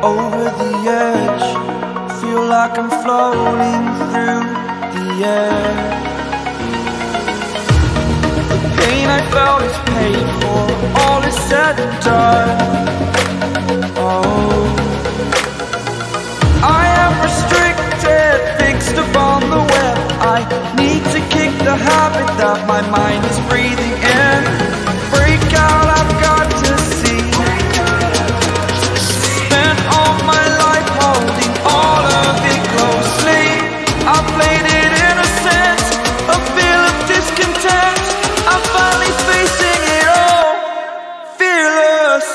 over the edge. Feel like I'm floating through the air. The pain I felt is paid for, all is said and done. Oh, I am restricted, fixed upon the web. I need to kick the habit that my mind is breathing in. Break out, I've got to see. Spent all my life holding all of it closely. I played it innocent, a feel of discontent. I'm finally facing it all, fearless.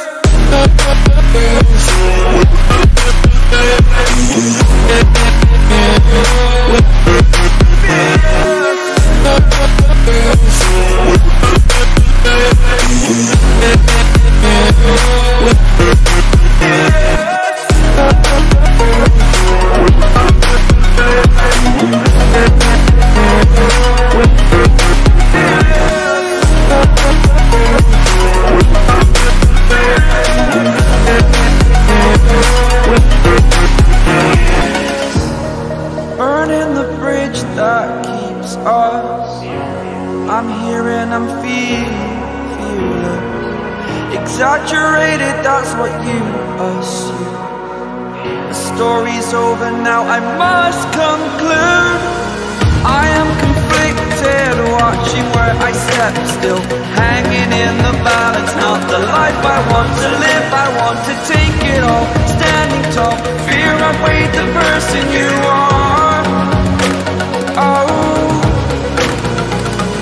Burning the bridge that keeps us. I'm here and I'm fearless. Exaggerated, that's what you assume. The story's over now, I must conclude. I am conflicted, watching where I step still, hanging in the balance. Not the life I want to live, I want to take it all. Standing tall, fear outweighed the person you are. Oh,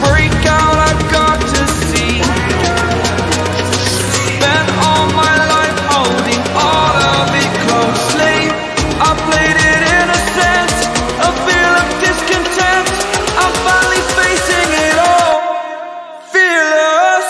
break out, I've got to see. Spent all my life holding all of it closely. I played it innocent, a feel of discontent. I'm finally facing it all, fearless.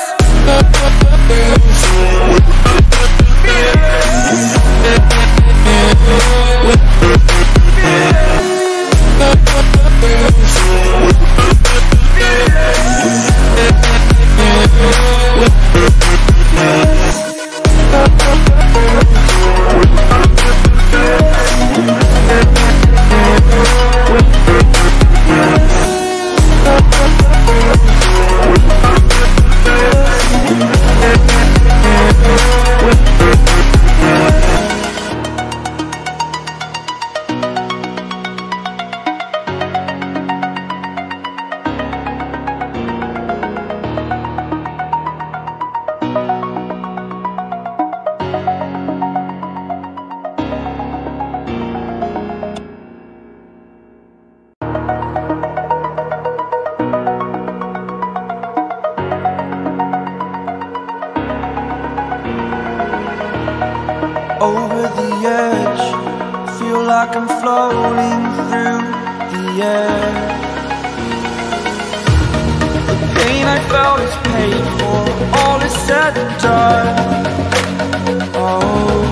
Over the edge, feel like I'm floating through the air. The pain I felt is paid for, all is said and done. Oh,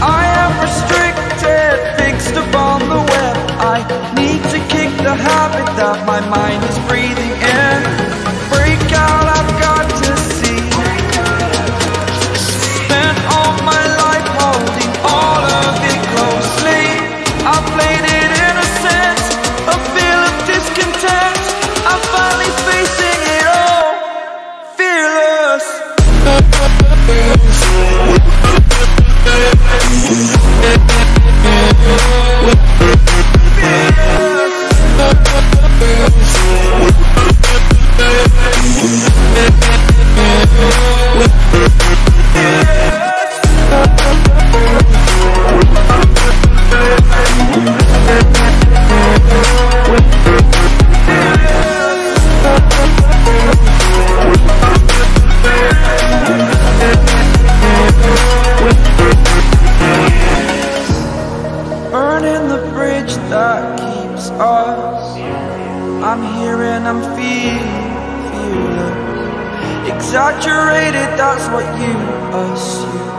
I am restricted, fixed upon the web. I need to kick the habit that my mind is breathing in. Break out, I've got to see. Spent all my life holding all of it closely. I played it innocent, a feel of discontent. I'm finally facing it all, fearless. Burning the bridge that keeps us. I'm here and I'm fearless. Exaggerated, that's what you assume.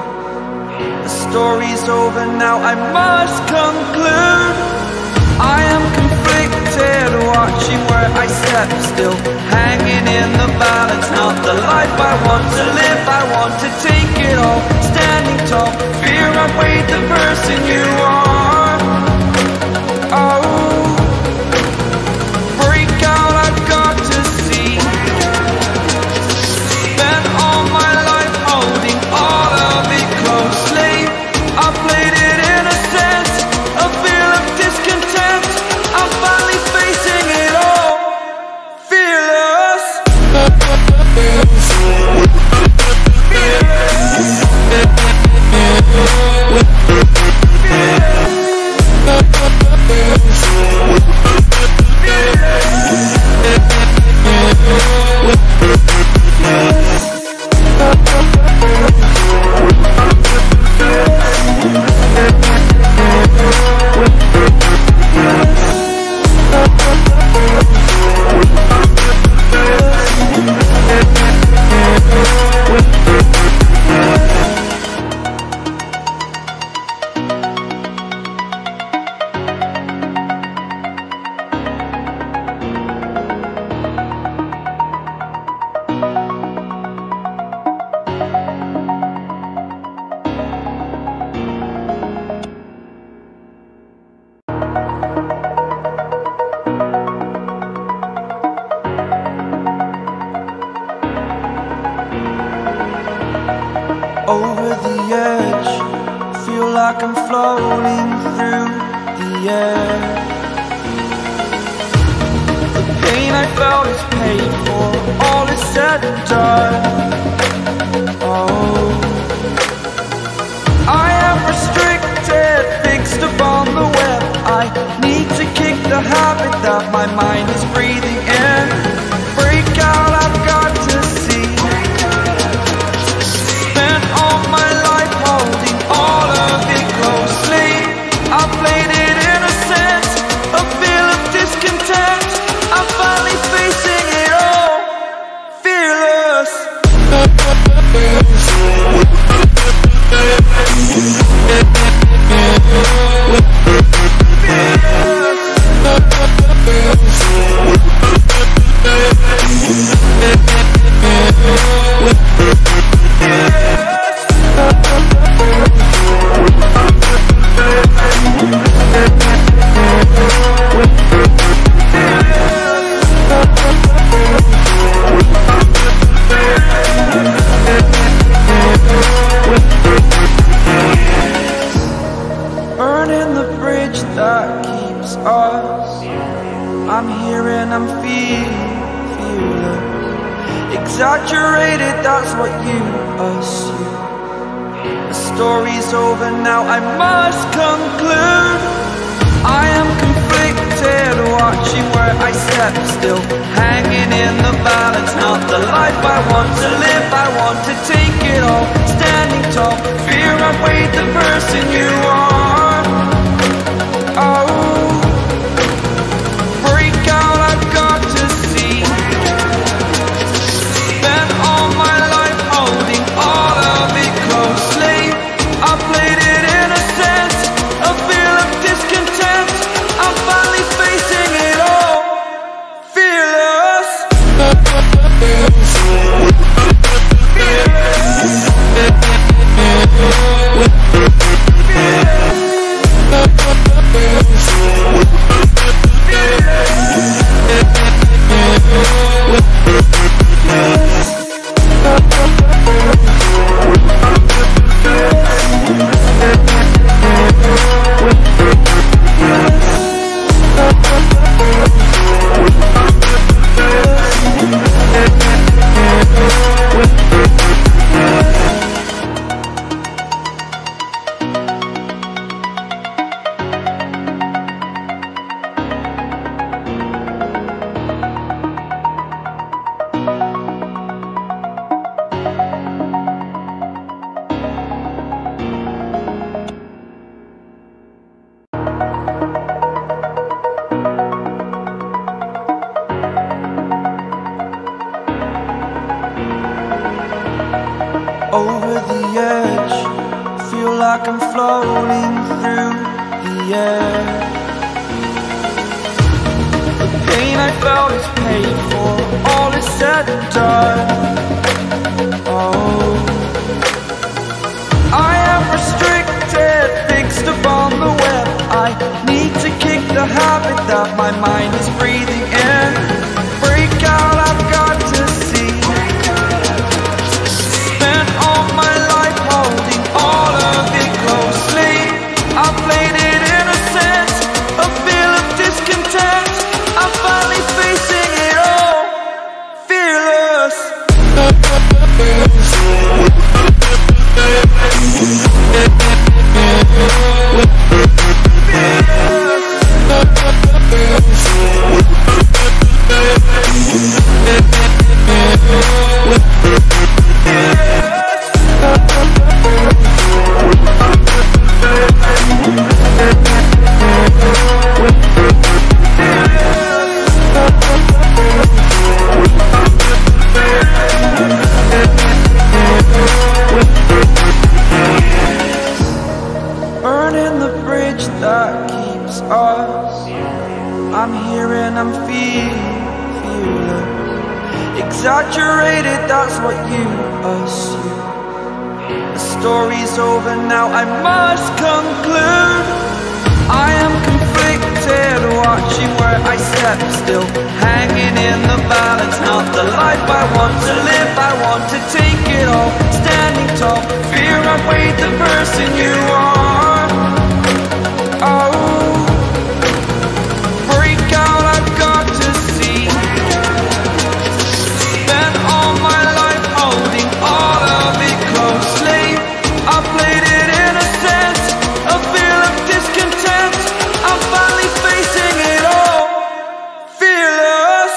The story's over now, I must conclude. I am conflicted, watching where I step still, hanging in the balance. Not the life I want to live, I want to take it all. Standing tall, away the person you are. Oh, break out, I've got to see. Spent all my life holding all of it closely. I played it innocent, a feel of discontent. I'm finally facing it all, fearless. Over the edge, feel like I'm floating through the air. The pain I felt is paid for, all is said and done. Oh, I am restricted, fixed upon the web. I need to kick the habit that my mind is breathing in. Break out, I've got to see. Spent all my life holding all of it closely. I played it innocent, a feel of discontent. I'm finally facing it all, fearless. Burning the bridge that keeps us. I'm here and I'm fearless. Exaggerated, that's what you assume. The story's over now, I must conclude. I am conflicted, watching where I step still, hanging in the balance. Not the life I want to live, I want to take it all. Standing tall, fear I weighed the person you are. Oh, break out, I've got to see. Spent all my life holding all of it closely. I played it innocent, a feel of discontent. I'm finally facing it all, fearless. Over the edge, feel like I'm floating through the air. The pain I felt is paid for, all is said and done. Oh, I am restricted, Burning the bridge that keeps us. I'm here and I'm fearless. Exaggerated, that's what you assume. The story's over now, I must conclude. I am conflicted, watching where I step still, hanging in the balance. Not the life I want to live, I want to take it all. Standing tall, fear I've weighed the person you are. Oh, break out, I've got to see. Spent all my life holding all of it closely. I played it innocent, a feel of discontent. I'm finally facing it all, fearless.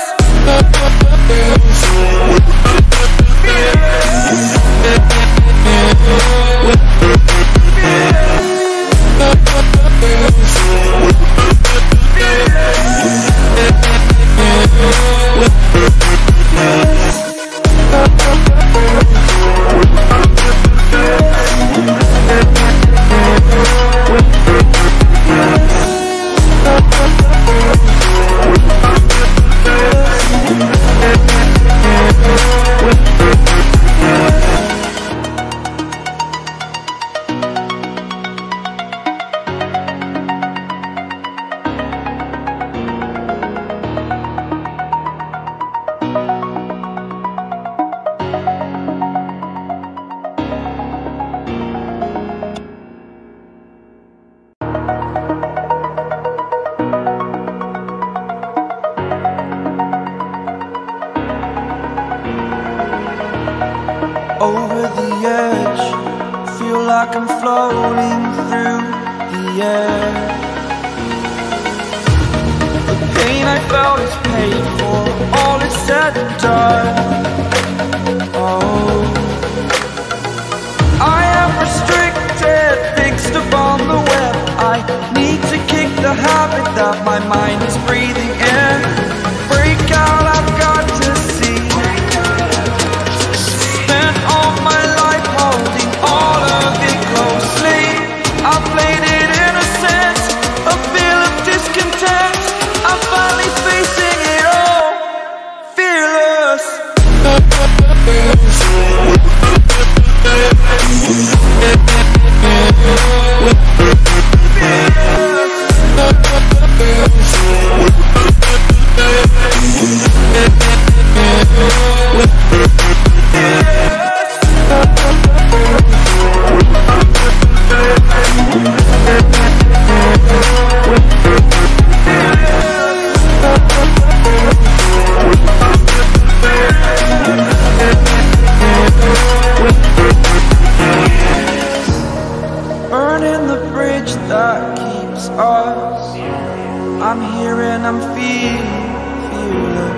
Over the edge, feel like I'm floating through the air. The pain I felt is paid for, all is said and done. Oh, I am restricted, fixed upon the web. I need to kick the habit that my mind is breathing in. Break out, I've got to see. Spent all my life holding all of it closely. I played it innocent, a feel of discontent. I'm finally facing it all, fearless. Burning the bridge that keeps us. I'm here and I'm fearless.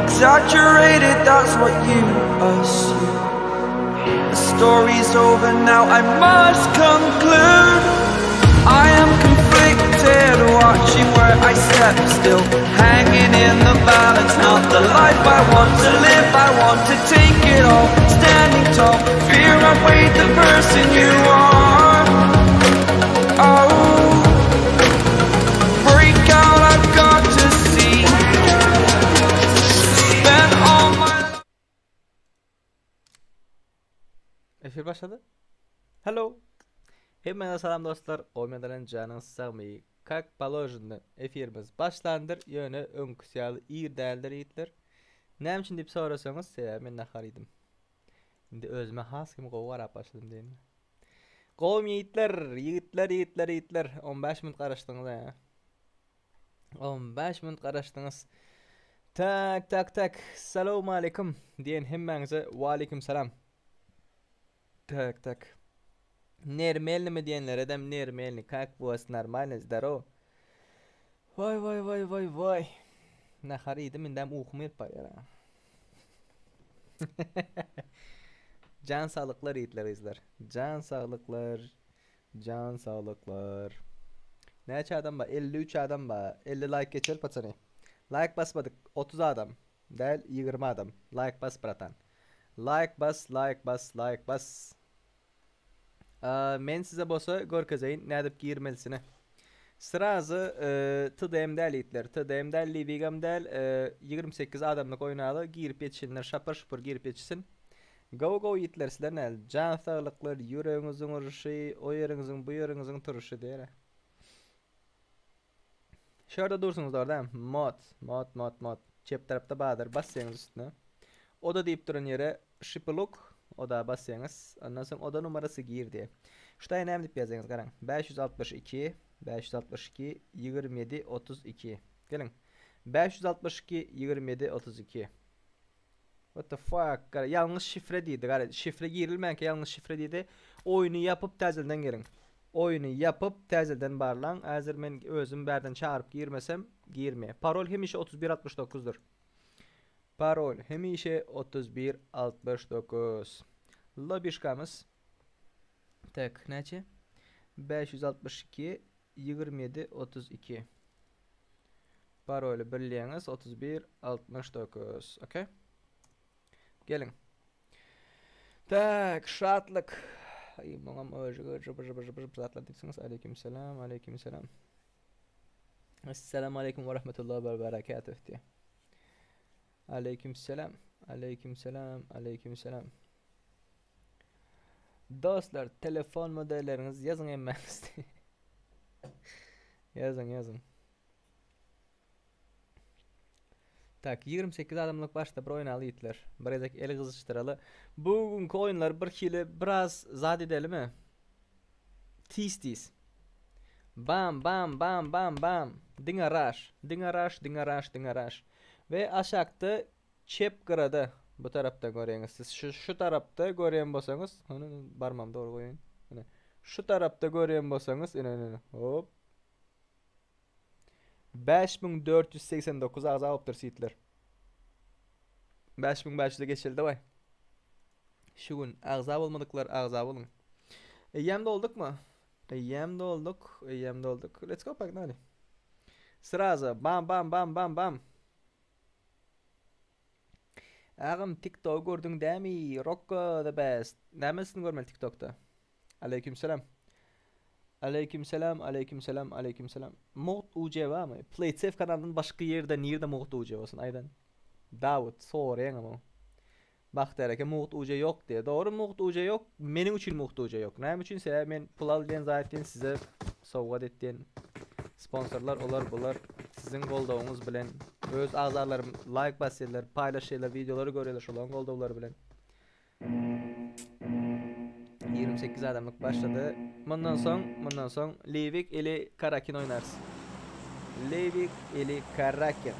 Exaggerated, that's what you assume. The story's over now, I must conclude. I am conflicted, watching where I step still, hanging in the balance. Not the life I want to live, I want to take it all. Standing tall, fear I've weighed the person you are. Oh, break out, I've got to see. Spent all my... Efir başladı. Hello. Hepinize selam dostlar. Olmadan canınız sağmayı. Как положено efirimiz başlandır. Yönü önküsyalı iyi değerler yiğitler. Ne için deyip sorasanız sebebi men naharıydım. Şimdi özüme has kim qovu arap başladım deyin. Qovum yiğitler 15 minut qarashdınız ha. 15 minut qarashdınız. Tak. Selamun aleyküm diyen hemmenize ve aleyküm selam. Tak. Nermelni mi diyenler edem nermelni. Kak bu as normal zdaro. Vay. Ne hariydi mindem uğumir payara. Can sağlıklar yiğitler izler. Can sağlıklar. Ne adam ba? 53 adam ba. 50 like geçer patsani. Like basmadık. 30 adam. Değil 20 adam. Like bas bratan. Like bas. Men size bosa görkezeyin ne edip girmelisine. Sırazı TDM'del yiğitler. TDM'del Livigam'del 28 adamlık oynalı girip yetişinler. Şapır girip yetişsin. Go yiğitler sizler ne? Can sağlıklar, yüreğinizin uruşu, o yerinizin bu yerinizin turuşu diye. Şurada dursunuz orada. Mod. Çep tarafta bağdır. Basıyorsunuz üstüne. Oda deyip durun yere şıpıluk. Oda basıyorsunuz. Ondan sonra oda numarası gir diye. Şurada önemli bir yazıyorsunuz. Garan. 562 27 32. Gelin. 562 27 32. What the fuck? Gara, yanlış şifre değildi. Gara, şifre girilmeyen ki yanlış şifre değildi. Oyunu yapıp tezelden gelin. Oyunu yapıp tezelden barlan. Hazır men özüm berden çağırıp girmesem girmeye. Parol hemişe 3169'dur. Parol hemişe 3169. Lobişkamız. Tak neçe? 562 27 32. Parolü birleyiniz 3169. Okay? Gelin. Tak şatlık. Ay babam öyle diyorsunuz. Aleykümselam. Esselamu aleyküm ve rahmetullahi ve berekatuhu diye. Aleykümselam. Dostlar telefon modelleriniz yazın emmeniz. yazın. Tak 28 adamlık başta bir oynalı yiğitler. Birazcık eli kızıştıralı. Bugünkü oyunlar bir kili biraz zad edelim mi? Tiz. Bam. Dingaraş. Ve aşağıda çep kırada. Bu tarafta görüyorsunuz. Siz şu tarafta görüyen bolsanız, barmam doğru koyun. Şu tarafta görüyen bolsanız, hop. 5489 ağza alıptır sitler. 5500'de geçildi vay. Şu gün ağza olmadıklar ağza olun. Eyyemde olduk mu? Eyyemde olduk. Let's go back hadi. Sırazı bam. Ağam TikTok gördün değil mi? Rocko the best. Nemesin görmeli TikTok'ta? Aleykümselam. Mod UC var mı? PlaySafe kanalının başka yerde nerede Mod UC olsun aydan. Davut soruyan ama. Bak derken Mod UC yok diye. Doğru Mod UC yok. Benim için Mod UC yok. Neyim için ise ben pulal diyen zaten size soğugat ettiğin sponsorlar olar bular. Sizin golduğunuz bilen öz ağızlarım like basıyorlar, paylaşıyorlar, videoları görüyorlar şu lan golduğları bilen. 28 adamlık başladı. Bundan son Levik ile Karakin oynarsın. Levik ile Karakin.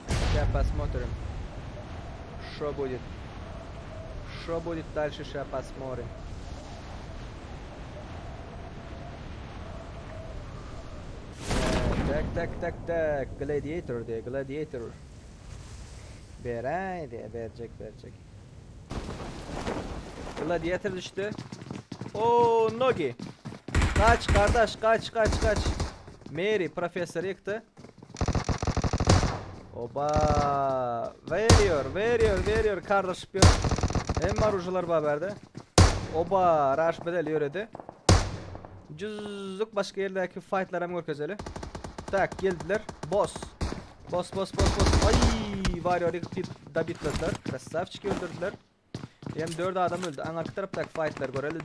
Сейчас посмотрим. Что будет дальше, сейчас посмотрим. Так. Gladiator diye, Gladiator. Verecek. Gladiator düştü. Oo, Nogi. Kaç kardeş, kaç. Mary profesör yıktı. Oba. Veriyor kardeş bir. Hem marucular bu haberde. Oba, rush bedel yöredi. Cüzzük başka yerdeki fightlara mı görkezeli? Tak geldiler. Boss. Ay var ya da bitlediler. Krasavçık öldürdüler. Hem 4 adam öldü. Arka taraftaki fightlar göreli.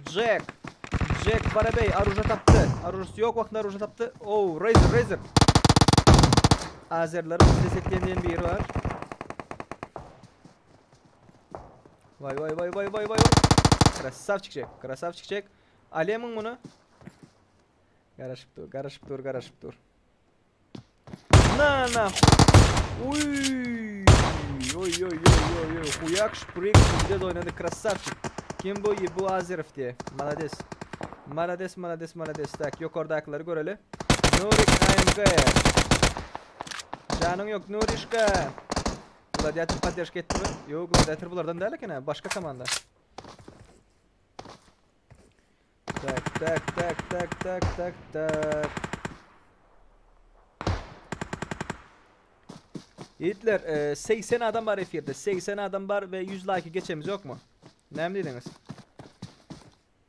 Jack Barabey aruja taptı. Arujusu yok vakti aruja taptı. Oh Razor. Azerlerin desteklendiğin bir yeri var. Vay. Krasavçık Jack. Alemin bunu. Garajıp dur. Na. Uy. Oy. Huyak Spring güzel oynadı krasavчик. Kim bu? Bu Azerif diye. Malades. Tak yok oradakileri göreli. Nurik AMG. Canın yok Nurişka. Gladiator поддержка etti mi? Yok Gladiator bulardan değil ki ne? Başka komanda. Tak. Yiğitler 80 adam var efirde. 80 adam var ve 100 like geçemiz yok mu? Ne mi dediniz?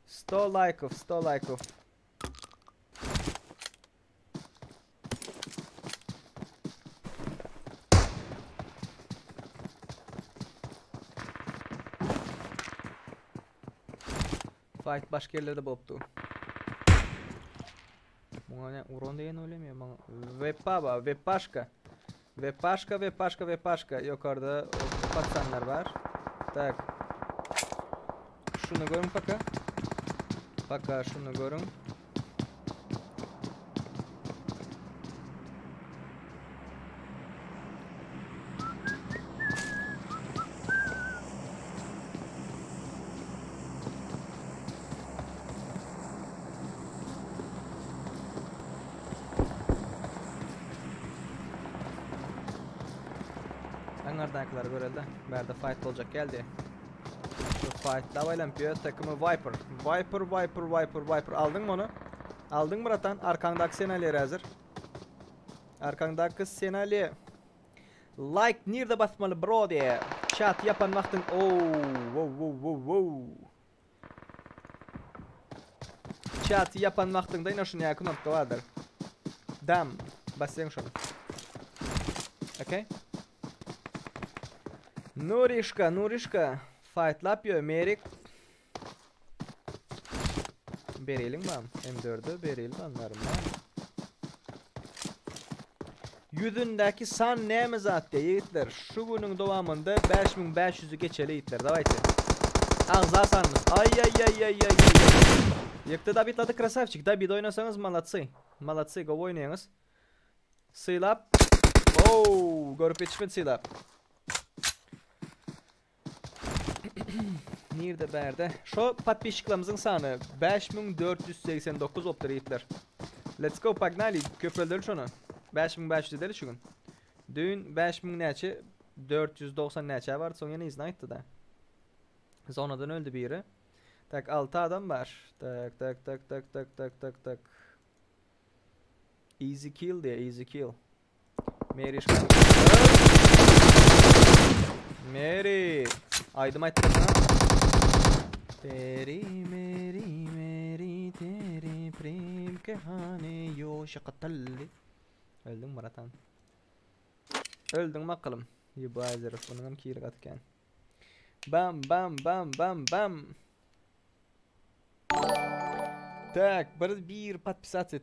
100 like of. Fight başka yerlerde boptu. Buna ne uron diyen öylemiyor bana. Vepaşka. Yukarıda patsanlar var. Tak. Şunu görün paka. Paka şunu görün. Angardakiler göreldi. Berde fight olacak geldi. Şu fight davaylampiyor takımı Viper. Aldın mı onu? Aldın mı Ratan? Arkandaki senalye hazır. Arkandaki senalye. Like nerede basmalı bro diye. Chat yapan vaktin. Wow. Chat yapan vaktin da yine şunu yakın nokta vardır. Dam. Basayım şunu. Okay. Nurişka. Fightlap yo Merik. Berelim bam. M4'ü berelim anlarım ben. Yüzündeki san neymi zaten yiğitler. Şu günün devamında 5500'ü geçeli yiğitler. Davaydı. Ağza sanmış. Ay. Yekte David adı krasavчик. David oynasanız malatsı. Go oynayınız. Sıylap. Görüp yetişmedi sıylap. Nerede berde? Şu patpişiklamızın sanı 5489 optur yiğitler. Let's go Pagnali. Köprüleri şunu. 5500 deli şu gün. Dün 5000 neçe 490 neçe vardı. Son yine iznayttı da. Zonadan öldü biri. Tak 6 adam var. Tak. Easy kill diye easy kill. Mary. Aydım ayttım ha. Teri teri prim kehane yo şakatalli. Öldün mü Ratan? Öldün bakalım. Bu Azerif bunun kiri katken. Bam. Tak, bir patpisat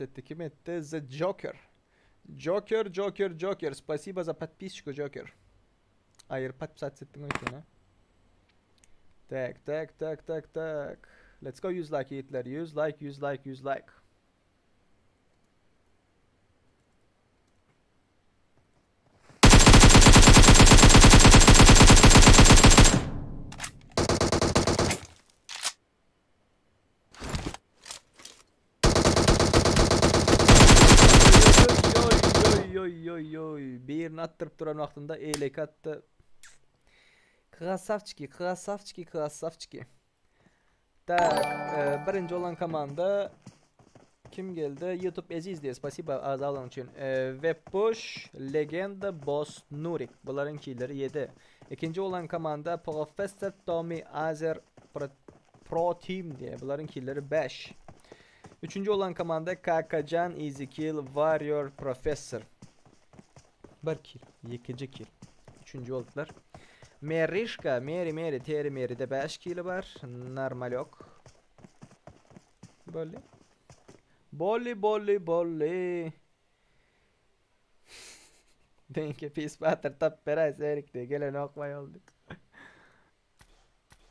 etti. Kim etti? The Joker. Joker. Спасибо за подписчику, Joker. Hayır, patpisat ettin öyle. Tak. Let's go 100 like yiğitler. 100 like. Oy. Bir nattırıp duran vaktinde eylek attı. Krasavчики. Так, birinci olan komanda kim geldi? YouTube Aziz diye. Spasiba azalan için. Webpush, Legenda, Boss, Nurik. Bunların killeri 7. İkinci olan komanda Professor Tommy Azer Pro Team diye. Bunların killeri 5. Üçüncü olan komanda Kakacan, Easy Kill, Warrior, Professor. 1 kill. 2. kill. Üçüncü oldular. Merişka, Meri'de 5 kill var. Normal yok. Bolli. Denke pis batır tap peray serik diye gelen okmay olduk.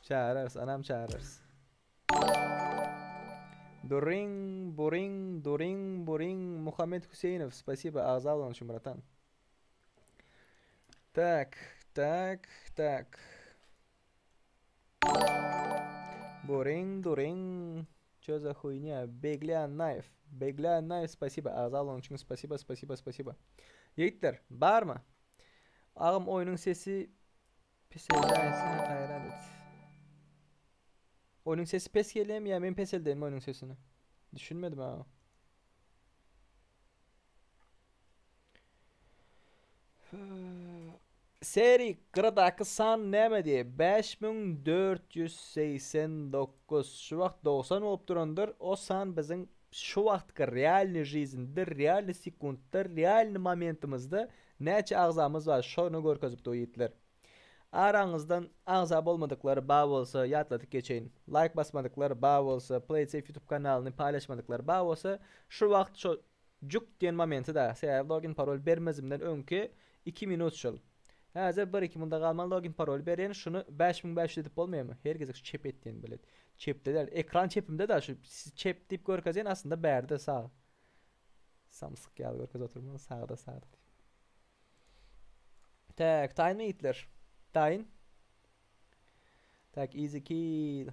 Çağırırız, anam çağırırız. During, Buring, During, Buring, Muhammed Hüseyinov. Спасибо, ağza alınmışım bratan. Так, так, так. Buring, During. Чё за хуйня? Беглян Knife. Беглян Knife, спасибо. Ağza alınmışım. Спасибо, спасибо, спасибо. Yiğitler, var mı? Ağam oyunun sesi pes ederse hayran et. Oyunun sesi pes geliyor mu ya? Ben pes edeyim oyunun sesini. Düşünmedim ha. Seri kıradaki san neme diye 5489 şu vakt 90 olup durandır. O san bizim şu vaktka realni жизньde, realni sekundda, realni momentimizde neçe ağzamız var şonu görkezip doyitler. Aranızdan ağzab olmadıkları bağ olsa yatladık geçeyin. Like basmadıkları bağ olsa, PlaySafe YouTube kanalını paylaşmadıkları bağ olsa şu vakt şu cuk diyen momenti da seyahat login parol vermezimden önkü 2 minut şol. Hazır 1-2 minutda kalman login parol veren şunu 5500 edip olmuyor mu? Herkese çep ettiğini bilet. Çepteler. Ekran çepimde de şu çep deyip görkezen aslında berde sağ. Samsık gel görkez oturmalı sağda sağda. Tak, tayin mi Hitler? Tayin. Tak, easy kill.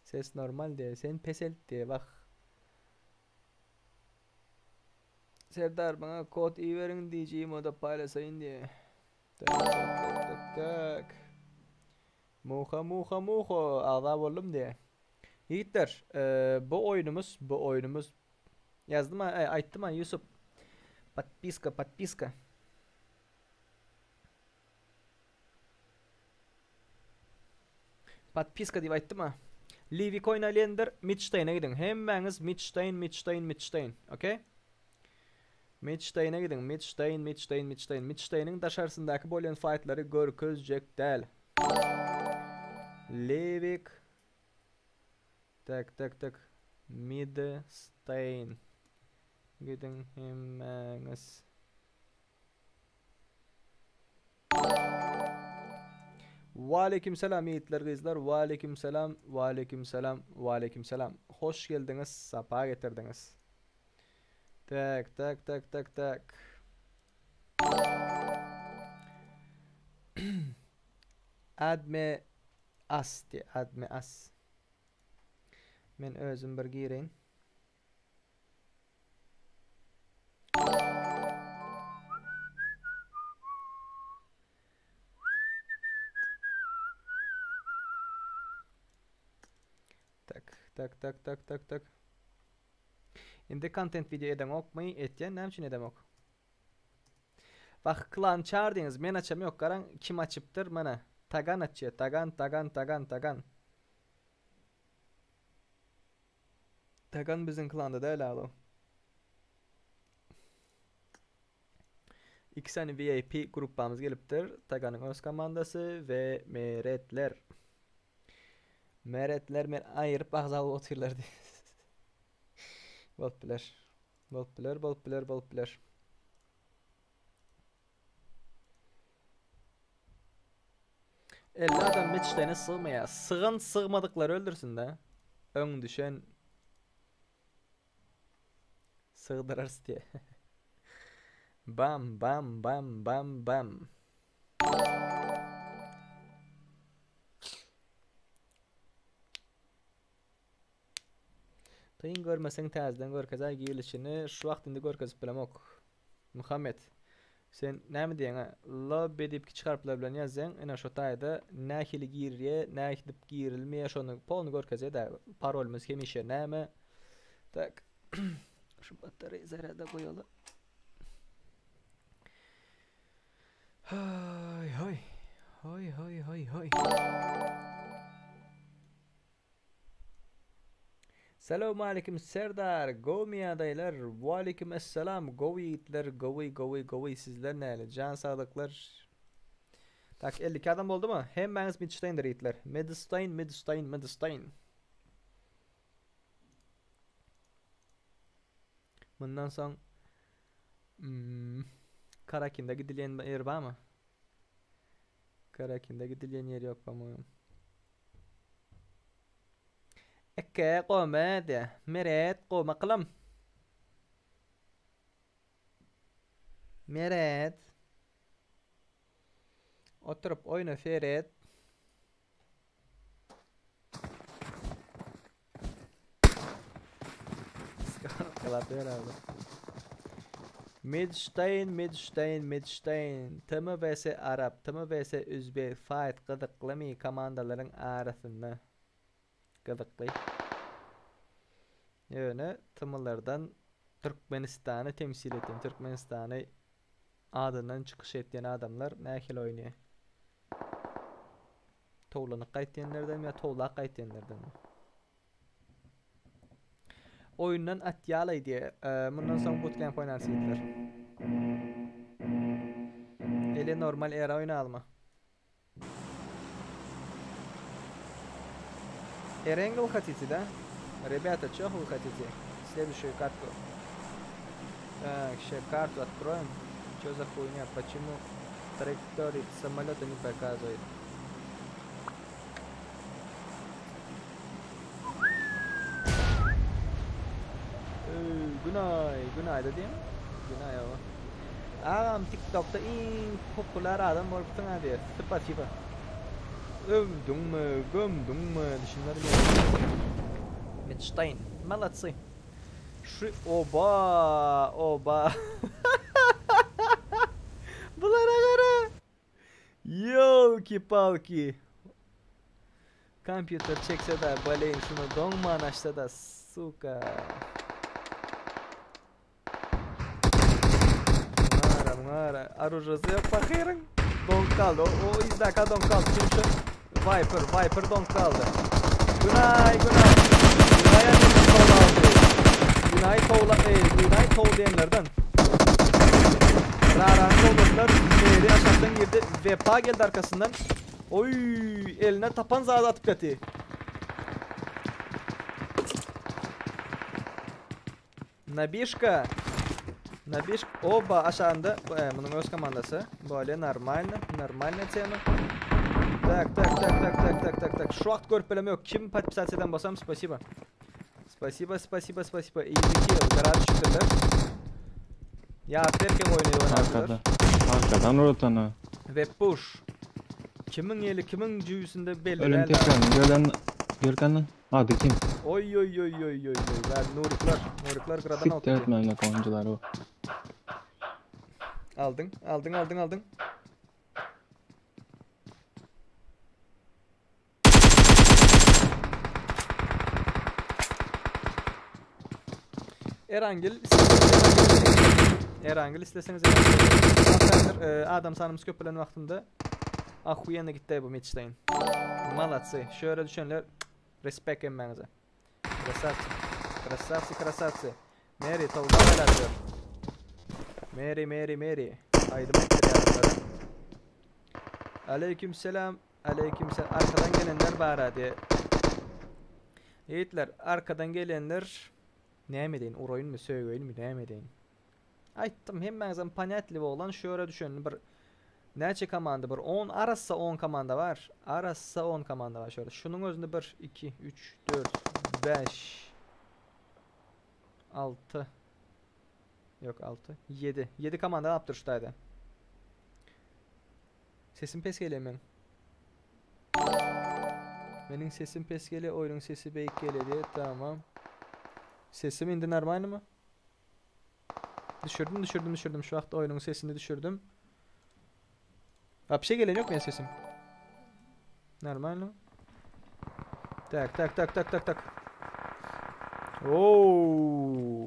Ses normal diye. Sen pes et diye bak. Serdar bana kod iyi verin diyeceğim o da paylaşayım diye. Tak tak tak tak. Muha muha muha. Ağda oğlum diye. Yiğitler bu oyunumuz yazdım ha ayttım ha Yusuf. Подписка. Подписка diye ayttım ha. Livik oynayanlar Midstein'e gidin. Hemmeniz Midstein. Okay? Midstein'e gidin. Midstein'in dışarısındaki bolen fight'ları görkezecek değil. Livik. Tak. Midstein. Gidin hemmeniz. Aleyküm selam yiğitler kızlar. Aleyküm selam. Hoş geldiniz. Safa getirdiniz. Tak. Adme as. Men özüm bir gireyin. Tak. Indi content video edem okmayı etyen nemçin edem ok. Bak klan çağırdınız men açam yok karan kim açıptır mana. Tagan açıyor. Tagan. Tagan bizim klanda değil alo. İki tane VIP grupamız geliptir. Tagan'ın öz komandası ve meretler. Meretler men ayırıp ağzalı oturlar diye. Bol biler. 50 adam meçtene sığmaya. Sığın sığmadıkları öldürsün de. Ön düşen sığdırırız diye. Bam. Tayın görmesen tezden görkezay giyilişini şu vaktinde görkezip bilemok. Muhammed. Sen ne mi diyen ha? Lobby deyip ki çıkarpılar bilen yazzen ena şu tayda nähili giriye, nähilip girilmeye şonu polnu görkezay da parolümüz hemişe näme. Tak. Şu bataryayı zarada koyalım. Hay. Selamun aleyküm Serdar. Go mi adaylar. Ve aleyküm esselam. Go yiğitler. Go sizler neyle? Can sağlıklar. Tak 52 adam oldu mu? Hemen Midstein'dir yiğitler. Midstein. Bundan son Karakin'de gidilen yer var mı? Karakin'de gidilen yer yok ama. Ekke qome de. Meret qoma qılam. Meret. Oturup oyna Ferit. Kılatıyor abi. Midstein. Tımı vs Arap, tımı vs Üzbek fight gıdıklami komandaların arasında. Gıdıklı. Yani tımılardan Türkmenistan'ı temsil eden, Türkmenistan'ı adından çıkış eden adamlar nähil oynuyor? Toğlanık qaytdiyenlerden ya toğlaq qaytdiyenlerden mi? Oyundan atyalaydı diye. Bundan sonra bootcamp oynarsıydılar. Ele normal era oyunu alma. Erengel хотите, да? Ребята, чё вы хотите? Следующую карту. Так, сейчас карту откроем. Чё за хуйня? Почему траектории самолета не показывает? Günay da değil mi? Günay o. Ağam TikTok'ta en popüler adam oluptun hadi. Spasiba. Övdün mü, gömdün mü? Düşünler geldi. Mitstein. Молодцы. Oba. Bunlara göre. Yolki-palki. Компьютер çekse de baleyin şunu donman açsa da suka. Mara. Оружие yok bakıyorum. Don kaldı. O izdaka don kaldı. Çünkü Viper don kaldı. Günay. Günay'a ne toğla aldı? Günay toğlayanlardan. Raran toğladılar. Meri aşağıdan girdi. Vepa geldi arkasından. Oy, eline tapan zaten atıp katı. Nabişka. Oba aşağında bunun öz komandası. Böyle нормально тема. Так. Şu akt görpeleme yok. Kim подписаться basam спасибо. Спасибо. İyi ki garaj çıktılar. Ya terke oynuyor. Arkadan rotana. Ve push. Kimin yeli kimin cüyüsünde belli. Ölüm tekrar Görkan'ın adı kim? Oy. Ben Nuriklar gradan Siktir aldı. etmeyin oyuncular o. Aldın. Erangel isteseniz adam sanımız köpülen vaktinde ahuyana gitti bu Mitstein. Malatsi. Şöyle düşünler. Respekt emmenize. Krasavsi. Meri tavla velerdir. Meri. Haydi mettir yarınları. Aleykümselam. Arkadan gelenler bana diye. Yiğitler arkadan gelenler ne deyin? Oyun mu söyleyin mi ne deyin? Aytdım hemen panetli olan şöyle düşünün bir neçe komanda var? 10 arassa 10 komanda var. Şöyle. Şunun özünde 1 2 3 4 5 6 yok 6 7 komanda yaptır şuradaydı. Sesim pes geliyor men. Benim sesim pes geliyor, oyunun sesi beyik geliyor diye. Tamam. Sesim indi normal mı? Düşürdüm. Şu vakti oyunun sesini düşürdüm. Bir şey gelen yok mu sesim? Normal mı? Tak. Ooo.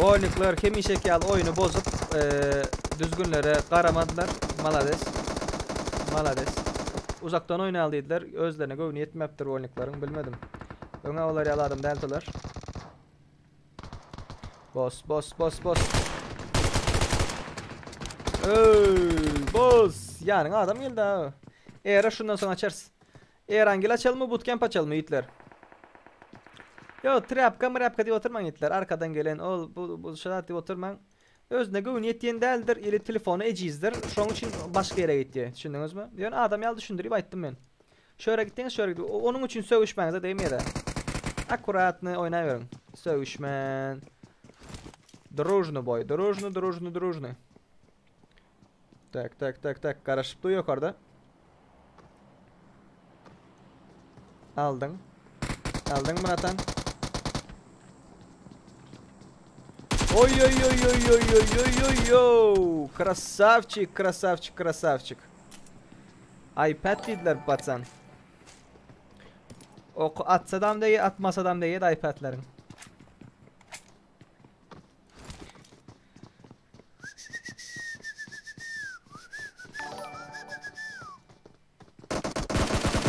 Oyuncular kimi şekil oyunu bozup düzgünlere qaramadılar. Malades. Uzaktan oyun aldıydılar. Özlerine gövni yetmeptir oyuncuların bilmedim. Öňe olar yaladım deltiler. Boss. Boss. Yani adam geldi ha. Eğer şundan sonra açarız. Eğer angel açalım mı bootcamp açalım mı yiğitler? Yo trapka diye oturmayın yiğitler. Arkadan gelen bu şadat diye oturmayın. Özüne gövün yettiyen değildir. Eli telefonu ecizdir. Şunun için başka yere gitti. Düşündünüz mü? Yani adam yaldı düşündürüp ayttım ben. Şöyle gittiniz, şöyle gittiniz. Onun için sövüşmenize değmiyor da. Akkuratını oynayıverin. Sövüşmen. Дружно boy. Дружно. Tak. Karışıp duruyor yukarıda. Aldın Murat'an. Ой. Красавчик. iPad dediler patsan. Atsadam değil, atmasadam değil iPad'lerin.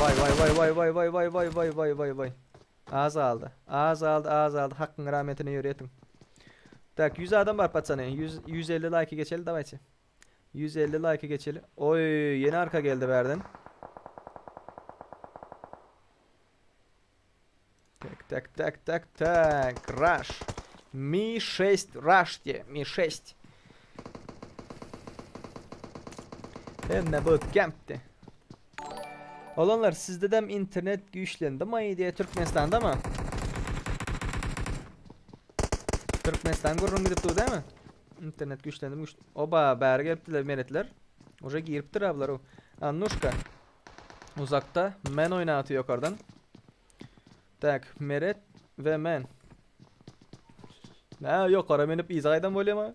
Vay. Ağız aldı. Hakkın rahmetine yürüyetin. Tak 100 adam var patsanı. 150 like geçeli davayçı. 150 like geçeli. Oy yeni arka geldi verdin. Так. Rush. Mi 6 rush diye. Mi 6. Hem de bootcamp'ti. Olanlar sizde de internet güçlendi mi diye Türkmenistan'da mı? Türkmenistan gurrun gidip dur değil mi? İnternet güçlendi mi? Oba beri geliptiler meretler. Oca giriptir ablar o. Annuşka. Uzakta men oynatıyor yukarıdan. Tak meret ve men. Ne yok ara menip izaydan böyle mi?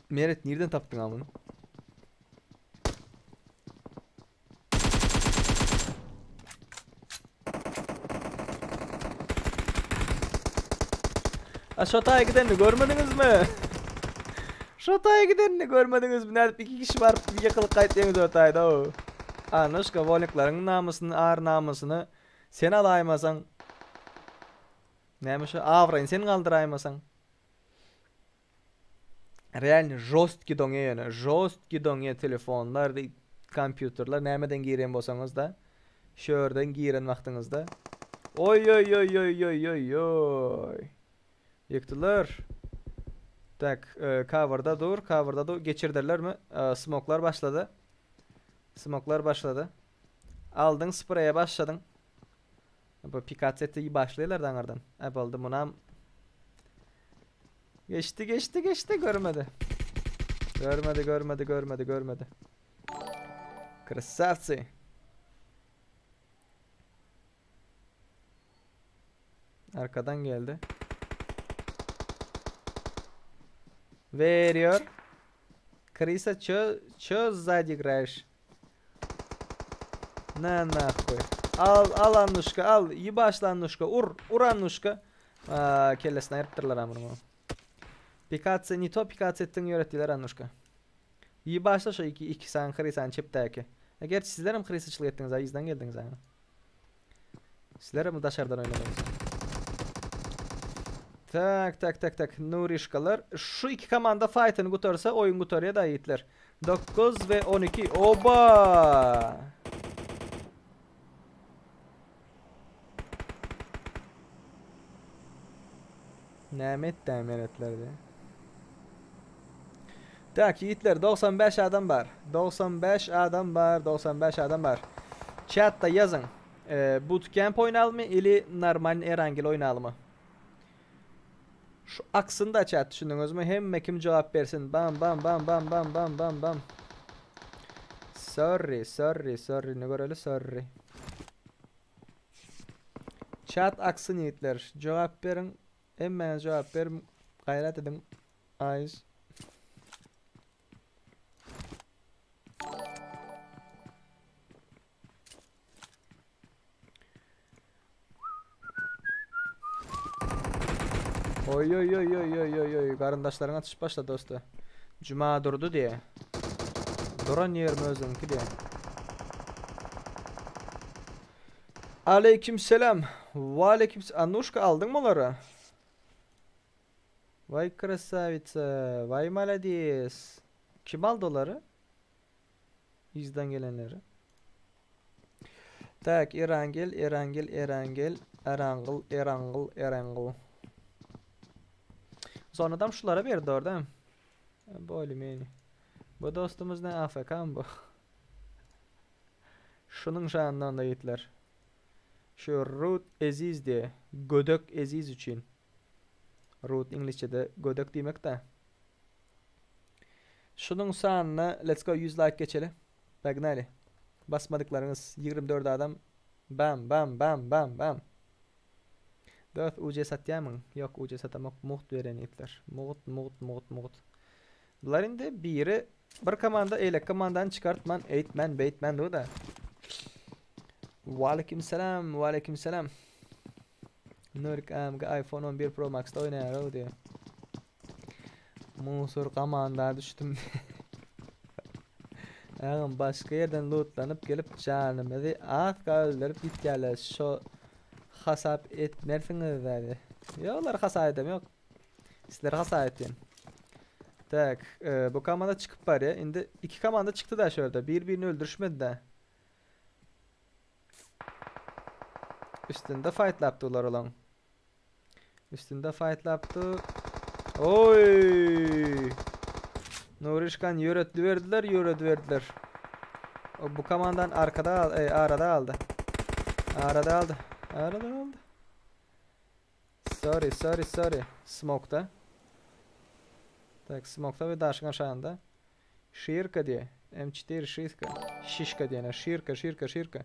Meret nereden taptın amını? Şotaya gidenini görmediniz mi? Şotaya gidenini görmediniz mi? Nerede iki kişi var bir yakılık kayıtlayınız ortayda o. Anlaşka volikların namusunu, ağır namusunu sen alaymasan. Neymiş o? Avrayın sen kaldıraymasan. Realni jostki donge yani. Jostki donge telefonlar, kompüterler nemeden giren bolsanız da. Şörden giren vaxtınızda. Oy. Yıktılar. Tak cover'da dur. Geçirdiler mi? Smoke'lar başladı. Aldın spreye başladın. Bu pikat seti başlayırlar dangardan. Oldu buna. Geçti görmedi. Görmedi. Красавцы. Arkadan geldi. Veriyor. Криса, чё сзади играешь? На нахуй. Al Annuşka al. İyi başla Annuşka. Ur Annuşka. Kellesine ayırttırlar amına. Pikatse nito pikatse ettin öğrettiler Annuşka. İyi başla şu iki sen Krisan çipteki. Gerçi sizler mi Krisaçılık ettiniz ha? İzden geldiniz ha. Sizler mi dışarıdan oynadınız? Tak. Nurişkalar. Şu iki komanda fight'ını kurtarsa oyun kurtarıya da yiğitler. 9 ve 12. Oba! Nimet teminatlarda. Tak yiğitler 95 adam var. 95 adam var. Chat'ta yazın. Bootcamp oynayalım mı ili normal Erangel oynayalım mı? Şu aksında chat düşündünüz mü? Hem kim cevap versin. Bam. Sorry. Ne göreli sorry. Chat aksın yiğitler. Cevap verin. Hemen cevap verin. Gayret edin. Ayız. Oy. Karındaşların atış başladı dostu. Cuma durdu diye. Duran yer mi özünki diye. Aleykümselam. Aleykümselam. Annuşka aldın mı onları? Vay krasavitsa. Vay maladies. Kim aldı onları? İzden gelenleri. Tak Erangel. Sonradan şulara verdi orada. Böyle meni. Bu dostumuz ne AFK mı bu? Şunun şanından da yetler. Şu root eziz diye. Gödök eziz için. Root İngilizce'de gödök demek de. Şunun şanına let's go 100 like geçelim. Bagnali. Basmadıklarınız 24 adam. Bam bam bam bam bam. 4 UC satayamın. Yok UC satamak muht veren itler. Muht. Bunların da biri bir komanda eylek komandan çıkartman eğitmen beytmen o da. Aleykümselam. Nurik amga iPhone 11 Pro Max'ta oynar o diyor. Musur komanda düştüm. Ağam başka yerden lootlanıp gelip canımı at öldürüp gitgeler. Şu hasap etmersiniz dedi. Yollar hasap edem yok. Sizler hasap ettin. Tak, bu komanda çıkıp var ya. Şimdi iki komanda çıktı da şurada. Birbirini öldürüşmedi de. Üstünde fight yaptılar olan. Üstünde fight yaptı. Oy! Nurişkan yöretli verdiler. O bu komandan arada aldı. Sorry. Smoke'da. Tak, smoke'da ve daşkan şahında. Şirka diye. M4 şirka. Şişka diye. Şirka.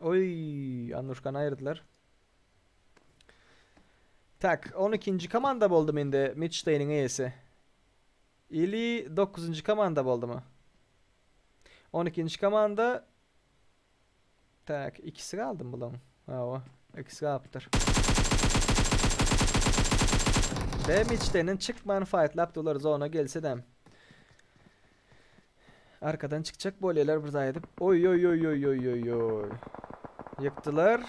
Oy, Anuşkan'ı ayırdılar. Tak, 12. komanda buldum indi Midstein'in iyisi. İli 9. komanda buldu mu? 12. komanda. Tak, ikisi kaldım bulan. Ha, ikisi kalptır. Ve Midstein'in çıkman fight laptoları zona gelse dem. Arkadan çıkacak bolyeler buradaydı. Oy. Yıktılar.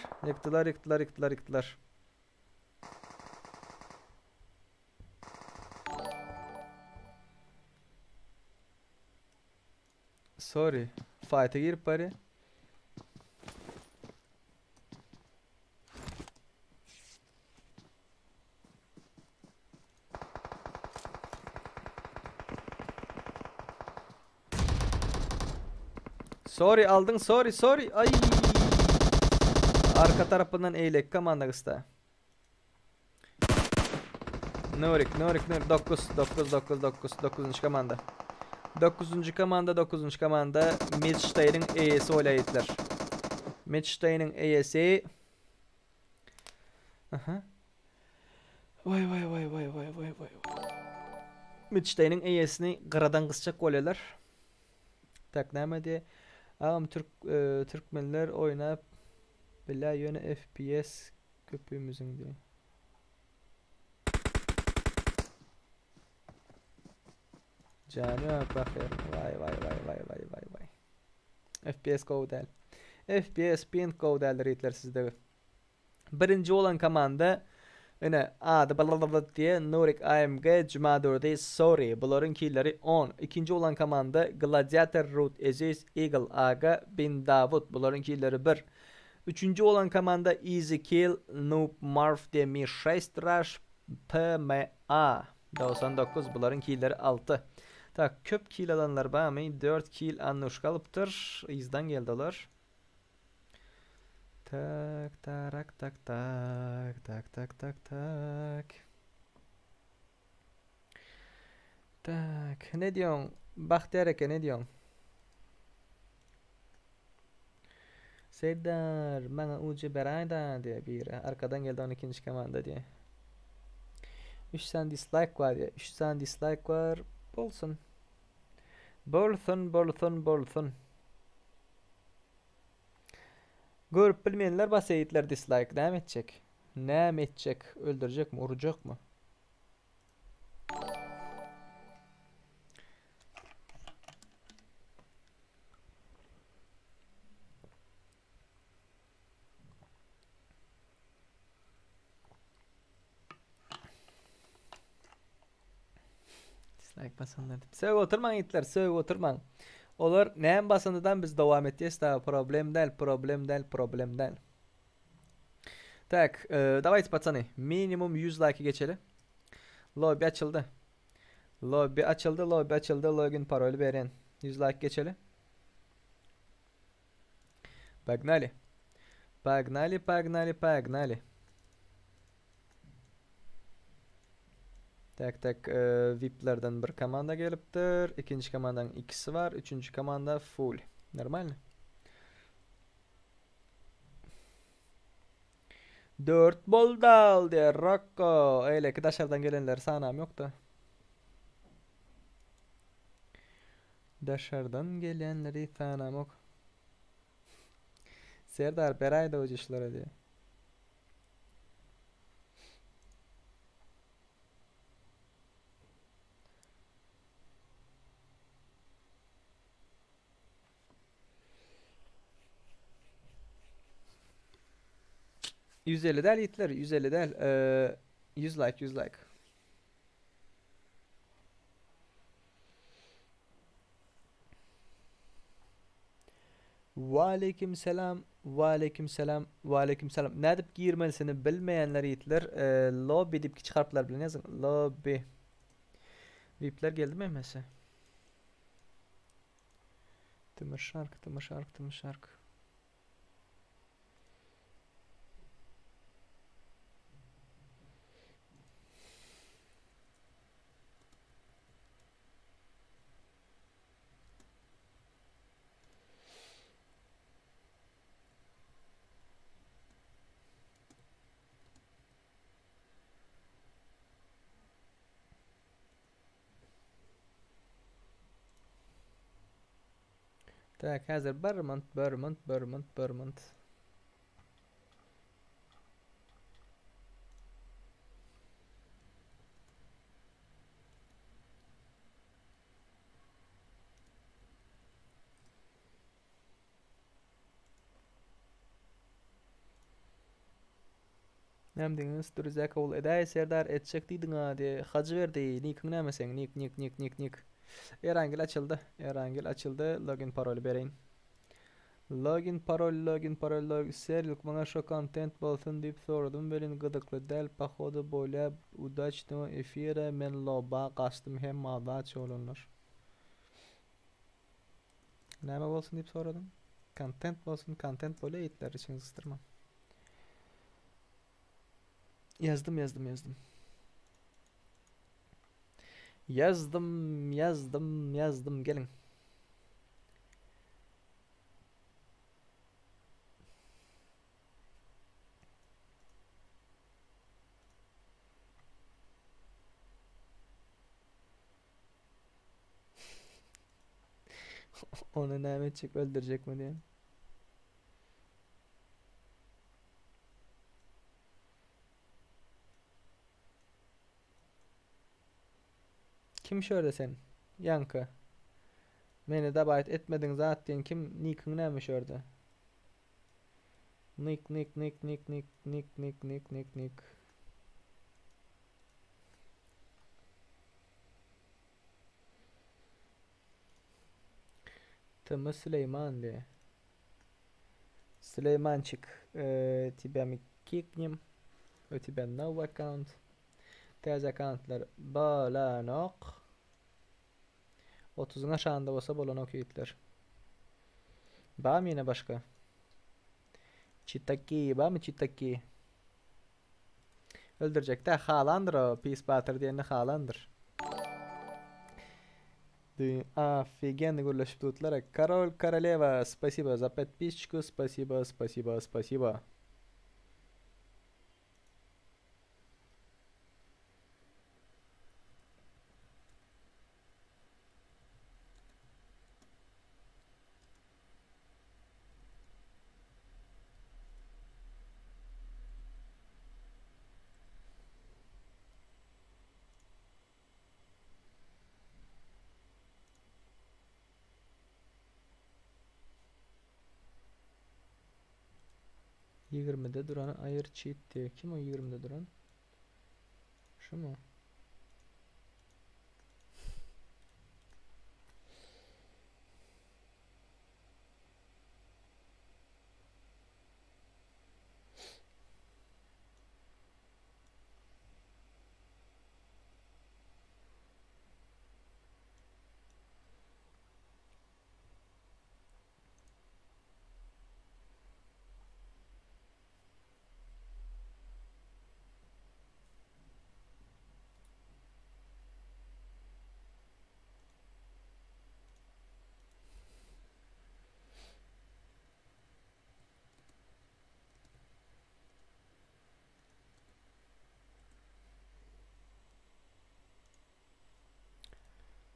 Sorry. Fight'a girip bari. Sorry aldın. Sorry. Ay. Arka tarafından eğilek komanda kısta. Nurik. 9. komanda. 9. komanda Midstein'in EYS'i olaydılar. Midstein'in EYS'i. Aha. Vay. Midstein'in EYS'ini qıradan qısacak olaylar. Tak näme ağam Türkmenler oynap bila yöne FPS köpüğümüzün diye. Canım bakır. Vay. FPS kovdel. FPS pin kovdelleri itler sizde. Birinci olan komanda yine adı blablabla diye Nurik AMG Cumadur'da sorry. Bunların killeri 10. İkinci olan komanda Gladiator Root Aziz Eagle Aga Bin Davut. Bunların killeri 1. Üçüncü olan komanda Easy Kill Noob Marf Demi Şaystraş PMA 99. Bunların killeri 6. Tak köp kill alanlar bağımı 4 kill annuş kalıptır. İzden geldiler. Tak. Tak ne diyorsun? Bahtiyar Eke ne diyorsun? Serdar bana ucu berayda diye biri. Arkadan geldi 12. komanda diye. 3 tane dislike var ya. 3 tane dislike var. Bolsun. Görüp bilmeyenler basayitler dislike. Ne edecek? Öldürecek mi? Vuracak mı? Dislike basanlar. Söv oturman itler. Söv oturman. Olur. Neyin basındıdan biz devam edeceğiz. Daha problem değil. Tak. Давайте, пацаны. Minimum 100 like geçelim. Lobby açıldı. Lobby açıldı, lobby açıldı. Login parolü verin. 100 like geçeli. Pagnaly. Pagnaly, Pagnaly, Pagnaly. Tak tak VIP'lerden bir komanda gelipdir. İkinci komandanın ikisi var. Üçüncü komanda full. Normal mi? 4 boldal diye Rocco. Öyle ki dışarıdan gelenler sanam yok da. Dışarıdan gelenleri sanam yok. Serdar Beray da ucuşlara diye. %50 del yitler. 150 del. 100 like 100 like. Aleyküm selam. Aleyküm selam. Aleyküm selam. Ne dip girmelisini bilmeyenler yitler. Lobby dip çıkarplar bilin yazın. Lobby. VIP'ler geldi mi mesela? Tımır şarkı, tımır şarkı, tımır şarkı. Tak hazır Barmont, Barmont, Barmont, Barmont. Nämdiniz durzak ol eday Serdar etçek diýdiň ha diye hacı verdi. Nikiň nämeseň? Nik. Erangil açıldı. Erangil açıldı. Login parolü bereyin. Login parol serlik bana şu content bolsun diýip soradym. Belin gıdykly däl pahoda boýlap udaçdy efire men loba gastym hem madaç olanlar. Näme bolsun diýip soradym. Content bolsun, content bola ýetler için ıstırmam. Yazdım. Yazdım gelin. Onu Nämetçik öldürecek mi diye. Kim şöyle sen? Yankı. Meni de bayt etmedin zaten kim nikin näme şöyle? Nik. Tımı Süleyman diye. Süleymançık. Tibemi kiknim. Ötiben no account. Tez accountlar balanok. 30'un aşağında olsa balanok yitler. Ba mı yine başka? Çitaki, ba mı çitaki? Öldürecek de Haalandır o. Peace Butter diyeni Haalandır. Офигенно гуляш тут Лара. Король, королева, спасибо за подписчику, спасибо. Yigirmide duran ayır cheat diye. Kim o 20'de duran? Şu mu?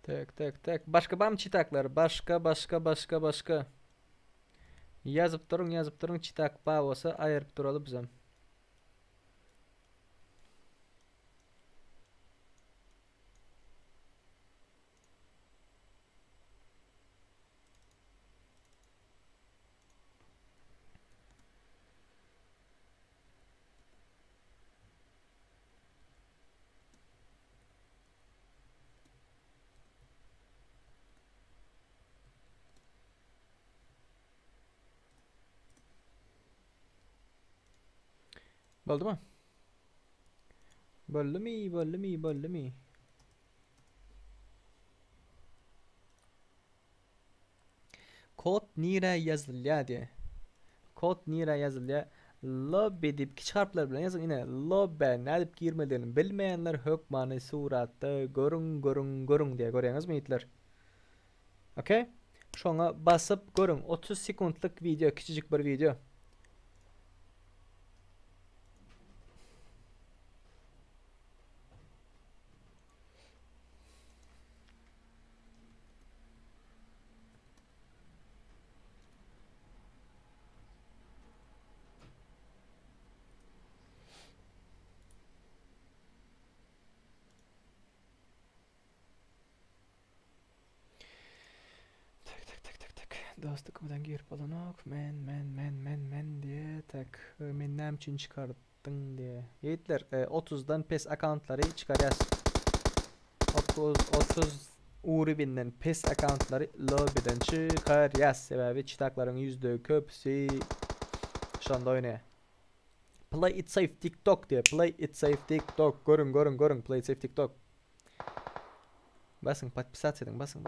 Tek. Başka var mı çitaklar? Başka. Yazıp durun çitak bağ olsa ayırıp duralım bizem. Oldu mu? Böldü mü? Kod nire yazılıyor diye. Kod nire yazılıyor. Lobby deyip kiçik harfler bilen yazın yine lobby ne deyip girmelerini bilmeyenler hökmanı suratta görün diye görüyorsunuz mu yiğitler? Okey? Şuna basıp görün. 30 sekundluk video, küçücük bir video. Dostluk'dan girip alınok. Men diye tak. Mennem için çıkarttın diye. Yiğitler 30'dan PES accountları çıkaracağız. 30 Uribinden PES accountları lobby'den çıkaracağız. Sebebi çıtakların yüzde köpsü şanda oynaya. Play it safe TikTok diye. Play it safe TikTok. Görün. Play it safe TikTok. Basın подписаться edin. Basın.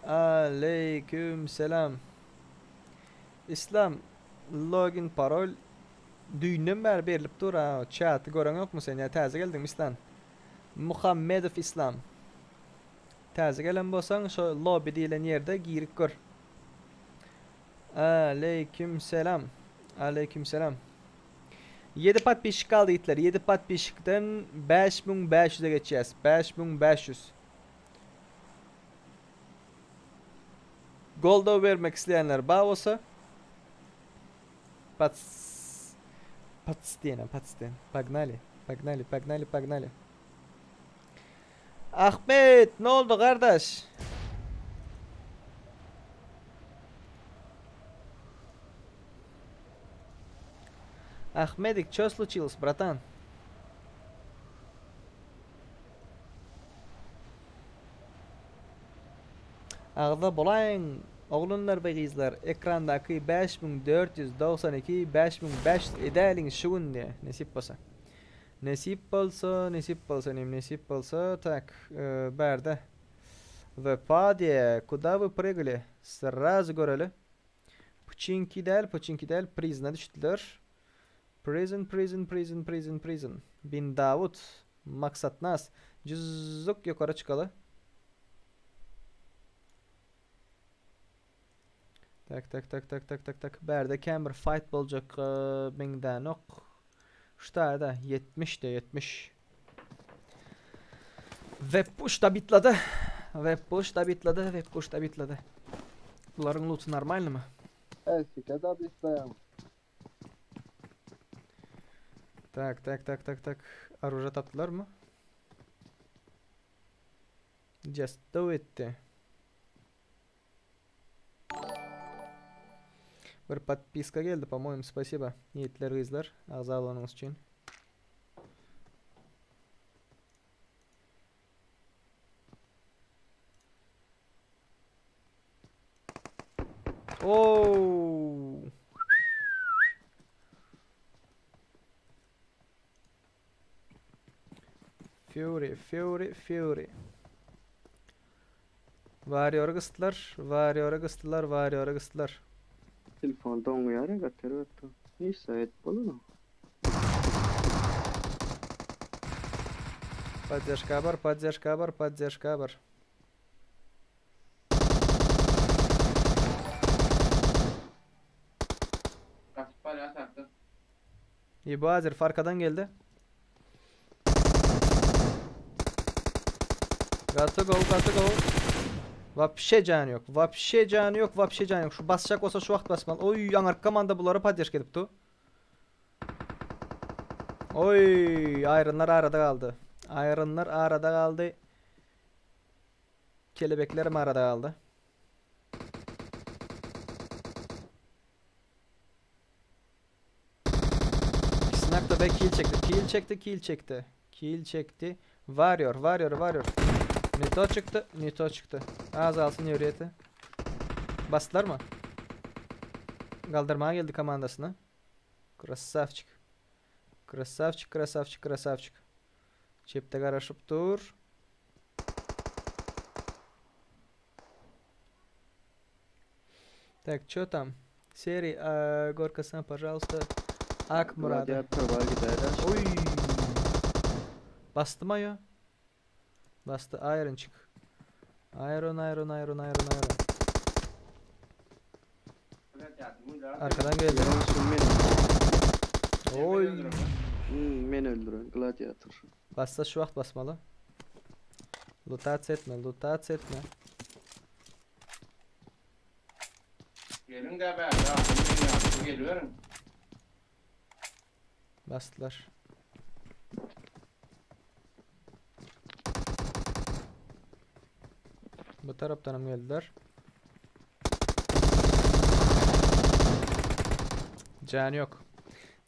Aleykümselam. İslam login parol düğünden beri berilip dur ha. Chat'ı gören yok mu sen ya? Taze geldin mi İslam? Muhammedov İslam. Taze gelen bolsan şu lobby deyilen yerde girip gör. Aleykümselam. 7 pat pişik kaldı itler. 7 pat pişikten 5500'e geçeceğiz. 5500. Golda vermek isteyenler bağ olsa Pats diyen. Pagnali. Ahmet ne oldu kardeş? Ahmedik, что случилось, братан? Ağda bulayın. Oğlunlar ve kızlar ekrandaki 5492 5500 edelim şun diye nasip olsa так berda ve pa diye kuda вы прыгали сразу göreli Puçinki del prizine düştüler. Prison Bin Davut maksat nas cüzzük yukarı çıkalı. Tak. Berde Camber fight olacak benden ok. Şta da 70 de 70. Web push da bitladı. Bunların loot'u normal mı? Esike da bitlayan. Tak. Aruje taptılar mı? Just do it. Bir подписка geldi, по-моему, спасибо. Yiğitler kızlar, ağzalığınız için. Oh! Fury. Varıyor kıstılar. Telefonda onu yara götürüyordu. Neyse et bulun. Поддержка бар, поддержка бар, поддержка бар. Kaçıp bayağı sattı. İbo hazır arkadan geldi. Gato go, gato go. Вообще canı yok. Вообще canı yok, вообще canı yok. Şu basacak olsa şu vaxt basmalı. Oy, yanar komanda bunlara поддержка edipdi. Oy, ayrınlar arada kaldı. Ayrınlar arada kaldı. Kelebeklerim arada kaldı. Snakta be kill çekti. Kill çekti, kill çekti. Kill çekti. Varıyor, varıyor, varıyor. Nito çıktı, Nito çıktı. Az alsın hürriyeti. Bastılar mı? Kaldırmaya geldi komandasına. Krasavçık. Krasavçık, krasavçık, krasavçık. Çepte karışıp dur. Так, чё там? Серый, Горка сам, пожалуйста. Ak Murad. Radyatör var gider. Oy. Bastı mı ya? Bastı. Iron çık. Iron, iron, iron, iron, iron. Arkadan geldi. Oy. Men öldüren gladyatör. Bassa şu vaxt basmalı. Lutatsiya etme, lutatsiya etme. Gelin de be. Ya geliyorum. Bastılar. Bu taraftan geldiler. Can yok.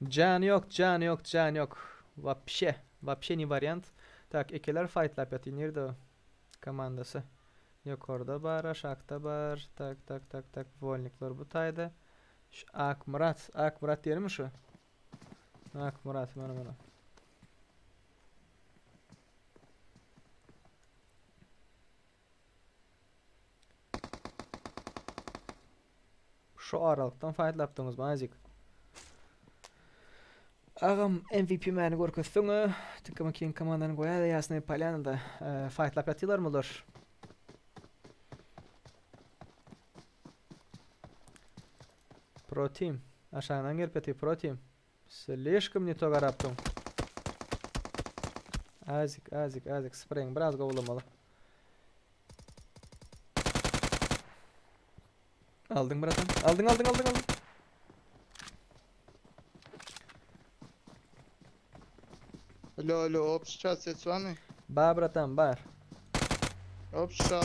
Can yok, can yok, can yok. Вообще. Вообще не вариант. Так, ekeler fightlap yatıyor. Nerede o? Komandası. Yukarıda var, aşağıda var. Tak, tak, tak, tak. Volnikler bu tayda. Şu Ak Murat. Ak Murat diyelim mi şu? Ak Murat, mana. Şu aralıktan fightlaptınız mı azıcık? Ağam MVP məni qorxutdun. Tıkkımı keyin komandanı qoyada Yasnaya Polyanada fightlap yatıyorlar mılar? Pro Team. Aşağıdan gelip yatıyor Pro Team. Слишком не то qarabdım. Azıcık. Spraying biraz qovulamalı. Aldın bratan. Aldın. Алло, общий свет с вами? Ba bratan, bar. Общий.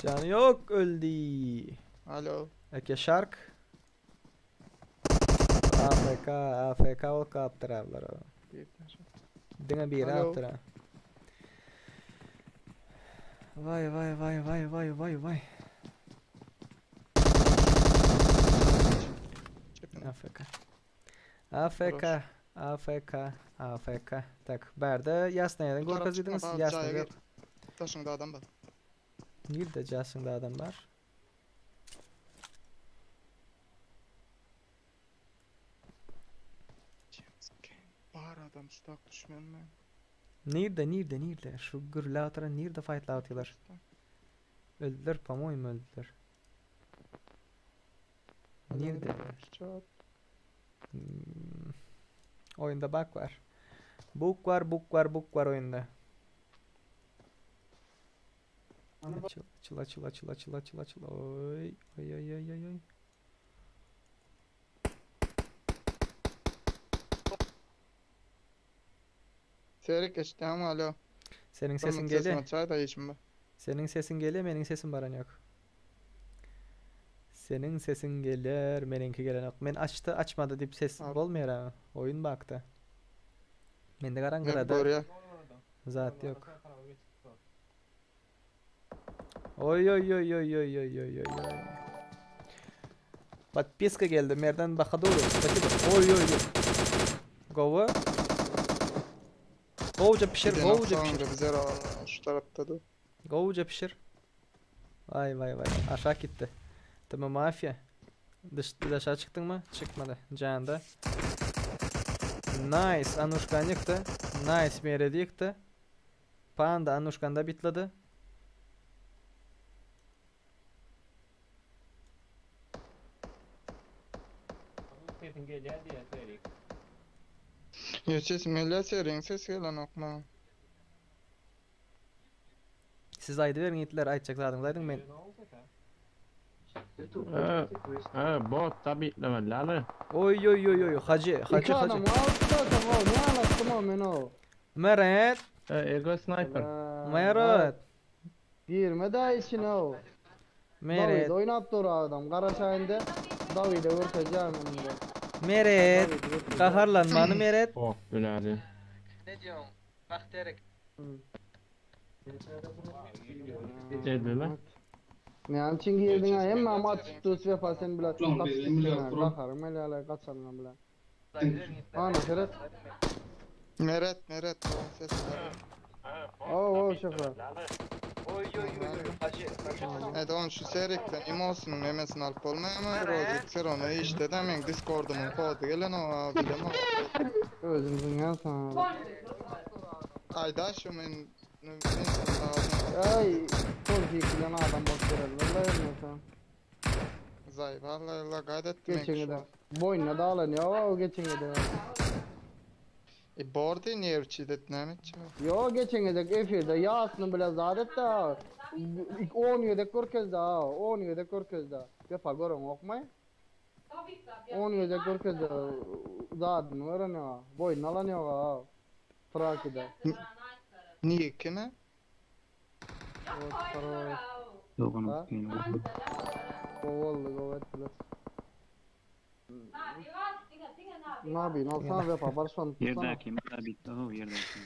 Canı yok, öldü. Алло. Eke Shark. AFK ol kaptıravlar o. Dine bir Alo. aptıra. Vay. AFK. Tak, berdə Yasnaya'dan qorxacaydınız. Yasnaya yok. Taşında adam var. Nerede Jason'da adam var? Var adam stak düşman mı? Nerede? Şu gürlatıra nerede fightlatıyorlar? Öldüler, по-моему öldüler. Nerede? Oyunda bug var. Bug var oyunda. Açıl. Oy. Serik geçti ama alo. Senin sesin Tamam, geliyor. sesimi açar da işim var. Senin sesin geliyor, benim sesim baran yok. Senin sesin gelir, benimki gelen yok. Ben açmadı deyip ses Abi. olmuyor ha. Oyun baktı. Mende Ne karanlıkta buraya? zat yok. Oy. Подписка geldi. Merdan bakadı olur. Spasibo. Oy. Gova. Govca pişir. Bize şu tarafta da. Govca pişir. Vay. Aşağı gitti. Tamam mafya. Dışarı çıktın mı? Çıkmadı. Canda. Nice. Anuşkan yıktı. Nice. Meredi yıktı. Panda Anuşkan da bitledi. Yeçes millet serin ses gelen okma. Siz aydı verin itler aytacaklardınız aydın ben. Bot tabi levellerle. Oy oy oy oy hacı hacı Adam hacı. altta tamam ne anlattım o men o. Meret. Ego sniper. Meret. Girme daha içine o. Meret. David oynap dur adam. Karaşayında David'e vurtacağım önünde. Meret. Kaharlanmanı Meret. Oh büladi. Ne diyorsun? Bak terek. Dediler. Ne an için girdin ha hem ama tuttu sefa sen bile kaçtın. Bakarım hele hele kaçarım bile. Ana Ferhat. Meret o ses. Oo şoför. Oy oy oy hacı hacı. On şu serikten emosunun memesini alıp olmayama Rozik ser onu işte de men Discord'umun kodu gelen o bilem o. Özümüzün ya sana. Ayda şu men Ay korki kilan adam boş verir. Vallahi ölmüyorsan. Zay vallahi la gayret demek Geçin de. Boynuna dağlanıyor o geçin de. Bordi nevçi det nemet Yo geçen de efirde yasını bile zadet da 10 yedek korkez da 10 yedek korkez da defa görün okmay 10 yedek korkez da zadın öğreniyor boyun alanıyor Frakide Niye kime? Yok Ha? Kovallı kovet plus Nabi nasıl defa barışan Yerdeki bitti o yerdeki.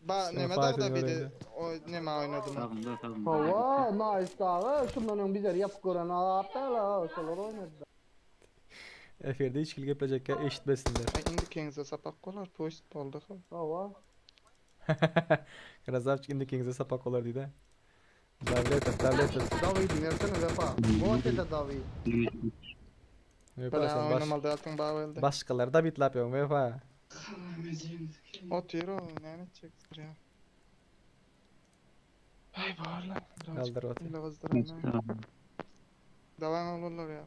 Ba Sen neme Fatih da bir de öğrendi. o neme oynadım. Sağında. Hava nice dağı şunların bizler yap gören aptala solar oynadı Eferde hiç kilge yapacak eşitmesinler. Indi Kings'e sapak kolar post oldu. hava Krasavçık indi Kings'e sapak olar dedi. Davlet. David nersene defa boş et David Bela oynamalı altın bağıldı. Başkaları da bitlap yok vefa. O tiro neme çektir ya. Ay bağırla. Kaldır otu. İlla vazdıramaya. Devam olurlar ya.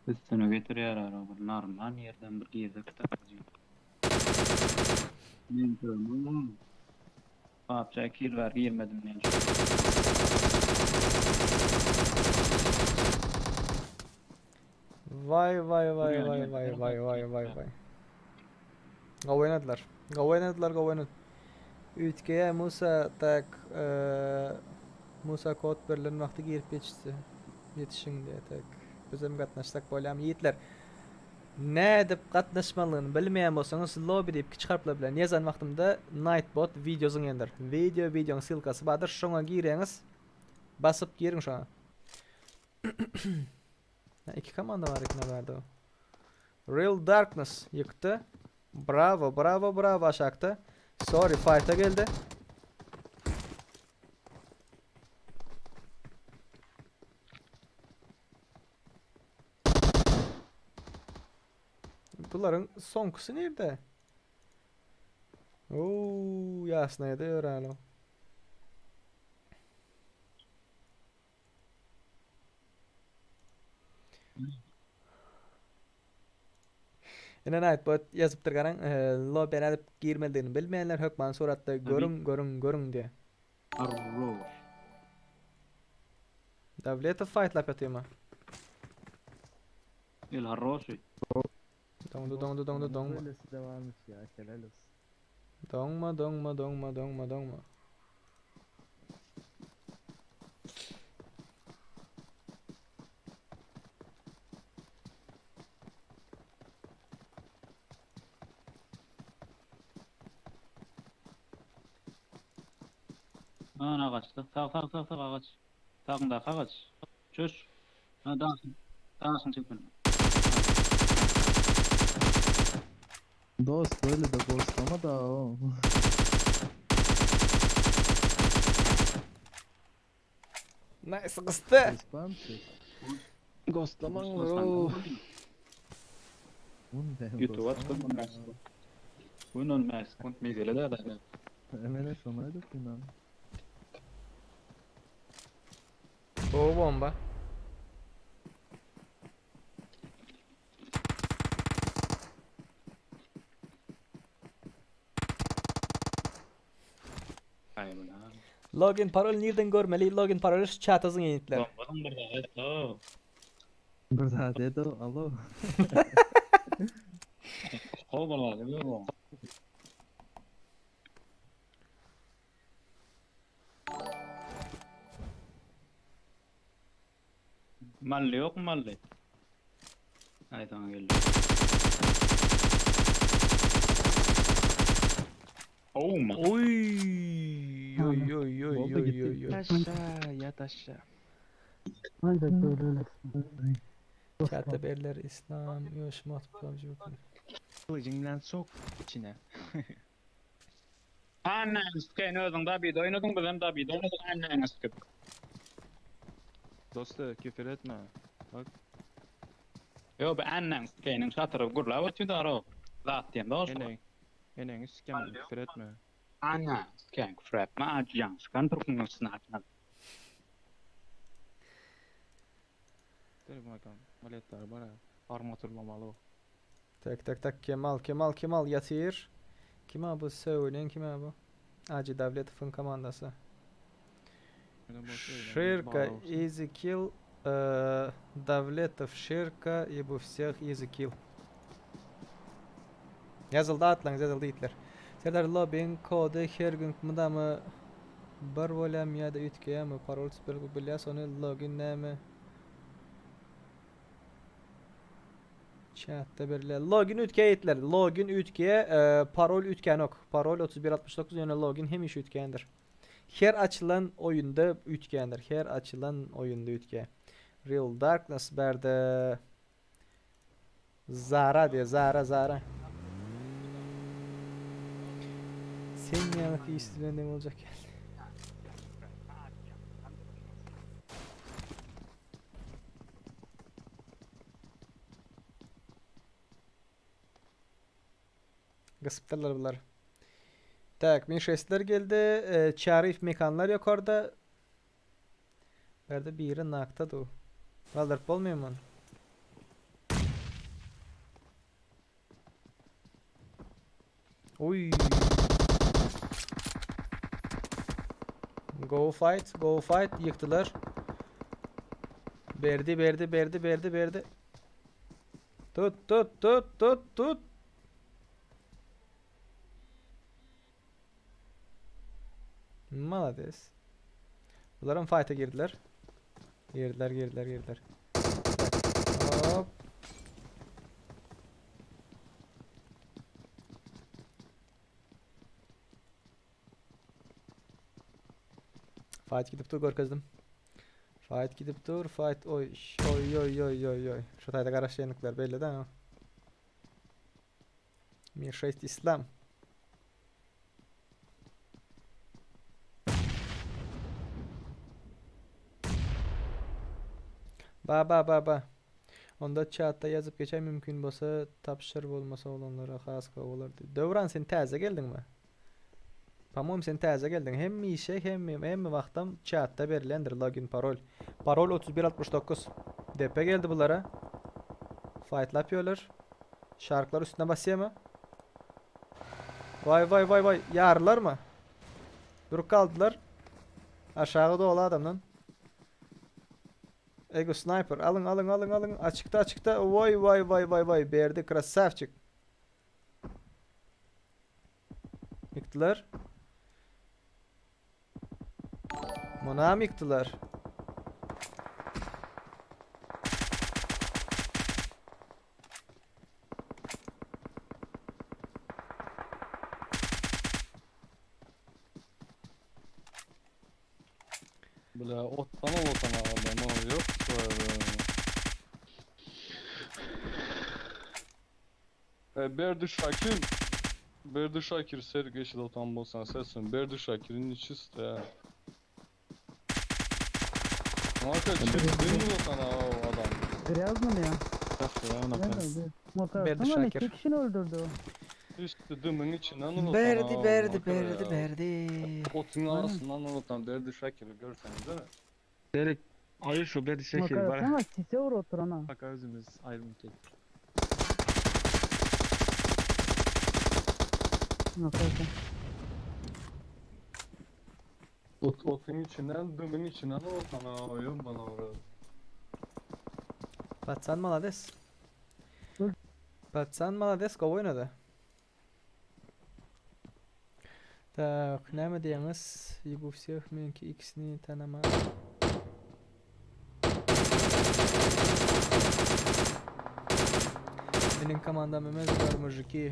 Üstünü getiriyor araba. Normal yerden bir gezip takacağım. Ben diyorum. Papça kil var girmedim ben. Vay. Gavaynadılar. Ütkeye Musa tak Musa kod verilen vakti girip yetişin diye tak. Bizim katnaşsak bolam yiğitler. Ne edip katnaşmalığını bilmeyen bolsanız lobby deyip çıkarıp bilen yazan vaktimde Nightbot videosun yendir. Videonun silkası badır. Şoňa gireniz. Basıp girin şoňa. İki komanda var ikna verdi o. Real Darkness yıktı. Bravo aşaktı. Sorry fight'a geldi. Bunların sonkusu nerede? Ooo yasnaydı öğrenelim. Ene Nightbot yazıp durgaran lobby'e edip girmediğini bilmeyenler hökman suratda görün diye. Arro. Davletov fightlap yatıyor mu? El harroşu. Dong. Böylesi de varmış ya, helal olsun. Dongma. Ana kaçtı. Sağ ağaç. Sağında ağaç. Çöş. Ha dansın çıkın. Dost böyle de ghostlama da o. Nice kıstı. Spamsiz. Ghostlamanglar Dostlar, o. Bunday YouTube'a çıkıp bunlar. Bunun meskont mezele de da. Emele şomaydı finan. O bomba. Ay buna. Login parol nereden görmeli? Login parolü chat'ızın yenitler. Bombadan bir daha et o. Bir daha dedi o. Alo. Kovaladı biliyor musun? Malli yok mu malli? Hadi tamam geldi. Oh my. Oy oy oy oy Oldu oy gitti. oy oy. Aşağı yat aşağı. Chat'te belirler İslam, yoşmat, PUBG bakın. Kılıcından sok içine. Annen sıkayın özün da bir de oynadın bizim da bir de oynadın annen sıkıp. Dostu küfür etme. Yo be annen sıkayın şatırı gurla var tüy daro. Zaten da olsun. Enen sikemem küfür etme. Annen sıkayın küfür etme acıyan sıkan turkunun sınavına. Dur bakalım. Maletler bana armatürlamalı o. Tak Kemal yatır. Kime bu söyleyen kime bu? Acı Davletov'un komandası. Ширка, easy kill, Davletov, Ширка и bu всех easy kill. Yazıldı atlanız yazıldı itler. Serdar lobbying kodu her gün mı bir volem ya da ütkeye mi parol süper bilya sonu login neme chatte birle login ütkeye itler login ütkeye parol ütken ok parol 3169 yöne login hem iş ütkendir. Her açılan oyunda ütkendir. Her açılan oyunda ütke. Real Darkness berde Zara diye Zara. Senin yanındaki istilen ne olacak yani? Gısıptarlar bunlar. Tak, minşestler geldi. Çarif mekanlar yok orada. Berde biri nakta da o. Valdırp olmuyor mu? Oy. Go fight. Yıktılar. Berdi. Tut. Malades. Bunların fight'a girdiler. Girdiler. Hop. Fight gidip dur görkezdim. Fight oy. Şu tayda karışıyanlıklar belli de ama. Mir İslam. Ba. Onda chat'ta yazıp geçen mümkün bolsa tapşır olmasa olanlara xas qavolar. Dövran sen təzə geldin mi? Tamam sen təzə geldin. Hem işe hem vaxtdan chat'ta verilendir login parol. Parol 3169. DP geldi bunlara. Fight yapıyorlar. Şarkılar üstüne basıyor mu? Vay. Yarlar mı? Dur kaldılar. Aşağı doğru adamdan. Ego sniper alın açıkta vay berdi krasavçık yıktılar monam yıktılar Bля, ottan adam o yok. Berdi Şakir Sergey Şilotan bolsan sesin. Berdi Şakir'in içi iste ya. Motor çıktı mı sana o adam? Gryazno mu ya? Bak ya ona Nerede ben. öldü? Motor Berdi tamam Şakir. 2 kişini öldürdü o. Üstü dımın içinden unutan Berdi o berdi motor berdi ya. berdi. Otun arasından unutan Berdi Şakir'i görseniz değil mi? Derek, hayır şu bedi şekil Motor var. ama sise vur oturana. Bak özümüz ayrılmıştık. Motor. Otun içinden dımın içinden unutan oyun bana orada. Patsan malades. Dur. Patsan malades kov oynadı. Tak, näme diýäňiz? Bu всех menki ikisini tanama. Benim komandam emez var mujiki.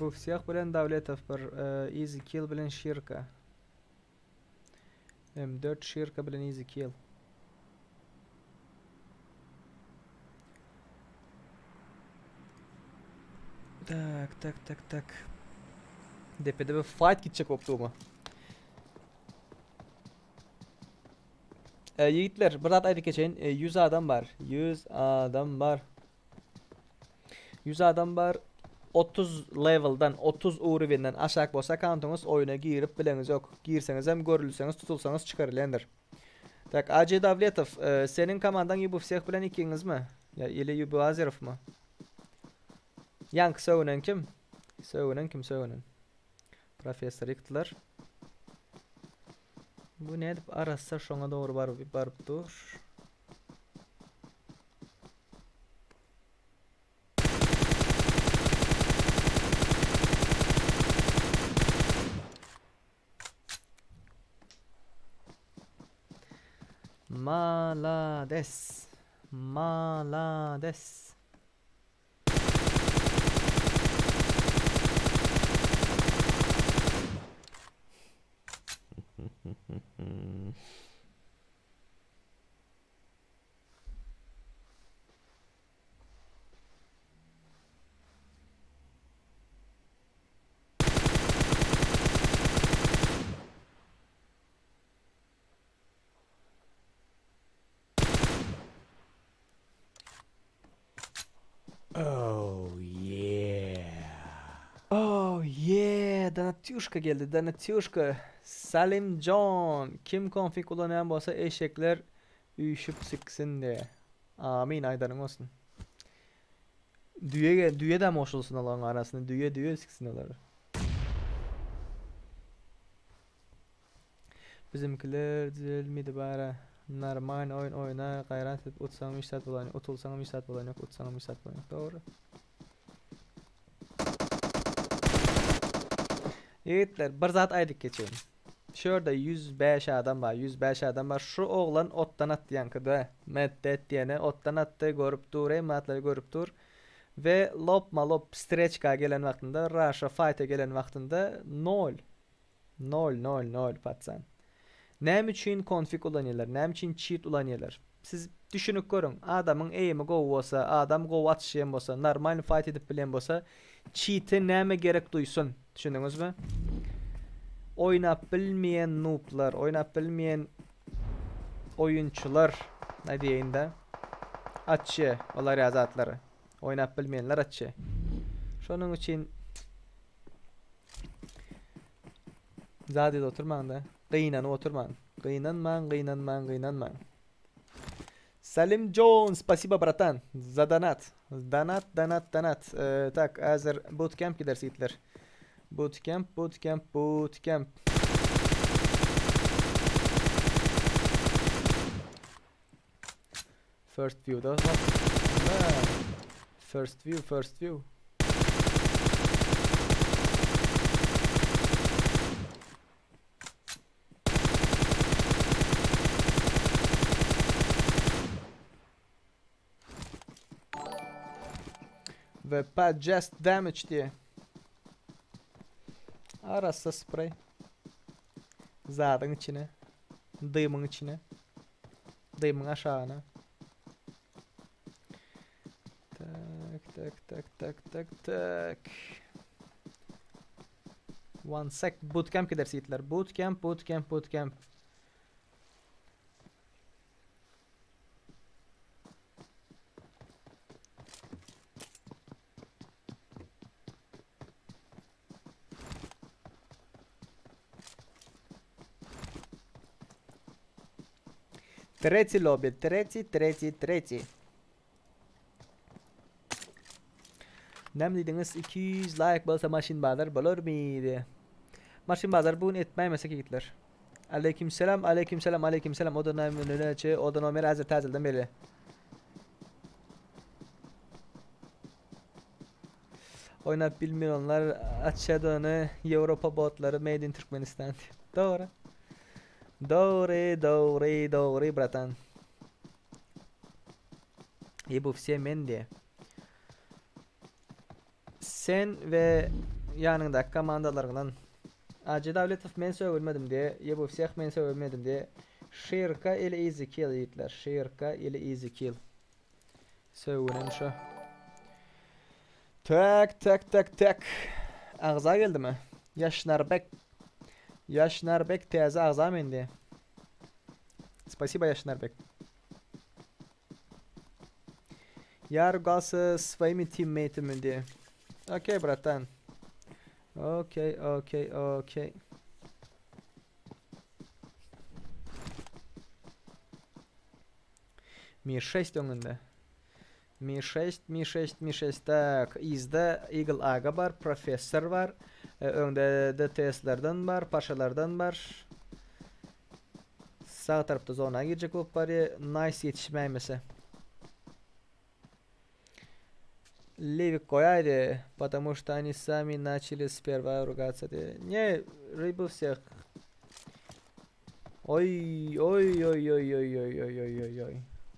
Bu всех bilen Davletov bir easy kill bilen Şirka. Hem 4 Şirka bilen easy kill. Tak. Depede bir fight gidecek optuğuma. Yiğitler, bir aydık geçeyin. 100 adam var. 100 adam var. 100 adam var. 30 level'dan, 30 urivenden aşağı bolsa kantunuz oyuna girip bileniz yok. Girseniz hem görülseniz, tutulsanız çıkarılendir. Tak, AC Davletov, senin komandan Yubufsek bilen ikiniz mi? Ya ile Yubu Azerov mu? Yank söwünen kim? Söwünen. Profesör Iktlar. Bu ne edip arasa şoňa doğru barıp dur. Malades. Oh yeah, Danatюшka geldi. Danatюшka. Salim John. Kim konfig kullanan bolsa eşekler üyüşüp siksin diye. Amin aydanın olsun. Düye de moşulsun olan arasında. Düye siksin onları. Bizimkiler düzelmedi bara. Normal oyun oyna gayret edip utsanım işlet bulanıyor. Utulsanım işlet bulanıyor. Utsanım işlet bulanıyor. Doğru. Yiğitler, bir zat aydık geçeyim. Şurada 105 adam var, 105 adam var. Şu oğlan ottan attı yankıda. Meddet diyene ottan attı, görüp dur, ematları görüp dur. Ve lop stretchka gelen vaktinde, Russia fight'e gelen vaktinde 0 patsan. Nem için konfig ulanıyorlar, nem için cheat ulanıyorlar. Siz düşünüp görün, adamın aim'i go olsa, adam go atışıyan olsa, normal fight edip bilen olsa, cheat'e neme gerek duysun. Düşündünüz mü? Oynap bilmeyen noob'lar, oynap bilmeyen oyuncular, ne diyeyim de, açı, olar yazatları. Oynap bilmeyenler açı. Şunun için zadide oturman da, kıyınanı oturman. Kıyınanman. Salim Jones, спасибо, bratан, за донат. Donat. Tak, hazır bootcamp gidersi Hitler. Bootcamp. First view da. First view. Ve pas just damage diye. Arasa spray. Zadın içine. Dıyımın içine. Dıyımın aşağına. tak. One sec. Bootcamp giderse gittiler. Bootcamp. Третий лобби, третий. Nem dediniz 200 like bolsa Machine Bazar bolur muydu? Machine Bazar bugün etmeyemese gittiler. Aleykümselam. Odan Ömer hazır tazilden beri. Oynap bilmiyorlar. Açadığını Avrupa botları Made in Türkmenistan. Doğru. Doğru bratan. Bu все mendi. Sen ve yanındaki komandalarından Acı Davletov men söylmedim diye, Yebufsiyah men söylmedim diye Şirka ile easy kill yitler. Şirka ile easy kill. Söylenen şu. Tak. Ağza geldi mi? Yaşnarbek teyze ağza mendi. Спасибо, Yaşnarbek. Я ругался с своими тиммейтами diye. Окей, братан. Окей. Mi-6 önünde. Mi-6. Tak. İzde Eagle Aga var. Professor var. Önde DTS'lerden var. Paşalardan var. Sağ tarafta zona girecek olup bari. Nice yetişmeyemese. Левик кояйди, потому что они сами начали сперва ругаться. Не, рыбу всех. Oy.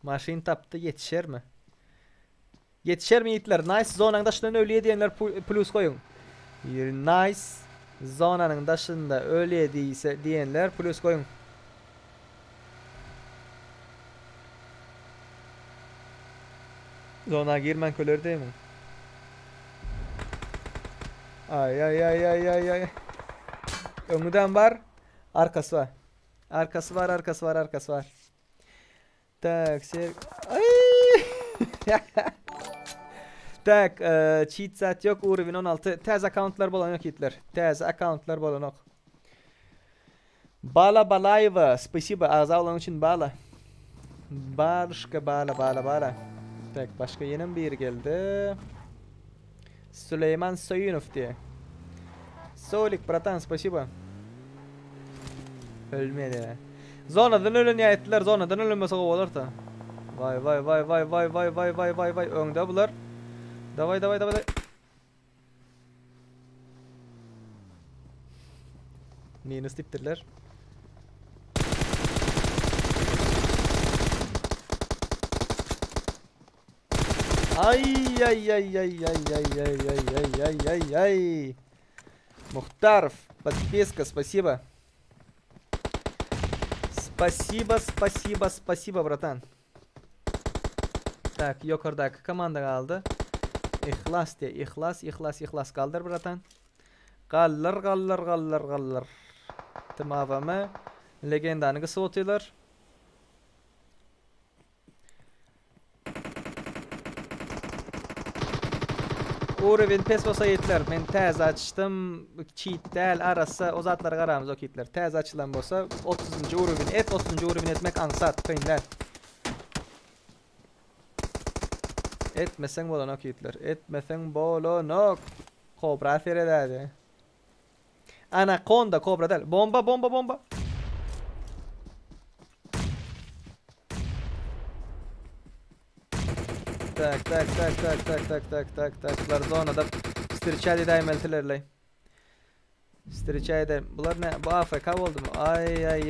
Maşin taptı yetişer mi? Yetişer mi yiğitler? Nice zonanın dışından ölüye diyenler plus koyun. Nice zonanın dışında ölüye diyenler plus koyun. Zona girmen kölür değil mi? Ay. Öngüden var. Arkası var. Arkası var. Tak. Ay. Tak. Cheat set yok. Urvin 16. Tez accountlar bolan yok hitler. Tez accountlar bolan yok. Bala Balayeva. Спасибо. Ağza olan için bala. Başka bala. Tak. Başka yeni bir geldi. Süleyman Soyunov diye. Solik bratan, спасибо. Ölmedi. Zonadan ölün nihayetler. Zonadan ölünmese kovalar da. Vay. Önde bular. Davay. Minus tiptirler. Ай. Мухтаров, подписка, спасибо. Спасибо, братан. Так, yukarıdaki komanda kaldı. İhlas diye. İhlas kaldır, bratan. Kaldır. Tamamı. Legendanı kısa otuyorlar. Urvin pes olsa yetler. Ben tez açtım. Cheat del arası o zatları qaramız o kitler. Tez açılan olsa 30. Urvin et. 30. Urvin etmek ansat. Kıyınlar. Etmesen bolon o kitler. Etmesen bolon. Kobra ferede. Anaconda kobra del. Bomba. Tak. Bunlar zonada Stirçay'da daimeltilerle. Stirçay'da. Bunlar ne? Bu AFK oldu mu? Ay.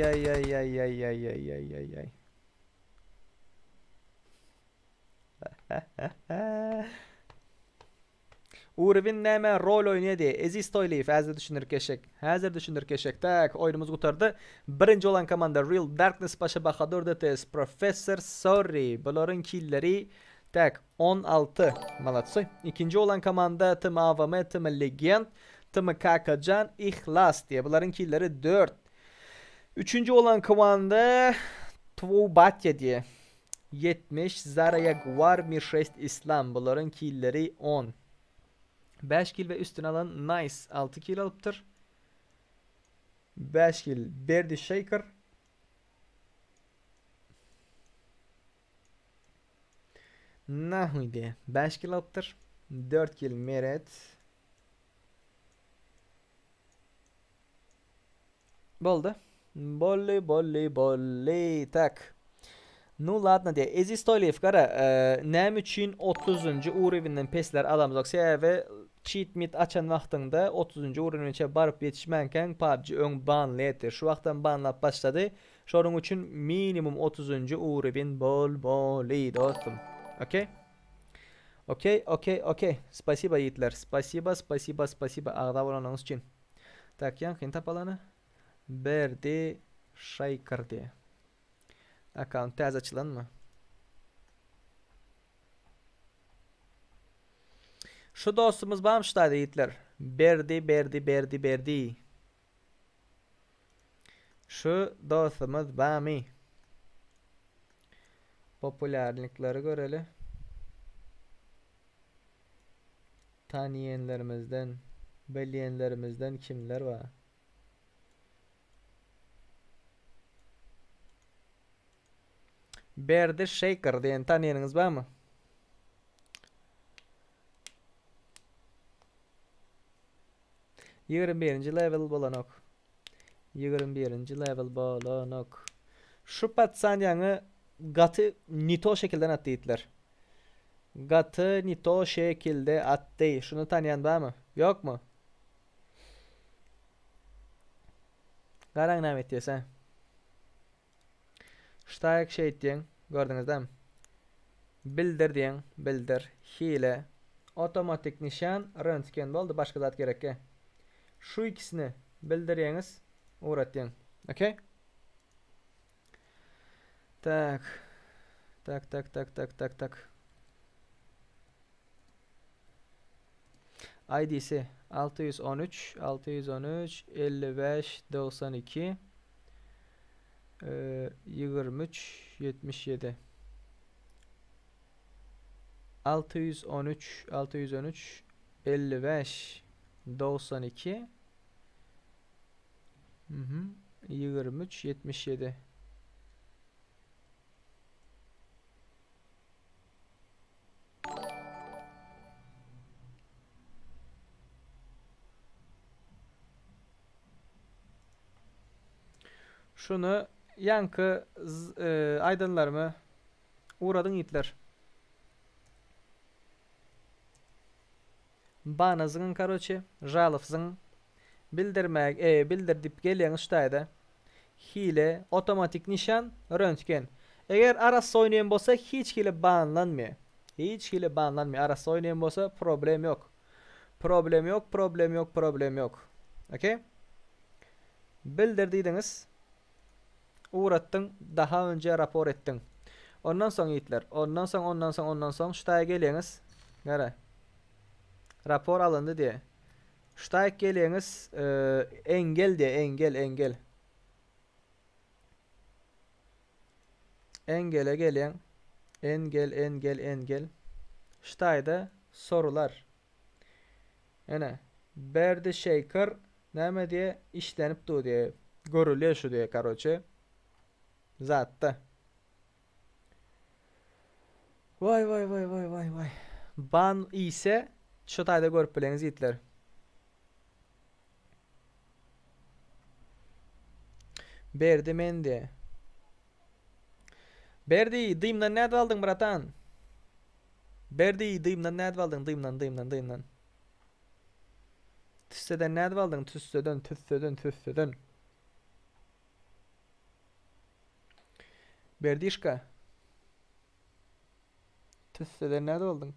Urvin neme rol oynadı. Ezist oyleyip hazır düşünür keşek. Tak oyunumuz kurtardı. Birinci olan komanda Real Darkness Paşa Bahadur DTS Professor Sorry. Bunların killleri Tak 16. Malatsoy. İkinci olan komanda Tım AVM, Tım Legend, Tım Kakacan, İhlas diye. Bunların killeri 4. Üçüncü olan komanda Tvubatya diye. 70. Zara Jaguar, Mirşest İslam. Bunların killeri 10. 5 kill ve üstüne alan Nice 6 kill alıptır. 5 kill Berdi Shaker. Nahuydi 5 kill alıptır. 4 kill Meret. Boldu. Bolli. Tak. Ну ладно diye. Ezi Stoylev kara. Nem için 30. uğrevinden pesler alamızak ve cheat meet açan vaxtında 30. uğrevine barıp yetişmenken PUBG ön banlı etir. Şu vaxtdan banlap başladı. Şorun için minimum 30. uğrevin bol dostum. Okey. Spasiba yiğitler. Spasiba. Ağda olanınız için. Tak yan kıyın tapalanı. Berdi Shaker diye. Account tez açılan mı? Şu dostumuz bağımştaydı yiğitler. Berdi. Şu dostumuz bağımı. Popülerlikleri göreli. Tanıyenlerimizden, bilyenlerimizden kimler var? Berdi Shaker diyen tanıyanınız var mı? ...21. level bolanok. 21. level bolanok. Şu patsan yanı... Gatı nito şekilde attı itler. Gatı nito şekilde attı. Şunu tanıyan var mı? Yok mu? Karan namet diyorsan. Ştayek şey diyen. Gördünüz değil mi? Bildir diyen. Bildir. Hile. Otomatik nişan. Röntgen oldu. Başka zat gerek ki. Şu ikisini bildiriyeniz. Uğrat diyen. Okey? Tak. ID'si 613 55 92 23 77 613 55 92 23 77 Şunu yankı aydınlarımı uğradın itler. Banazın karoçi, jalofzın bildirmek, bildirdip gelen ustayda hile, otomatik nişan, röntgen. Eğer arası oynayan bolsa hiç hile banlanmıyor. Arası oynayan bolsa problem yok. Okey? Bildirdiydiniz. Uğrattın, daha önce rapor ettin. Ondan sonra yiğitler. Ondan sonra şutaya geliyiniz. Gara. Rapor alındı diye. Şutaya geliyiniz. Engel diye. Engel. Engele gelen. Engel. Şutaya sorular. Yani. Berdi Shaker. Neme diye işlenip du diye. Görülüyor şu diye karoçe. Zaten. Vay. Ban ise şu tayda görüp bileniz yiğitler. Berdi mendi. Berdi dıyımdan ne aldın bratan? Berdi dıyımdan ne aldın? Dıyımdan. Tüsseden ne aldın? Tüsseden. Berdişka. Tüsseden nerede oldun?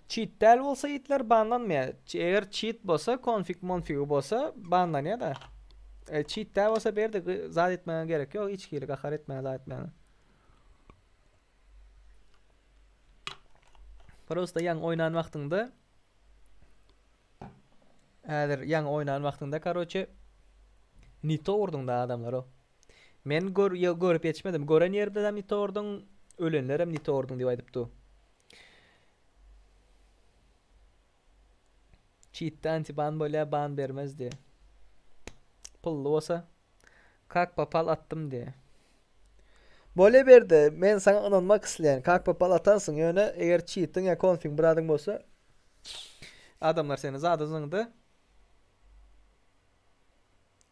Cheat del olsa itler banlanmıyor. Eğer cheat bolsa, config bolsa banlanıyor da. Cheat del olsa berdi zat etmeye gerek yok. Hiç kili kakar etmeye zat etmeye. Prosta yan oynan wagtynda häzir yan oynan wagtynda karoçe nito urdun da adamlar o. Men görüp yetişmedim. Gören yerimde de nito urdun, ölenler hem nito urdun diýip aýdypdy. Cheat'te antiban böyle ban vermezdi. Pullu olsa kak papal attım diye. Böyle berdi. Men sana inanmak isleyen. Kak papal atansın ýöne eger cheat'in ya config biradyň bolsa adamlar seni zady zyňdy.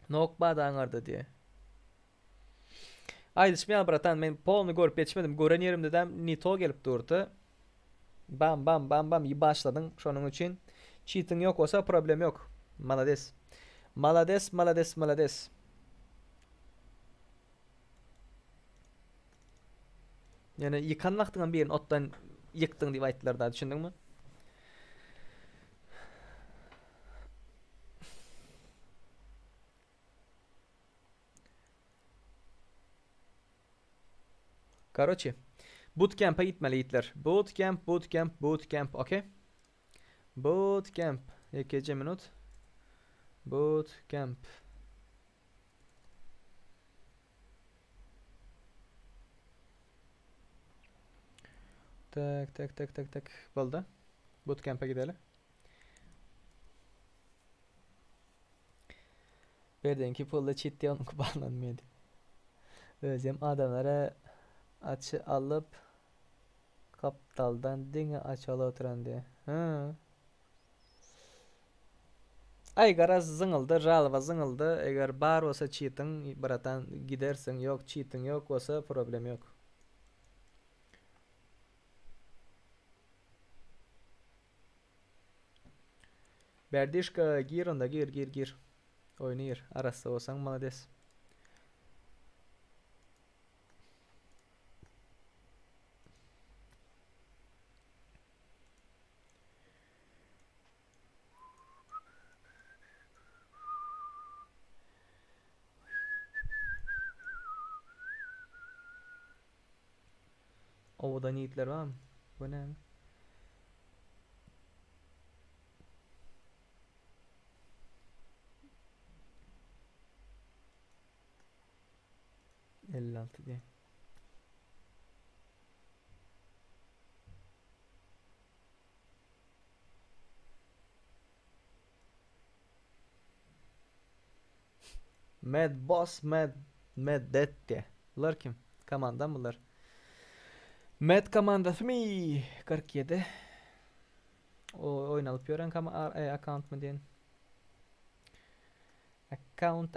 Nok badaňardy diye. Aýdyşmaýan bratan men polny görüp geçmedim. Gören yerimde de nito gelip durdy. Bam bam bam bam iyi başladyň. Şonuň üçin cheating yok olsa problem yok. Malades. Malades, malades, malades. Yani yıkan wagtyňdan birini otdan yıkdyň diýip aýtdylar da, düşündiňmi? Короче, bootcamp'a gitmeli yiğitler. Bootcamp, bootcamp, bootcamp, okey? Bootcamp. 2 minut. Bootcamp. Tak tak tak tak tak. Bolda. Bootcamp'a gidelim. Berdenki pulla çitti onu kullanmıyordu. Özüm adamlara açı alıp kaptaldan dine açalı oturan diye. Hı. Ay garaz zıngıldı, ralva zıngıldı. Eğer bar olsa cheating, baratan gidersin. Yok cheating yok olsa problem yok. Berdişka gir onda gir. Oynayır. Arası olsan malades. Ovada niyetler var mı? Bu ne? ...56 diye. Mad Boss, Mad Dead diye. Bunlar kim? Kamandan bunlar. Mad Comandası mı? 47. O oynalıp gören account mı diyen? Account.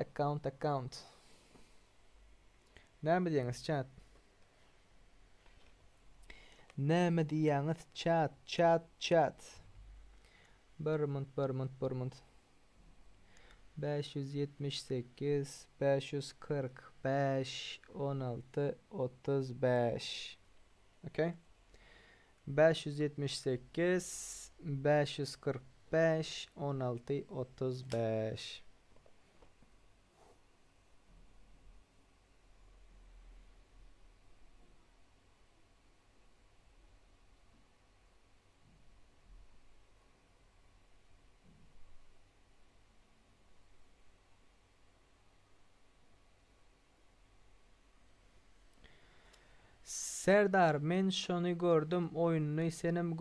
Ne mi diyeniz chat? Ne mi diyeniz chat? Bermont. 578 545 16 35. Okay. 578 545 16 35. Serdar, men şonu gördüm, oyununu senem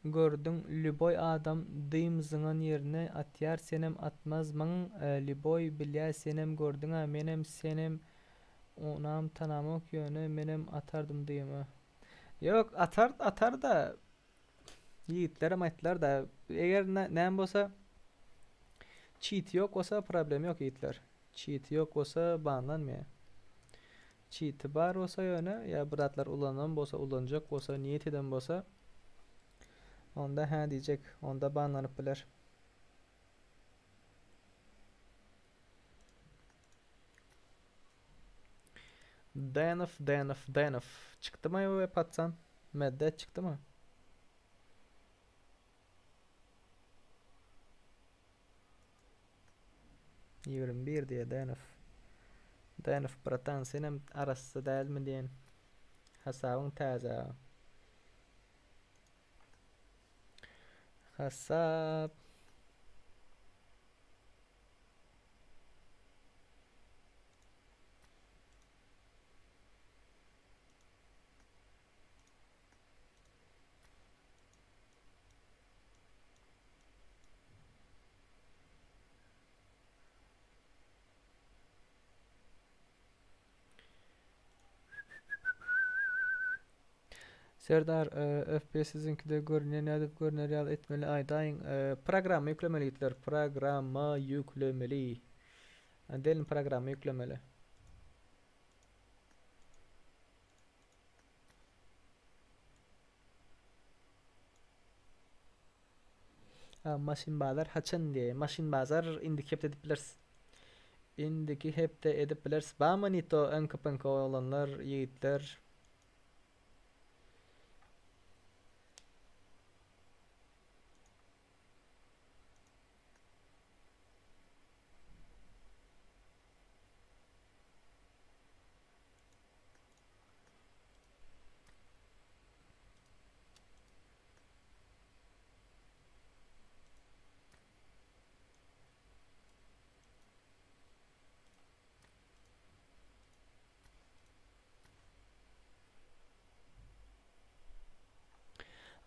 gördün, Lüboy adam dymzyňyň ýerine atýar, senem atmazmaň, Lüboy bilýär senem gördüň, menem senem onam tanamok ýöne menem atardym diýme. Yok, atar da yiğitlerim aýtdylar da, eger näme bolsa cheat yok olsa problem yok yiğitler. Cheat yok olsa banlanmaýar. Cheat bar olsa ýöne ya biratlar ulanan bolsa ulanjak bolsa niyet eden bolsa onda ha diýjek, onda banlanyp biler. Danov. Çıkdymy o patsan? Medde çıkdymy? Bir diye Danov bratan senem arasy dälmi diýen hasabyň täze. Hasap. Serdar, FPS sizinkide görünen adıp görüner yal etmeli aydayn programma yüklemeliler. Programma yüklemeli. Delin programma yüklemeli. Maşin bazar haçan diye. Maşin bazar indiki hep de edip bilers. İndiki hep de edip bilers. Bama nito enka olanlar, yiğitler.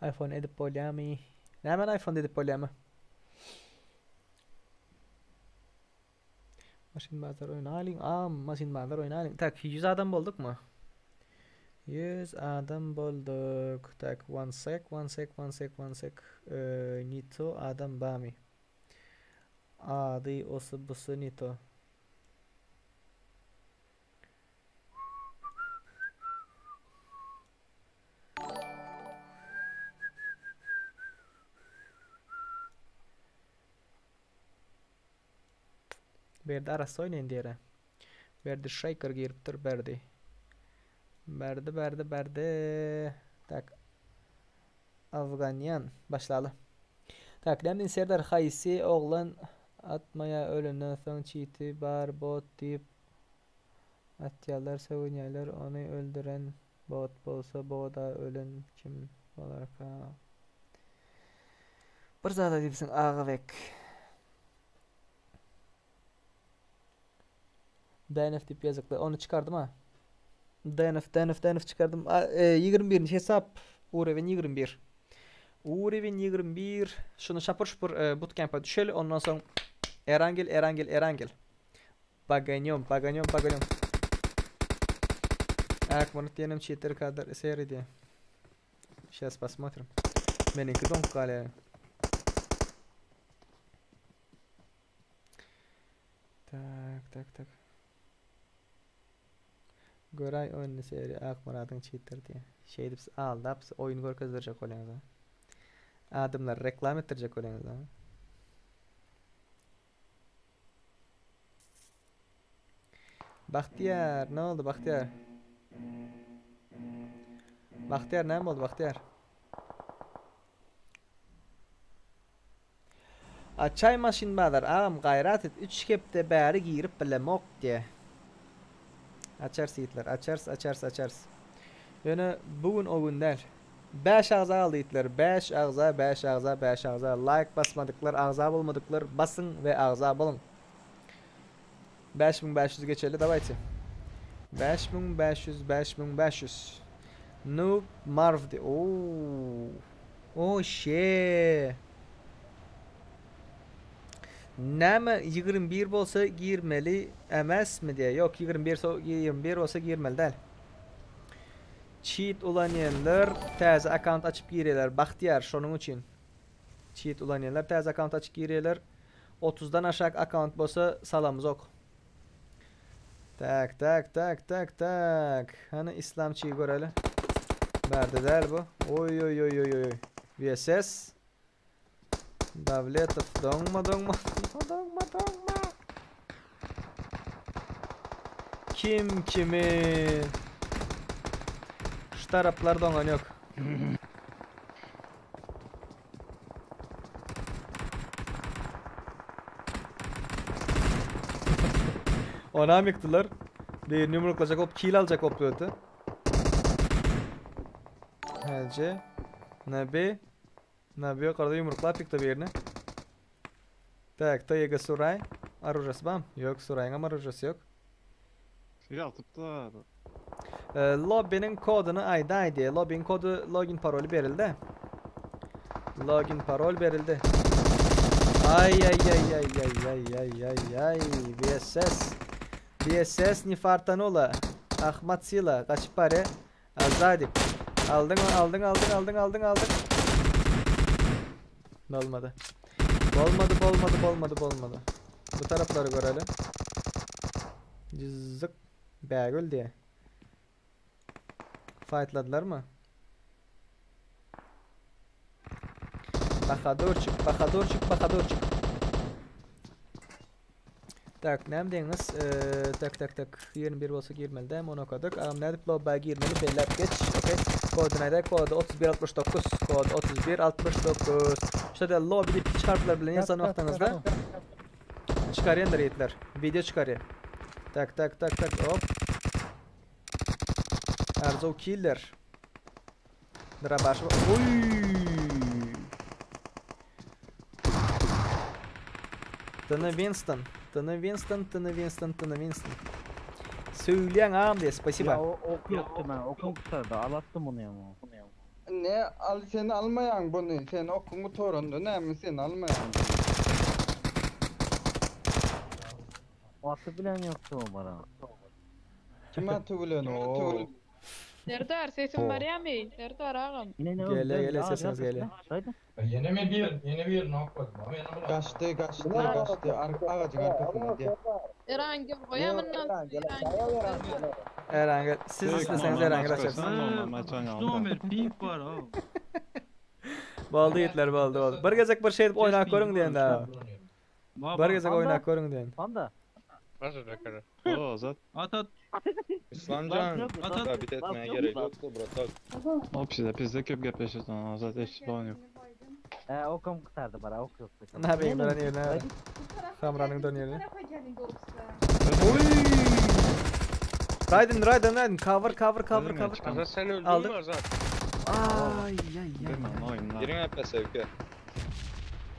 iPhone edip bolyami. Ne hemen iPhone edip bolyami. Maşin bazar oynayalım. Maşin bazar oynayalım. Tak 100 adam bulduk mu? 100 adam bulduk. Tak one sec. Nito adam bami. Adı osu busu nito. Berdi arası oynayın diyere. Berdi shaker giriptir berdi. Berdi. Tak. Afganyan. Başlalı. Tak demdin Serdar Haysi oğlan atmaya ölümden son çiğti bar bot deyip atyalar savunyaylar onu öldüren bot bolsa boda ölen kim olar ka. Bir zada deyipsin Ağabek. DNF tip yazıklı. Onu çıkardım ha. DNF çıkardım. 21. hesap. Urevin 21. Urevin 21. Şunu şapır bootcamp'a düşeli. Ondan sonra Erangel. Baganyom. Akmanı diyelim cheater kadar seri diye. Сейчас посмотрим. Benimki donk galiba. Tak. Göray oyunu seri Akmaradın cheater diye. Şey deyip aldap oyun görkezdirecek olanız. Adımlar reklam ettirecek olanız. Bahtiyar ne oldu Bahtiyar? Bahtiyar ne oldu Bahtiyar? Açay maşin badar ağam gayrat et 3 kepte bari girip bilemok diye. Açars yiğitler açars. Yani bugün o günler 5 ağza aldı yiğitler 5 ağza like basmadıklar ağza bulmadıklar basın ve ağza bulun. 5500 geçerli davaytı. 5500 Noob Marv'di. Oh shit. Näme 21 bolsa girmeli emas mi diye. Yok 21 olsa girmeli değil. Cheat ulanyanlar taze account açıp giriyorlar. Bahtiyar şunun için. Cheat ulanyanlar taze account açıp giriyorlar. 30'dan aşağı account bolsa salamız ok. Tak. Hani İslamçıyı görelim. Berdi değil bu. Oy. VSS. Davletov dongma. Kim kimi? Şu taraflar dongan yok. Ona mı yıktılar? Bir numaralayacak hop kill alacak hop diyordu. Hece. Nabi. Ne yapıyor? Yukarıda yumruklar pikti birini. Tak, Tayga Suray. Arujası bam? Yok, Suray'ın ama arujası yok. Yatıplar. Lobby'nin kodunu ayda. Lobby'nin kodu login parolü verildi. Login parol verildi. Ay VSS. VSS Nifartanola. Ahmet Sila. Kaç pare? Azadik. Aldın. Olmadı. Olmadı. Bu tarafları görelim. Zık. Bagel diye. Fightladılar mı? Bakadorçuk. Tak, nem deniz? Tak. 21 olsa girmeli. Onu okuduk. Amnedip lobby'a girmeli. Bellep geç. Okey. Koordinayda kodu 3169. Kod 3169. İşte de lobby'de piç harfler bilen yazan vaxtınızda. Çıkarıyın da reytler. Video çıkarıyor. Tak. Hop. Arzo killer. Dra başı. Oy. Tını Winston. Söyleyen ağam diye. Spasiba. Ya ok yoktu ben. Okum tutardı. Alattım onu ya. Ne al sen almayan bunu. Sen okumu torundu. Ne mi sen almayan? O atı bilen yoktu o bana. Kim atı bilen o? Serdar sesin var ya mı? Serdar ağam. Gele sesiniz gele. Yeni bir nok koydum. Ama yanıma Kaçtı. Ağacın arkasına diye. Herhangi koyamın lan. Erangel. Siz isteseniz Erangel açarsınız. Nomer pink var ha. Baldı yitler baldı. Bir gezek bir şey edip oynak görün diyen de. Bir gezek oynak görün diyen. Panda. Nasıl rekara? Oo zat. At. İslamcan. At. Sabit etmeye gerek yoktu burada. Hop size bizde köp gepleşiyorsun. Azat eş doğan yok. Okum tutardı bana. Ok yoktu. Ne yapayım ben yerine? Kamranın dön yerine. Oy! Raiden. Cover. Azat sen öldün Aldım. mü Azat? Ay. Girin hep sevke.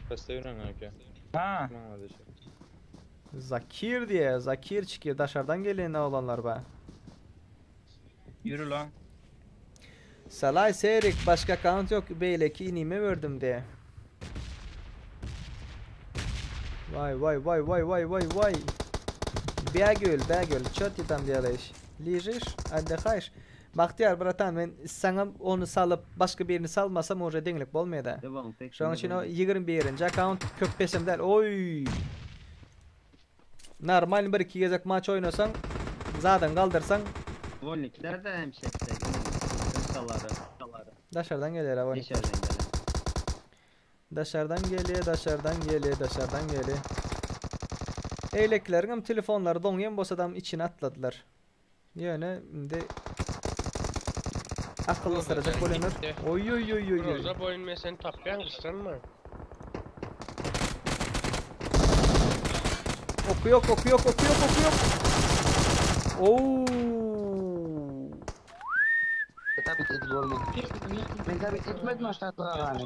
Peste yürüyen herke. Ha. Zakir diye. Zakir çıkıyor. Dışarıdan gelen ne olanlar be. Yürü lan. Salay seyrik. Başka account yok. Beyleki inime verdim diye. Vay. Bagel. Çöt yitam diyeleş. Lijiş. Hadi hayır. Bahtiyar bratan ben sana onu salıp başka birini salmasam orada denglik olmaydı. Şu an için o 21. account köpesem der. Oy. Normal bir iki gezek maç oynasan zaten kaldırsan Volnikler de hemşekte. Saları. dışarıdan gelir ha. Dışarıdan geliyor. Eyleklerin telefonları dongen boş adam içine atladılar. Yani de akıllı sıracak bolanır. Oy. Roza boyun mesela tapyan kıstan mı? Oku yok. Oo.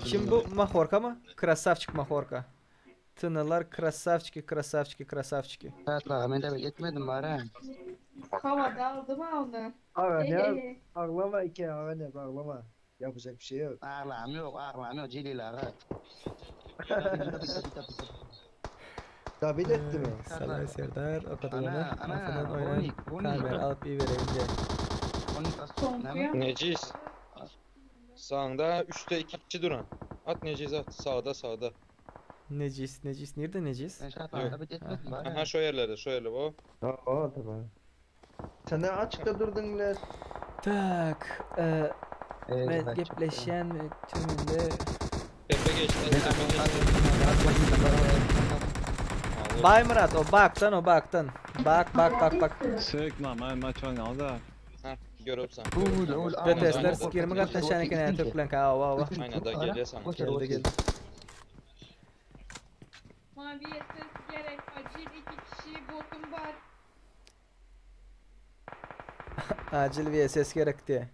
Kim bu? Mahorka mı? Krasavçık Mahorka. Tınılar krasavçiki. Havada aldım onu. Ağlama ağlama. Yapacak bir şey yok. Ağlam yok. Cililer ha. Tabii etti mi? Salay Serdar o kadarını afadan oynan kamera alıp iyi vereyim diye. Neciz. Sağında 3'te 2 kişi duran. At Neciz at. Sağda. Necis. Nerede Necis? Aha şu yerlerde o. Tamam. Sen de açıkta durdun lan. Tak. Ben gepleşen tümünde. Tepe geçti. Bay Murat o baktan. Bak. Sökma maç oynadı. Ha görüp sen. Detesler skirimi kattan şanikine Türklen ka. Aynen da geliyor sana. Geldi. Mavi ses gerek. Acil 2 kişi botum var. Acil VSS gerekti.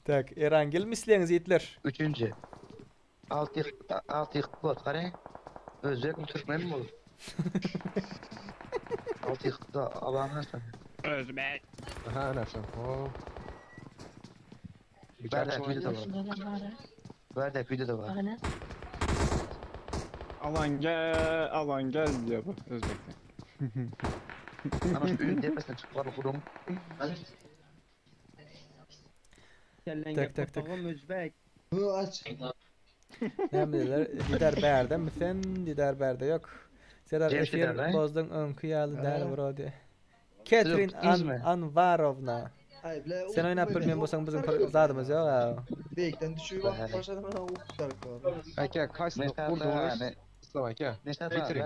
Tak, Erangel misleňiz ýetler. 3-nji. 6 yıkık bot qarang. Özbek mi Türkmen mi olur? 6 yıkıkda abanarsan. Özbek. Aha nasıl? O. Bardaq videoda var. Bardaq videoda var. Alan gel diyor bu Özbek'te. Ama şu ürün tepesinden çıkıp kurum. Tak. Özbek. Aç. Nämdiler? Didar bärde misen, didar bärde yok. Serar Cem efir Didar, he? bozdun önküýaly däl brody. Catherine Anvarovna. Sen oynap bilmeýän bolsaň bizim zadymyz ýok. Bekten düşüyor bak. Başladım ben okutlar. Aka kaçtı kurdunuz? Slovakya.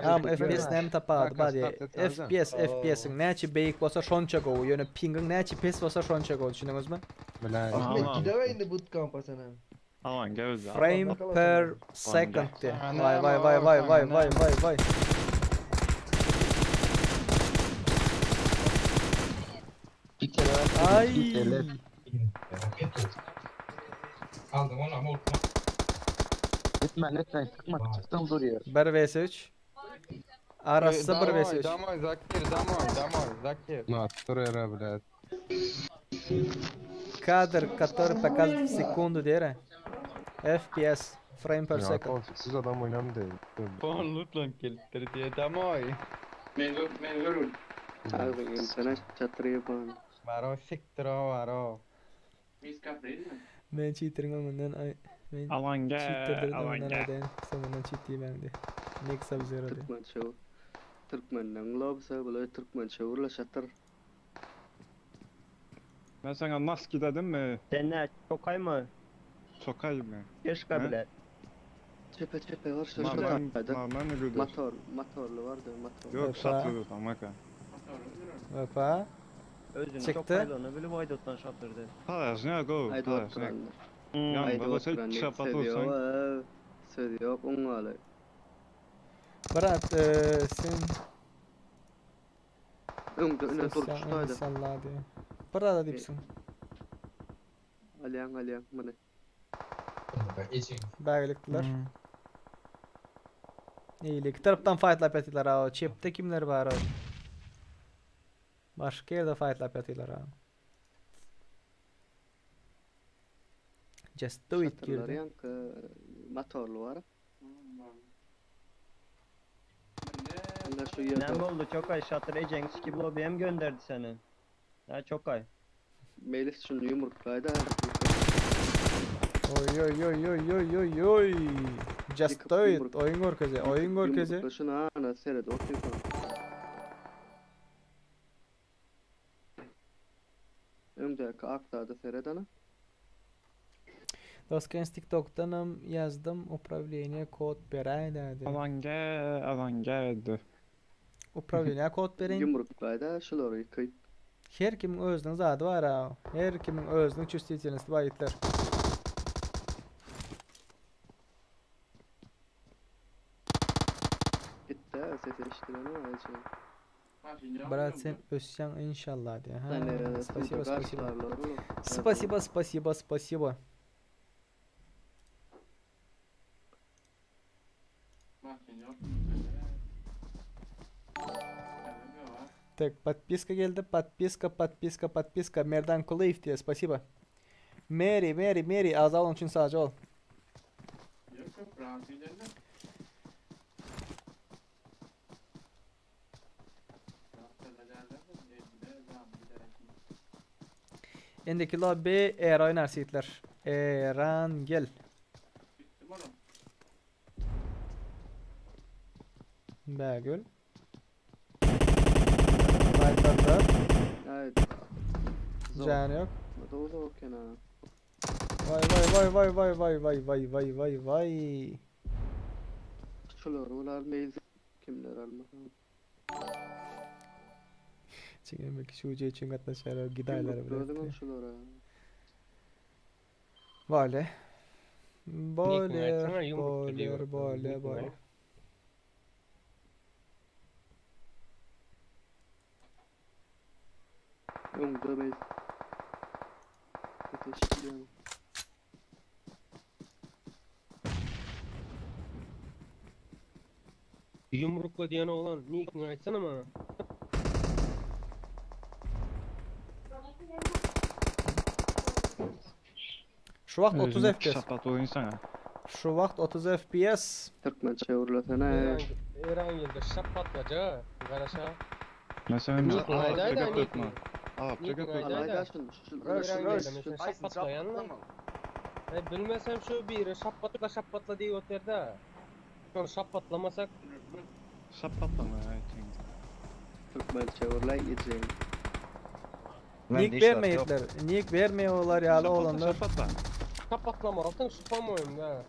Am FPS näme tapady bady. FPS'iň näçe beýik bolsa şonça gowy, ýöne pingiň näçe pes bolsa şonça gowy, düşündiňizmi? Bilen. Ahmet gideve indi bootcamp'a sana. Alan gel. Frame per second. Vay. Ay. Aldım onu ama unutma. Lütfen sıkma. Çıktım duruyor. 1vs3. Arası 1vs3. Домой, Закир, Закир. Ну, турера, блядь. Kadr, который показывает в секунду дера. FPS, frame per Ya second. konfiksiz adam oynamdı. Pon lütfen kilitleri diye домой. Abi insana çatır yapan. Varo siktir o varo. Men cheating ondan ay. Men Alan cheaterdir gel. Alan ondan gel. aydan. Sonundan cheat diýmändi. Next sub-zero de. Türkmen show. Türkmen'den lobsa böyle Türkmen show'la çatır. Ben sana maski dedim mi? Sen ne? Çokay mı? Sokay mı? Geç kabile. Çepe var şöyle Normal şöyle. ne güdür? Motorlu vardı motor. Yok satılır tamaka. Opa. Özünü Çıktı. çokayla onu böyle Vaydot'tan şatırdı. Palas ne go? Haydi Palas ne? oturan. Yan Haydi baba sen oturan. çapat olsan. Seviyor onlarla. Brat, sen Önde turpuştaydı. insanlar diye. Burada dipsin. Alyan mana. Bagliklar. İyi, iki taraftan fightlap ettiler ha. Çepte kimler var ha? Başka yerde fightlap ettiler ha. Just do it girdi. Yankı motorlu var. Ne oldu Çokay şatır Cengiz gibi lobiye mi gönderdi seni? Ha Çokay. Melis şunu yumruklaydı. Oy. Just do it. Oyun gorkeze. Şunu ana seyret okuyup. Ömdeki aktardı seyret ana. Doskens TikTok'tanım yazdım. Upravleniye kod beray dedi. Alan geldi. Upravleniye kod berin. Yumruklaydı şuları yıkayıp. Her kimin özünün zadı var ha. Her kimin özünün çüstiyetçenisi bayitler. Gitti ses eşittirene ayacağım. Brat sen ösyan inşallah diye. Ha, Спасибо. Так, подписка geldi. Подписка. Merdan Kulayf diye. Спасибо. Mary. Azal onun için sadece ol. Endeki lobby eğer oynarsa hitler. Eran gel. Bagül. Fightlarda. Evet. Can yok. Doğru okena. Vay. Şular ular mail kimler almasın. Çekemek şu ucu için katlaşar gidaylar Gördün mü bile. şulara? Böyle. Öňde biz. Teşekkür ederim. Yumrukla diyen oğlan nickini açsana bana. Şu vakt 30 Özüne FPS. Şapat oyun sana. Şu vakt 30 FPS. Türkmençe uğurlasana. Eren geldi şapatlaca. Garaşa. Mesela Nick Arapça Nayda'yı da götürtme. Nick. Arapça Nick götürtme. Nayda'yı da. Eren geldi mesela şapatlayan mı? Bilmesem şu biri şapatla diye oterde. Sonra şapatlamasak. Şapatlama ya. Türkmençe uğurlay gideceğim. Nick vermeyitler. Nick vermiyorlar yalı olanlar. Şapatlama altın spam oyun da.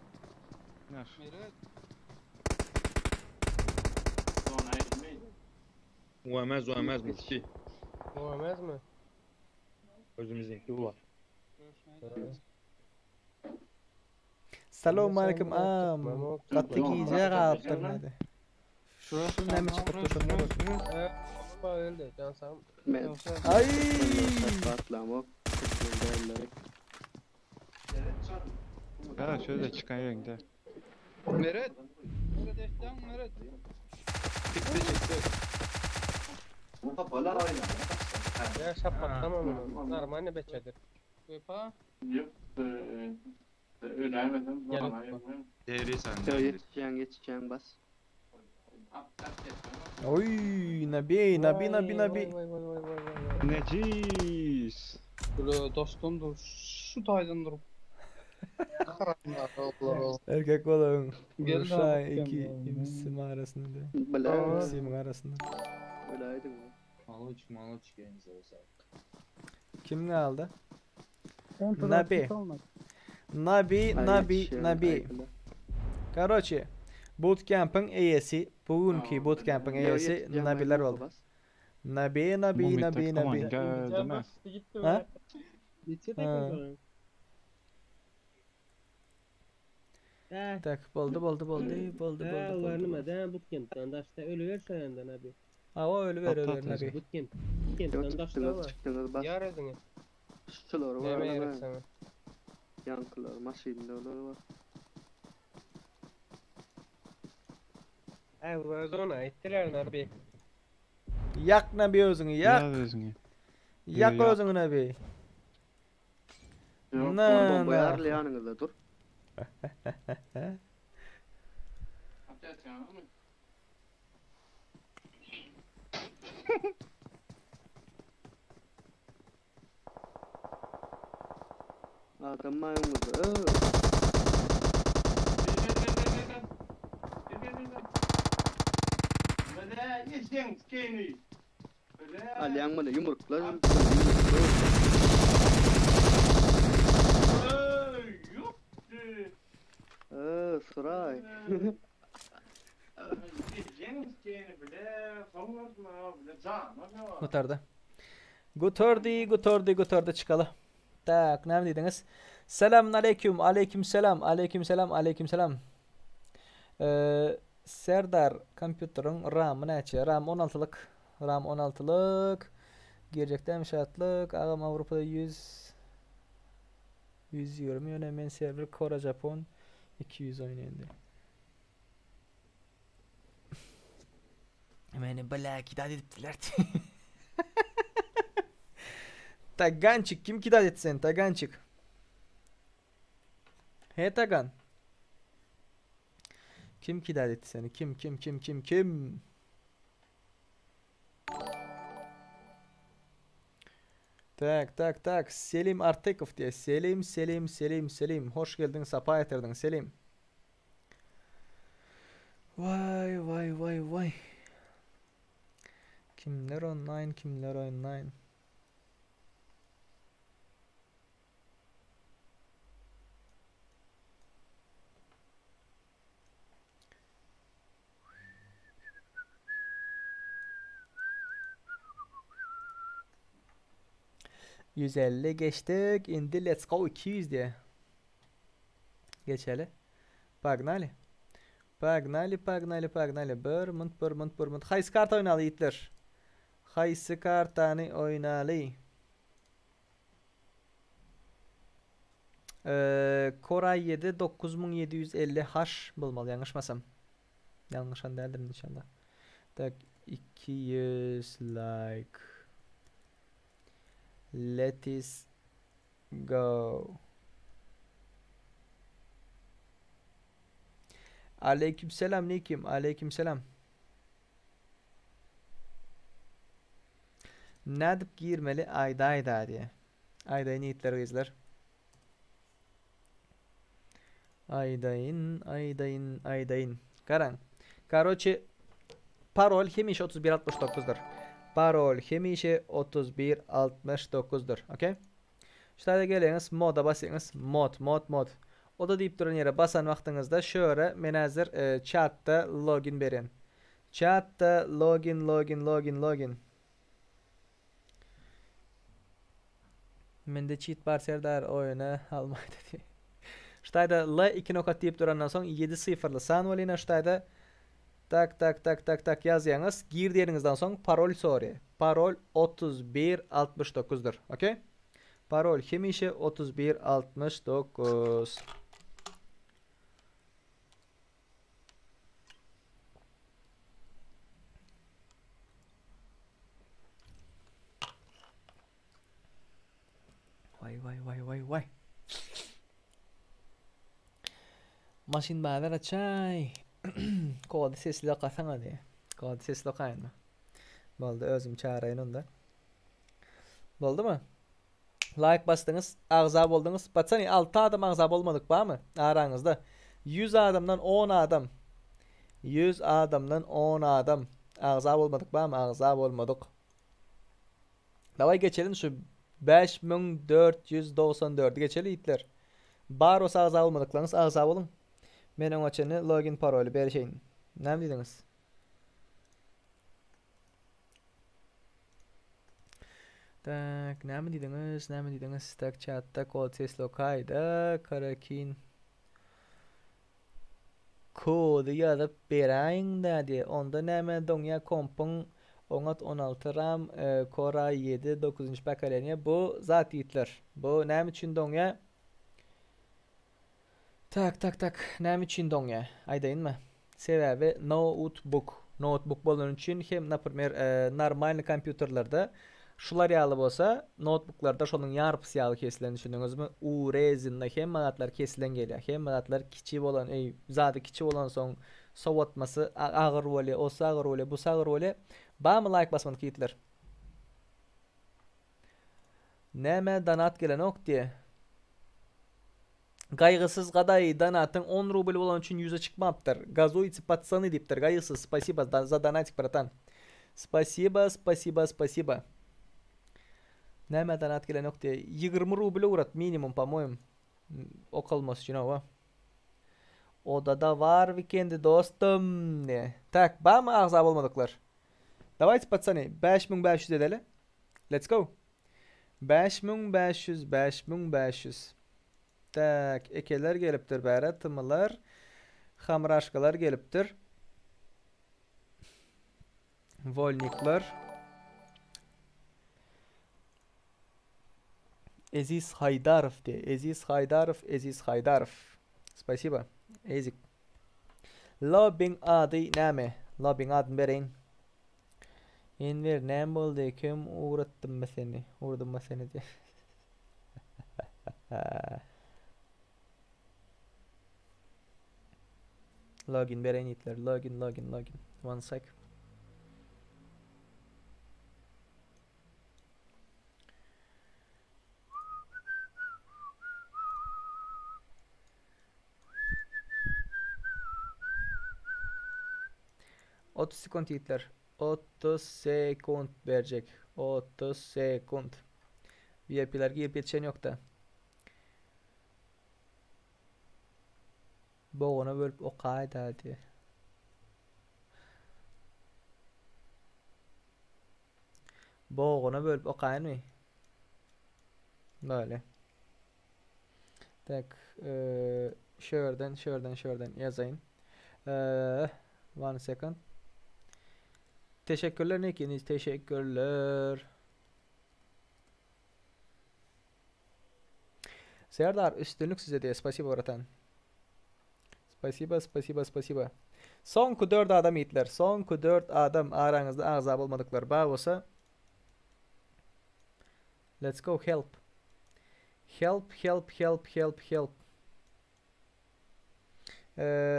Uemez mutki. Olmaz mı? Özümüzdeki bu var. Selamun aleyküm am. Katlı giyeceğe kaptım hadi. Şu ne mi çıktı şunları? Öldü can sağım. Ay. Patlama. Ya şöyle çıkayım da. Meret. Meret eşten Meret. Ya şapatlama mı? Normal ne beçedir? Köpa. Değeri sen. Geçeceğim bas. Oy nabi. Necis. Böyle dostumdur. Şu taydan durup. Erkek olun. Gel Uşağı daha iki bakayım. imsim arasında. Bela. İkisimin arasında. Belaydı mı? Malıç genç olsa. Kim kaldı? Kontrol Nabi. olmaz. Nabi. Короче, bootcamp'ın EY'si, bugünkü bootcamp'ın EY'si Nabiler oldu. Nabi. Ha? Tak, oldu. Ulanma da bootcamp'tan da işte ölüver sayanda Nabi. Ha o ölüver Nabi. Bootcamp'tan da işte var. Yar edin. Şular var. Deme yerek sana. Yankılar, maşinler var. Eurozona ettiler Nabi. Yak Nabi özünü, yak. Yak özünü Nabi. Bomba yarlı yanınızda dur. Adam maymunuzda. Alyan bana yumruklar. Sıray. Gutordi çıkalı. Tak, ne dediniz? Selamun aleyküm, aleyküm selam. Serdar kompüterin RAM'ı neçe? RAM 16'lık. Gelecekte şartlık. Ağam Avrupa'da 100 euro yönemen server Kore Japon 200 oynayındı. Beni bala kidat ettiler. Tagançık kim kidat etsen Tagançık. He Tagan. Kim kidat etti seni? Kim? Tak. Selim Artekov diye. Selim. Hoş geldin, sapa getirdin Selim. Vay. Kimler online? %50 geçtik. Indi let's go 200 diye. Geçeli. Pagnali. Börmünt. Haysi kart oynalı yiğitler. Haysi kartani oynalı. Koray 7 9750H bulmalı yanlışmasam. Yanlışan değildir inşallah. Tak 200 like. Let's go. Aleykümselam Nikim. Aleykümselam. Ne dip girmeli ayda diye. Ayda niyetleri izler. Aydayın. Karan. Karoçi parol hemişe 3169'dur. Parol hemişe 3169'dur. Okey? Şöyle geliniz moda basınız. Mod. O da deyip duran yere basan vaxtınızda şöyle men hazır chat'ta login verin. Chat'ta login. Mende cheat bar serdar oyunu almaydı diye. Ştayda L2 nokat deyip durandan soň 7 sıfırlı san bolina ştayda tak yazýaňyz. Girdiýeňizden soň parol soruyor. Parol 3169'dur. Okey? Parol hemişe 3169. Vay. Maşin bağlar açay. Kod sesli qasan hadi. Kod sesli qayna. Boldu özüm çağırayın onda. Boldu mu? Like bastınız, ağza boldunuz. Batsani 6 adam ağza bolmadık ba mı? Aranızda 100 adamdan 10 adam. 100 adamdan 10 adam. Ağza bolmadık ba mı? Ağza bolmadık. Davay geçelim şu 5494'ü geçeli itler. Bar olsa ağza olmadıklarınız ağza olun. Menin açını login parolü berişeyin. Ne dediniz? Tak, ne dediniz? Tak chatta kod ses lokayda karakin. Kodu yazıp berayın da diye. Onda ne donya kompun 16 RAM Core i7 9. bakaleniye bu zat itler. Bu ne için donya? Tak. Ne için donya? Aydayın mı? Sebebi notebook bolun için hem naprimер normal kompüterlerde şular ýaly bolsa notebooklarda şonun yarpysy ýaly kesilen düşündiňizmi? U rezinle hem magatlar kesilen gelýär. Hem magatlar kiçi bolan, zady kiçi bolan soň sowatmasy agyr bolýar, o sagyr bolýar, bu sagyr bolýar. Bamy like basmadyk ýitler. Näme donat gelen ok diye. Gaýgysız gaday donatın 10 rubl bolan üçin 100'e çıkmapdyr. Gazoyçy patsany diýipdir. Gaýgysız. Spasiba za donatик, bratan. Spasiba. Näme donat gelen ok diye. 20 rubl urat minimum, по-моему. Okalmas üçin o. Odada var weekendi dostum diye. Tak, bamy agza bolmadyklar. Давайте, пацаны, 5500 edeli. Let's go. 5500. Tak, ekeler gelipdir bäre, tymylar, hamraşkalar gelipdir. Volniklar. Aziz Haydarov diye. Aziz Haydarov. Спасибо. Ezik. Lobbing adı näme? Lobbing adını bereyin. Enver näme boldy? Kim uğrattım mı seni? Urdum mu seni diye. Login bereyin itler. Login. One sec. Otuz sekund itler. 30 sekund verecek. 30 sekund. VIP'ler girip yetişen yok da. Boğuna bölüp o kaydı hadi. Boğuna bölüp o kaydı mı? Böyle. Tak. Şuradan yazayım. One second. Teşekkürler Nikiniz. Teşekkürler. Serdar üstünlük size diye. Spasiba bratan. Spasiba. Sonku 4 adam yiğitler. Sonku 4 adam aranızda azap olmadıkları bağ olsa. Let's go help. Help.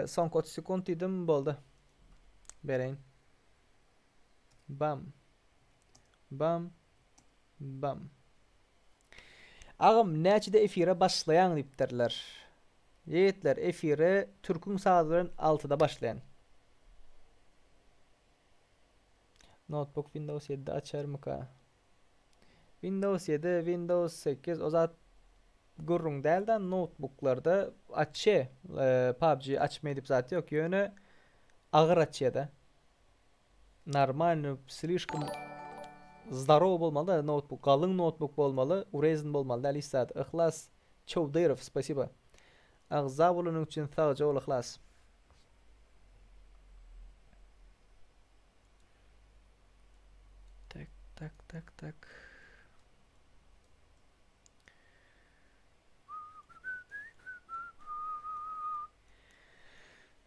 Son 30 sekund idim boldu. Bereyin. Bam. Ağam näçide efire başlayan dipderler. Yiğitler efire Türk'ün saatlerin 6'da başlayan. Notebook Windows 7 açar mı ka? Windows 7, Windows 8 o zat gurrun değil de notebooklarda açı. PUBG açmayıp zaten yok. Yönü ağır açıya da. Normal, слишком здоров болмалы да ноутбук, қалың ноутбук болмалы, урезін болмалы да листат. Ихлас Чоудыров, спасибо. Ағза болуның үшін сау жол ихлас. Так.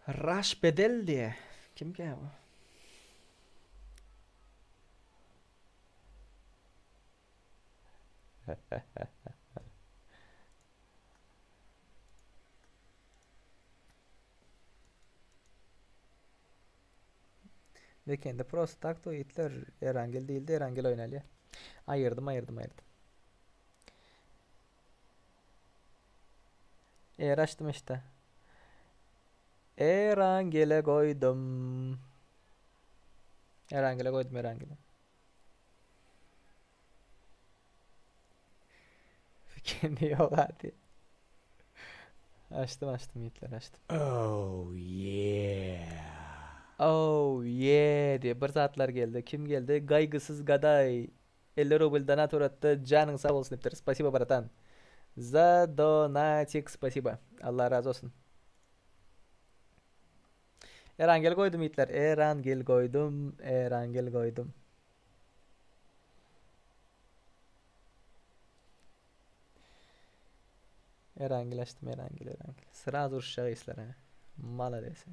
Raş bedel diye. Kim ki bu? Weekend'de prosto takto Hitler Erangel değildi, Erangel oynalı. Ayırdım. Açtım işte. Erangel'e koydum. Erangel'e. Kendi yok hadi. Açtım Hitler açtım. Oh yeah diye bir saatler geldi. Kim geldi? Gaygısız Gaday. 50 rubl donat attı. Canın sağ olsun Hitler. Spasiba bratan. За donatik spasiba. Allah razı olsun. Erangel koydum Hitler. Erangel koydum. Erangel açtım. Sıra dur şahıslara. Mala dese.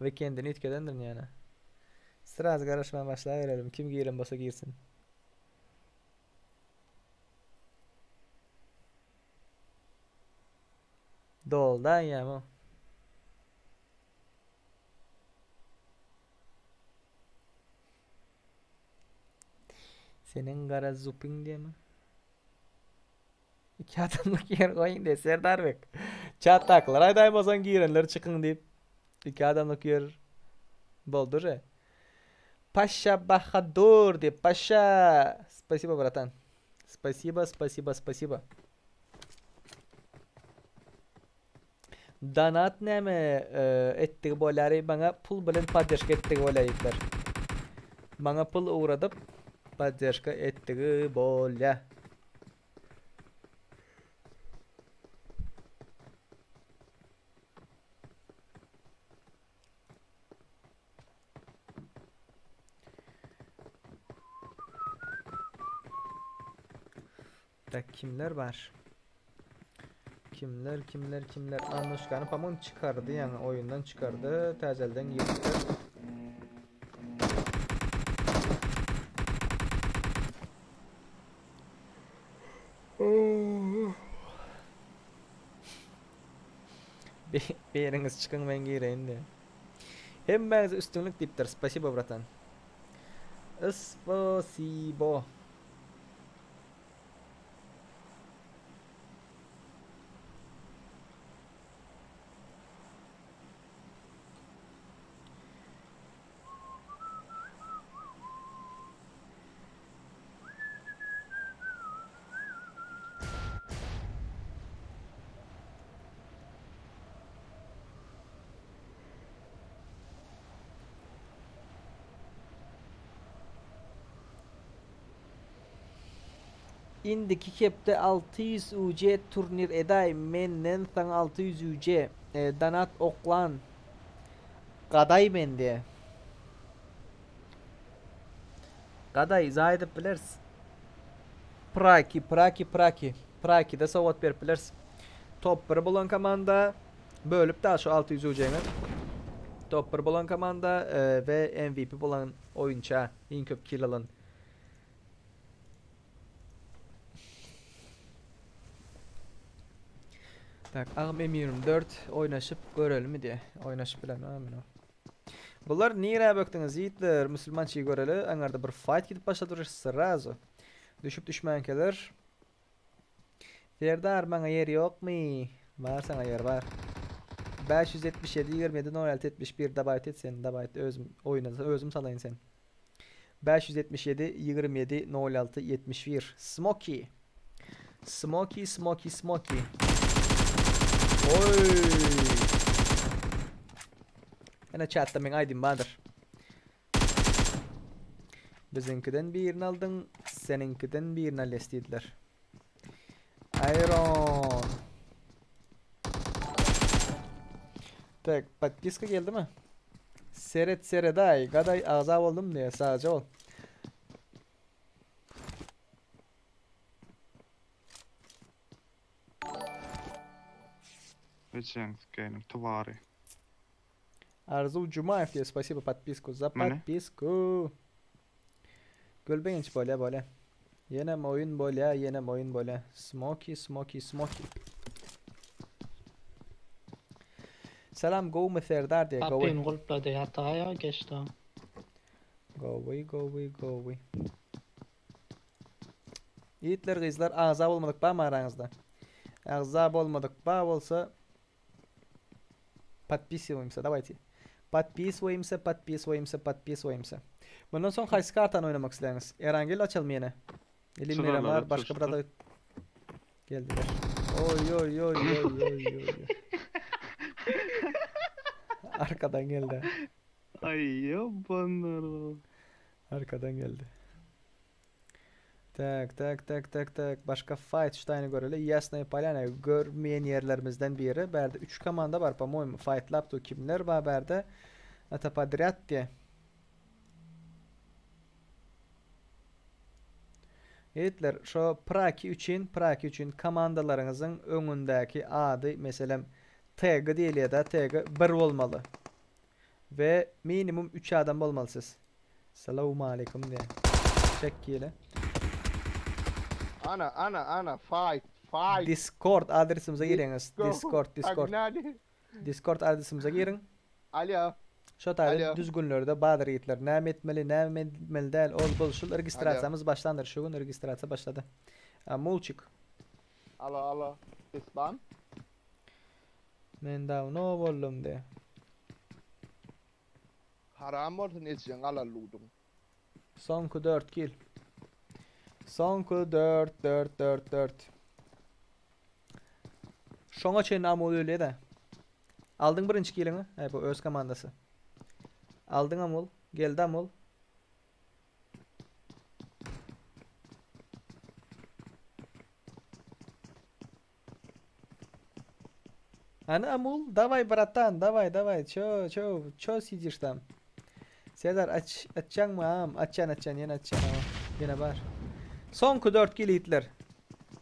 Ve kendini itkedendir yani. Sıra az karışmaya başlayıverelim. Kim giyelim basa girsin. Doldan ya mı? Senin gara zuping diye mi? 2 adamlık yer koyun diye Serdar Bek. Çataklar aydaymazan giyirenler çıkın deyip 2 adamlık yer boldur ya. Paşa Bahadur diye Paşa. Spasiba bratan. Spasiba. Donat neme ettik bolari bana pul bilen paddeşka ettik bolayıklar. Bana pul uğradıp paddeşka ettik bola. Kimler var? Kimler? Anuşkan'ı Pamon çıkardı yani oyundan çıkardı. Tezelden girdi. Bir yeriniz çıkın ben gireyim de. Hem bazı üstünlük diptir. Spasiba bratan. Spasiba. İndiki kepte 600 UC turnir eday menden san 600 UC Danat Oklan Gaday bende Gaday izah edip bileriz. Praki. Praki'de sovat berip bileriz. Top 1 bolan komanda bölüp daha şu 600 ucayını. Top 1 bolan komanda ve MVP bolan oyuncu, en köp kill alan. Tak, ağım M24 oynaşıp görelim mi diye. Oynaşıp bilen amin o. Bunlar nire böktünüz yiğitler, Müslüman çiğ göreli. Angarda bir fight gidip başladı sırrazo. Düşüp düşmeyen kelir. Ferdar bana yer yok mu? Var sana yer var. 577 27 06 71 dabayt et sen dabayt özüm oynadı özüm salayın sen. 577 27 06 71 Smokey. Smokey. Oy. Ana chatta men aydın badır. Bizinkiden birini aldın, seninkiden birini alestiydiler. Iron. Tak, подписка geldi mi? Sereday, gaday azab oldum diye sadece ol. Вечеринская, товары. Arzu Cumaev diye спасибо подписку за подписку. Gülbenç böyle. Yine oyun böyle. Smokey. Selam go mu Serdar diye go. Abim gulpladı hataya geçti. Go away. Yiğitler kızlar azab olmadık ba mı aranızda? Azab olmadık ba olsa подписываемся, давайте. Подписываемся. Bundan sonra haysi kartan oynamak isterseniz. Erangel açalım yine. Elimlerim var. Başka bir aday geldiler. Oy. Arkadan geldi. Ay yabanlar. Arkadan geldi. Tak. Başka fight şutayını görelim. Yasnaya Polyana görmeyen yerlerimizden biri. Berde 3 komanda var. По-моему, Fight Lab'da kimler var berde. Это подряд diye. Yiğitler şu Praki için komandalarınızın önündeki adı mesela tag değil ya da tag 1 olmalı. Ve minimum 3 adam olmalısınız. Selamun aleyküm diye. Çekkiyle. Ana fight. Discord adresimize giriniz. Discord adresimize girin. Alo. Şu tarih düzgünlerde bazı yiğitler ne etmeli değil ol buluşul registrasyamız başlandır. Şu gün registrasya başladı. Mulçik. Alo. İspan. Men daha ne oldum de. Haram olsun etsin alaludum. Sonku 4 kill. Sonku 4. Şoňa çen amul öyle de. Aldın birinci killini. Bu öz komandası. Aldın amul. Geldi amul. Ana amul. Давай, братан. Давай. Чё сидишь там? Serdar açacaksın mı ağam? Açacaksın yine açacaksın ama. Yine var. Sonku 4 kill Hitler.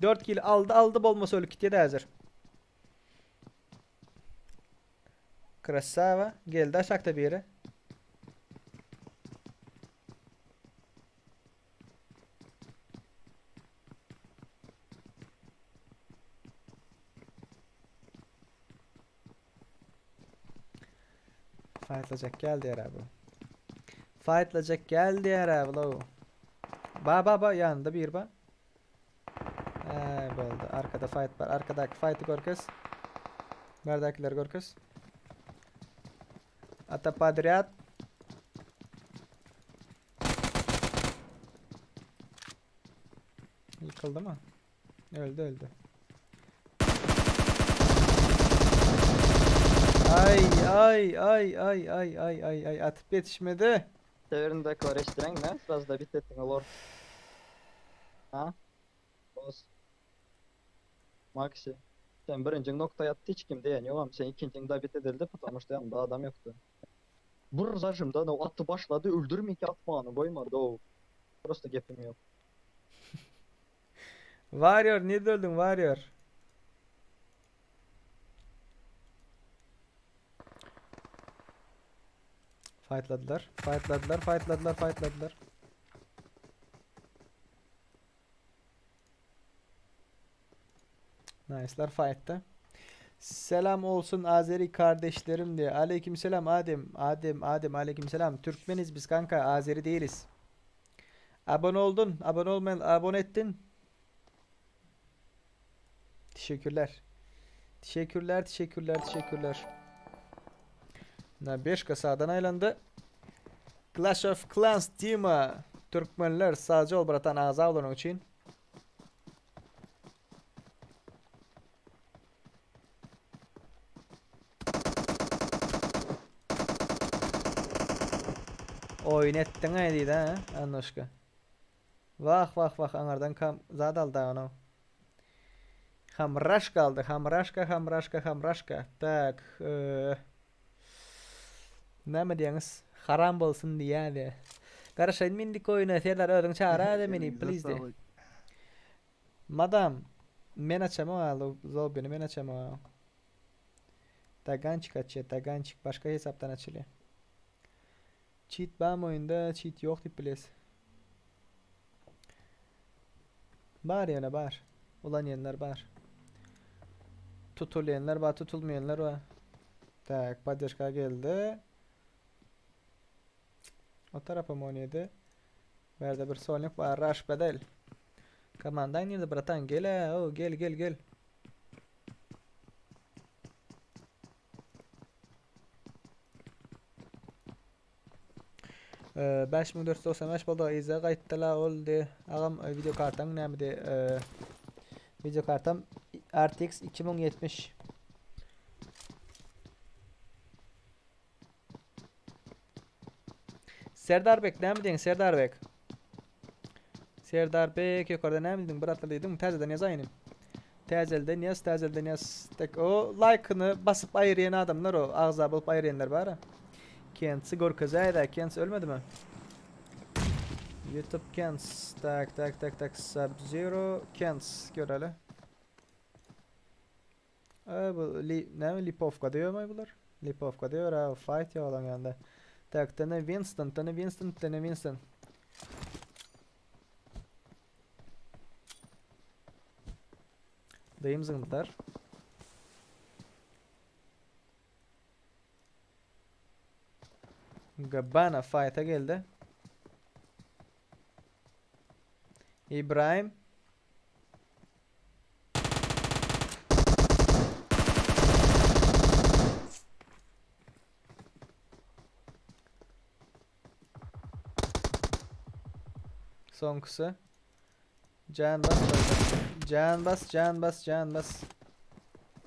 4 kill aldı bolmasa ölü kitye de hazır. Krasava. Geldi aşakta bir yere. Fightlayacak geldi herhalde. Fightlayacak geldi herhalde lo. Ba yanında bir ba. Oldu. Arkada fight var. Arkadaki fight'ı görküz. Neredekiler görküz. Ata подряд. Yıkıldı mı? Öldü. Ay atıp yetişmedi. Severinde koreştiren ne? Biraz da bitettin olur. Ha? Boz. Maxi. Sen birinci noktaya attı hiç kim diyen yok ama sen ikincin de bitedildi потому что yanında adam yoktu. Vur zacımda o attı başladı öldürme ki atmağını koymadı o. Prosto gepim yok. Warrior nerede öldün Warrior? Fightladılar. Nice'lar fight'ta. Selam olsun Azeri kardeşlerim diye. Aleykümselam Adem aleykümselam. Türkmeniz biz kanka, Azeri değiliz. Abone oldun, abone olmayan abone ettin. Teşekkürler. Teşekkürler. 5 kasadan aylandı. Clash of Clans team'a Türkmenler sadece ol bratan ağza olan için. Oynettin aydı ha anlaşka. Vah anardan kam zadal da onu. Hamraş kaldı. Hamraşka. Tak. Ne mi diyorsunuz? Haram bolsun diye de. Karışayın mindik oyunu. Serler ödün çağıra da beni please de. Madam. Men açamam. Zobini men açamam. Tagançık açıyor. Tagançık. Başka hesaptan açılıyor. Cheat bam oyunda. Cheat yok tiples. Var yana var. Ulan yenler var. Tutulayanlar var, tutulmayanlar var. Tak, Padyaşka geldi. O tarafa mı oynadı? Verdi bir sonluk var, rush bedel. Kamandan nerede bratan? Gel ha, oh, gel. 5495 boldu. İzle qaytdılar oldu. Ağam video kartın nämede? Video kartam RTX 2070. Serdar Bek näme diýen Serdar Bek? Serdar Bek ýokarda näme diýdin? Bir atladydyň, täzeden ýazaýyn. Täzelden ýaz. Tek o like'ını basyp aýrýan adamlar, o agza bolup aýrýanlar bar. Kendisi Gorkazay'da. Kendisi ölmedi mi? YouTube Kens. Tak. Sub-Zero Kens. Gör hele. Bu ne mi? Lipovka diyor mu bunlar? Lipovka diyor ha. Fight ya olan yanında. Tak. Tane Winston. Dayım zıngıtlar. Gabbana fight'a geldi. İbrahim. Son kısa. Can bas.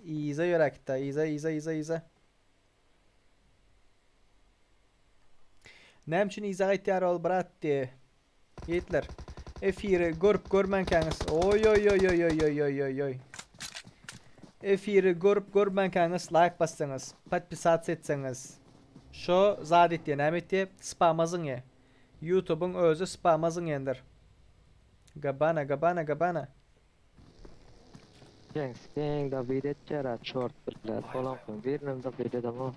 İza yorakta. İza. Nämçin izağa ihtiyar ol brat diye. Yiğitler. F1'i görmenkeniz. Oy. F1'i görmenkeniz like bassanız. Подписаться etseniz. Şo zadet diye näme diye spamazın ye. YouTube'un özü spamazın yendir. Gabana. Sen da video çara short bilen falan vermem da videoda.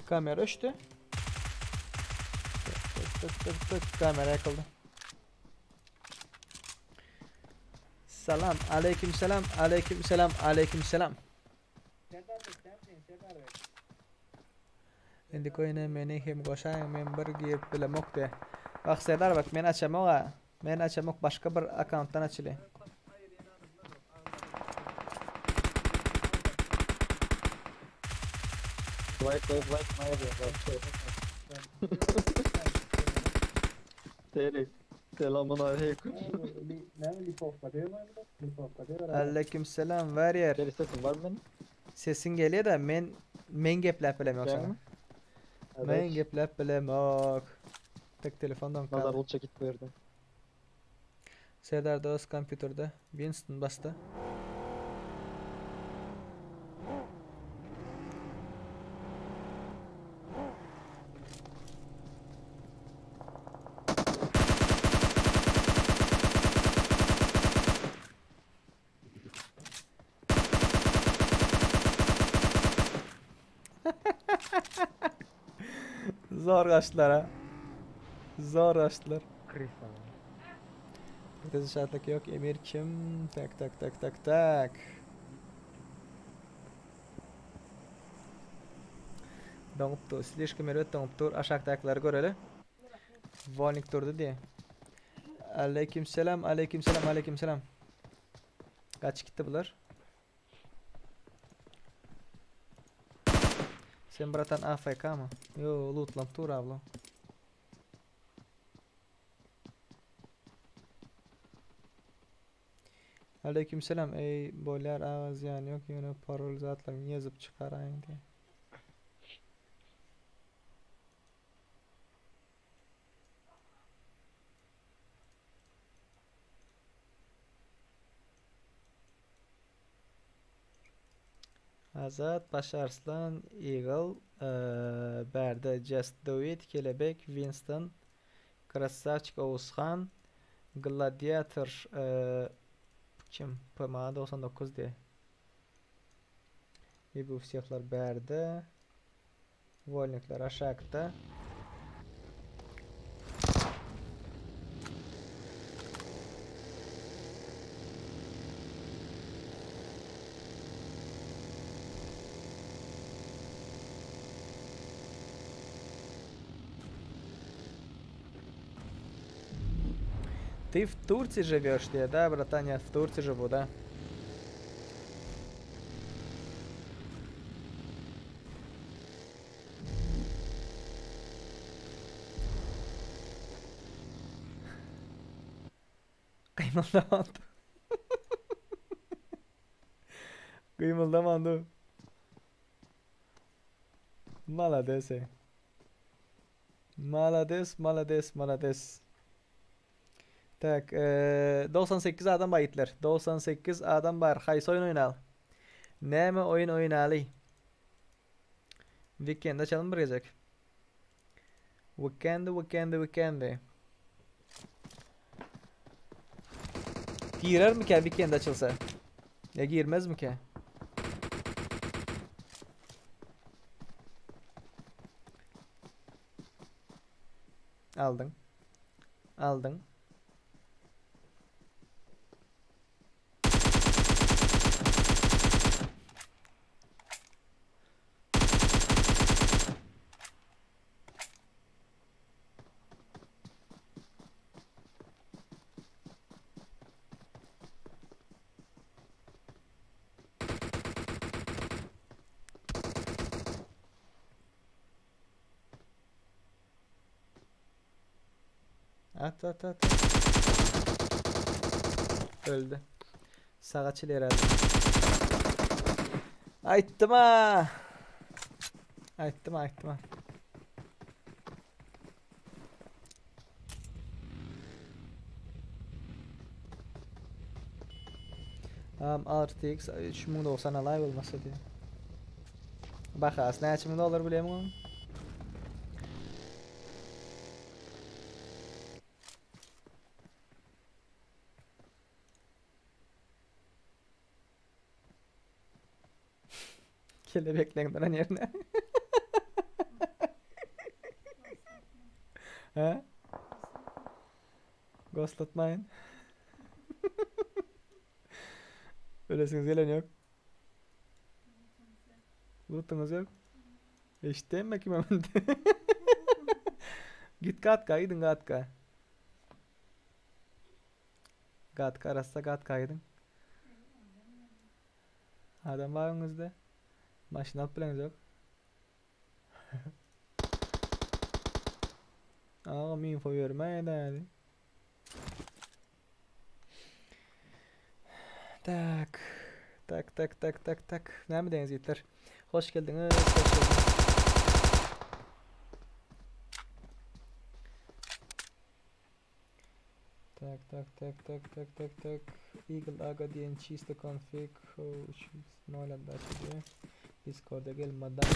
Kamera açtı. Kamera yakıldı. Selam. Aleykümselam. Endi koyuna meni hem goşayın men bir giyip bilemok de. Bak Serdar bak men açamok başka bir account'tan açılı. Like Seri. Selamun aleyküm. Aleykümselam Warrior. Sesin var mı benim? Sesin geliyor da men geplep bilemok sana. Men geplep bilemok. Tek telefondan kaldı. Nazar olacak git verdi. Serdar da öz kompüterde Winston bastı. Zor kaçtılar ha. Zor kaçtılar. Ötesi şartlık yok. Emir kim? Tak tak tak tak tak. Doňupdy. Slishki meret doňupdy. Aşakdakileri göreli. Volnik durdu diye. Aleykümselam, aleykümselam, aleykümselam. Kaç gitti bular? Sen bratan AFK mı? Yo, lootlam tur abla. Aleykümselam. Ey boylar ağız yani yok yine parol zatlarını yazıp çıkarayım diye. Azat, Başarslan, Eagle, Berde, Just Do It, Kelebek, Winston, Krasavchik, Oğuzhan, Gladiator, kim? PMA 99 diye. Ve bu siyahlar Berde, Volnikler aşağıda. Ты в Турции живешь, да, братан? Я в Турции живу, да. Kıymıldamandı. Kıymıldamandı. Malades. Malades, malades, malades. Tak, 98 adam bayitler. 98 adam var. Haysi oyun oynal. Neme oyun oynali. Weekend'da çalım birgecek. Weekend'de. Girer mi ki weekend açılsa? Ya girmez mi ki? Aldın. At. Öldü. Sağaçıl herhalde. Ayttım ha. RTX 3090 alay olmasa diye. Bakas neçe ming dolar bileyim onu. Kelebeklerden yerine. Ha? Ghostlatmayın. Öylesiniz gelen yok. Bulutunuz yok. İşte mi kime mende? Git Gatka, gidin Gatka. Gatka arasında Gatka gidin. Adam var önünüzde. Maşinal planınız yok. Ağam info vermeye değerli. Tak. Ne mi deniz yiğitler? Hoş geldiniz. Так. Eagle Aga diyen çizdi config. Nola da açılıyor. Discord'a gel madam.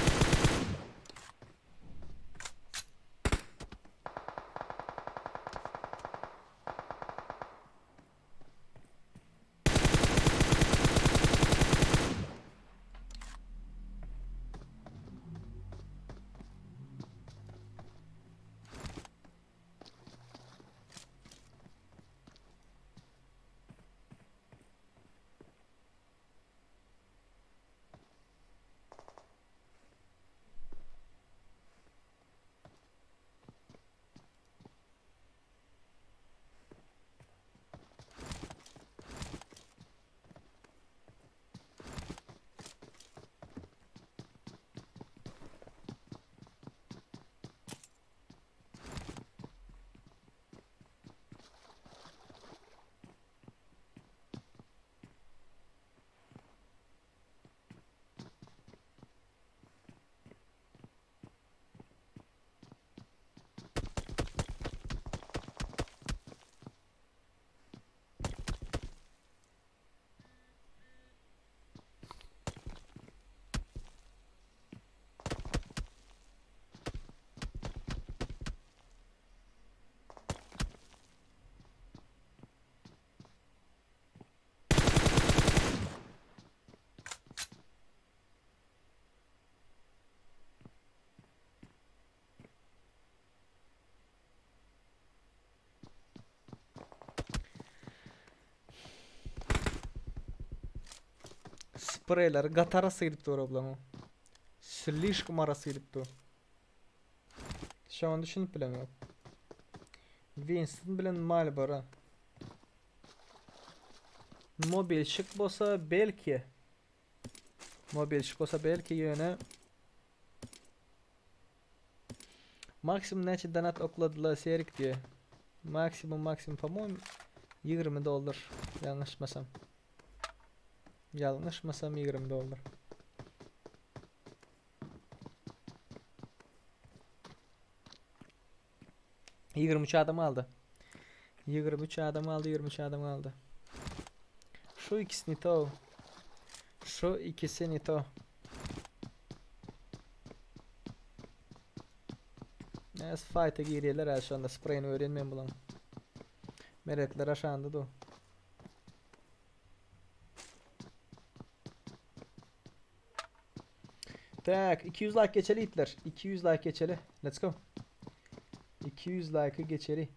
spreyleri gatara sıyırıptı orablan o. Slishkum ara sıyırıptı o. Şu an düşünüp bilemiyorum. Winston bilen Malboro. Mobil şık bolsa belki. Mobil şık olsa belki yöne. Maksimum neçe donat okladılar serik diye. Maksimum по-моему $20. Yanlışmasam. Yanlışmasam $20. 23 adam aldı. 23 adam aldı, 23 adam aldı. Şu ikisini to. Şu ikisini to. Neyse fight'a giriyorlar ha şu anda spreyini öğrenmeyen bulan. Meretler aşağında da o. Tak 200 like geçeli Hitler. 200 like geçeli. Let's go. 200 like'ı geçeri.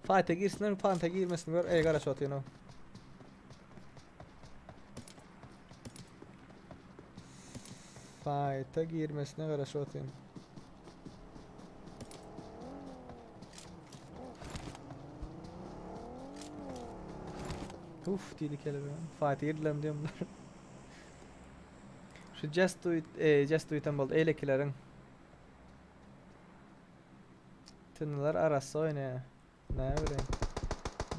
Fight'a girsinler, fight'a girmesinler. Ey garaj atıyor no. Fight'a girmesine garaj atıyor. Uf tehlikeli be. Fight'a girdiler diyorum bunlar. Şu Just Do It'en buldu. Eylekilerin. Tınılar arası oynuyor. Ne bileyim.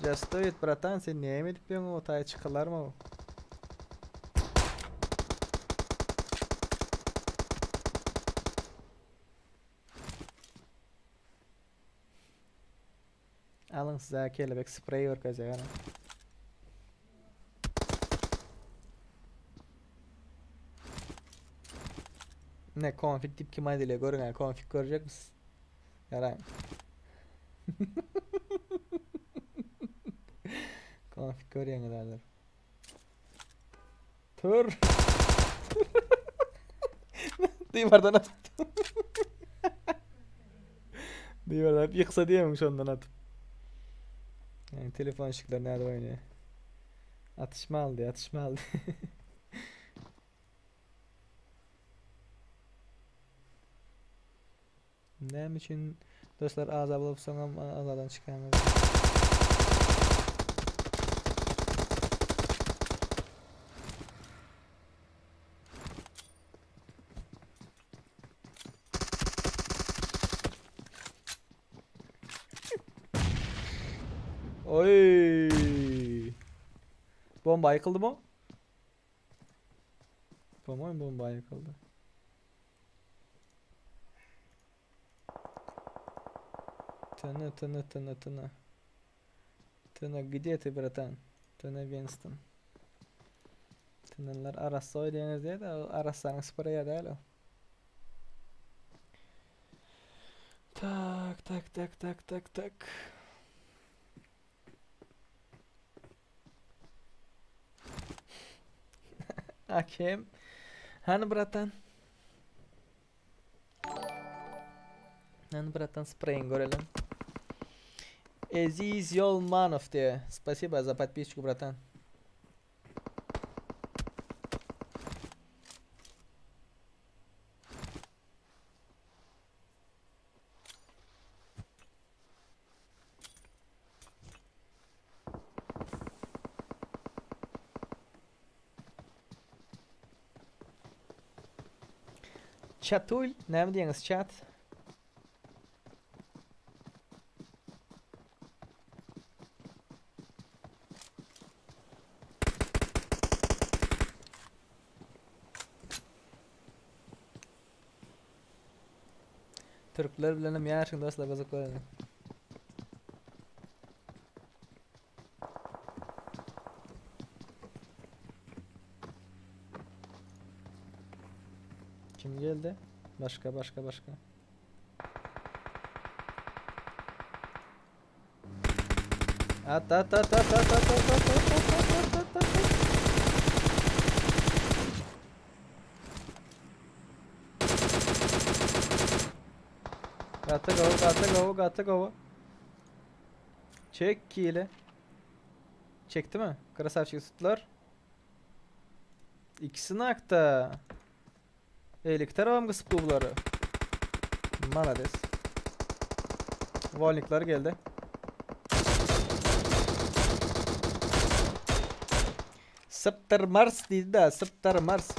Just Do It bratan sen niye mi diyorsun o taya çıkılar mı o? Alın size kelebek spreyi orkacak yani. Ne config tip kim aydıyla görün yani config görecek misin? Yarayım. Config görüyen kadardır. Tur. Divardan atıp. Divardan hep yıksa diyememiş ondan atıp. Yani telefon ışıkları nerede oynuyor? Atışma aldı, atışma aldı. Ne için dostlar ağza bulup sonra ağzadan çıkarmıyor. Oy! Bomba yıkıldı mı? Bomba yıkıldı. Тына. Tına где ты, братан? Tına Winston. Tınalar arası oynayanız diye de araslarını spraya değil o. Tak. Hakem. Hani bratan? Hani bratan spraying görelim. Aziz Yolmanov diye. Спасибо за подписку, братан. Chatul, ne diyorsunuz chat? Türkler bilenim yaşın dostlar bazı koyalım. Kim geldi? Başka. At at at at at at at at at. Gatta go. Çek kile. Çekti mi? Krasavçık tuttular. İkisini akta. Eylikler avam kısıp buları. Malades. Volnikler geldi. Sıptır Mars dedi de Sıptır Mars.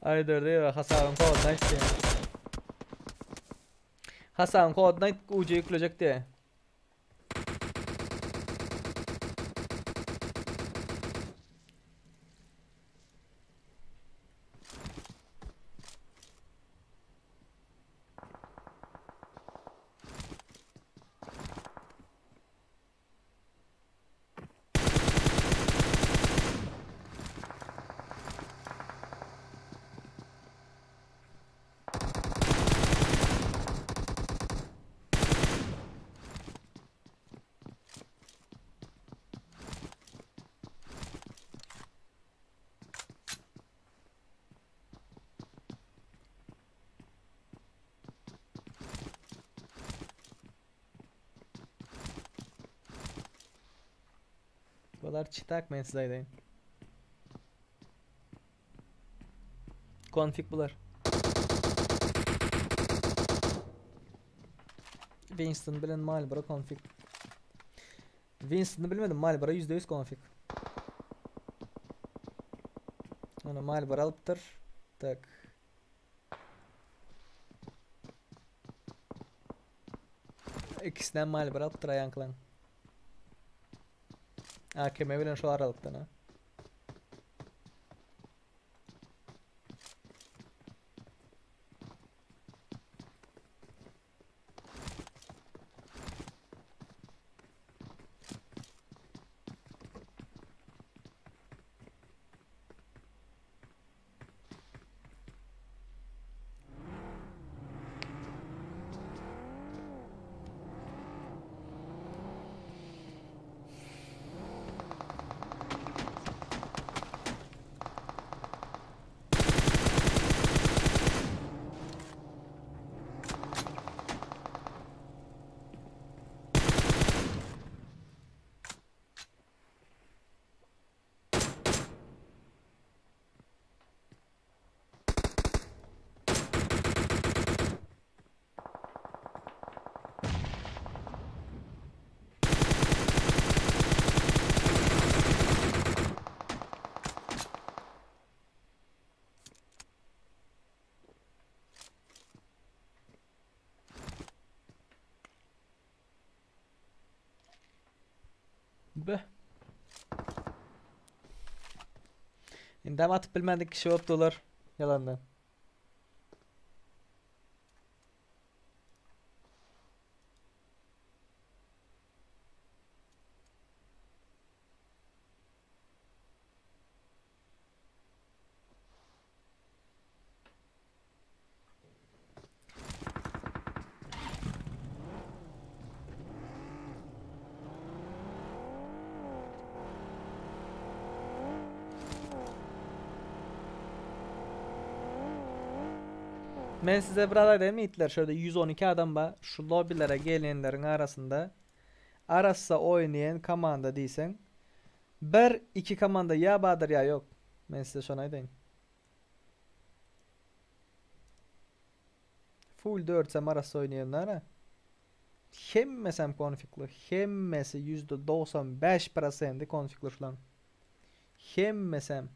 Aydır değil mi? Hasan koduna isteyen. Hasan koduna ucu yükleyecek diye. Bular çıtak men size aytayın. Konfig bular. Winston bilen Malboro konfig. Winston'ı bilmedim, Malboro %100 konfig. Onu Malboro alıptır. Tak. İkisinden Malboro alıptır ayanklan. AKM bilen şu aralıktan ha. Be. İndem atıp bilmedik kişi oldular yalandan. Ben size burada demeyitler şöyle 112 adam var. Şu lobilere gelenlerin arasında arası oynayan komanda değilsen bir iki komanda ya badır ya yok. Ben size şuna edeyim. Full 4 sem arası oynayanlara hemmesem konfigli. Hemmesi %95% konfigli falan. Hemmesem.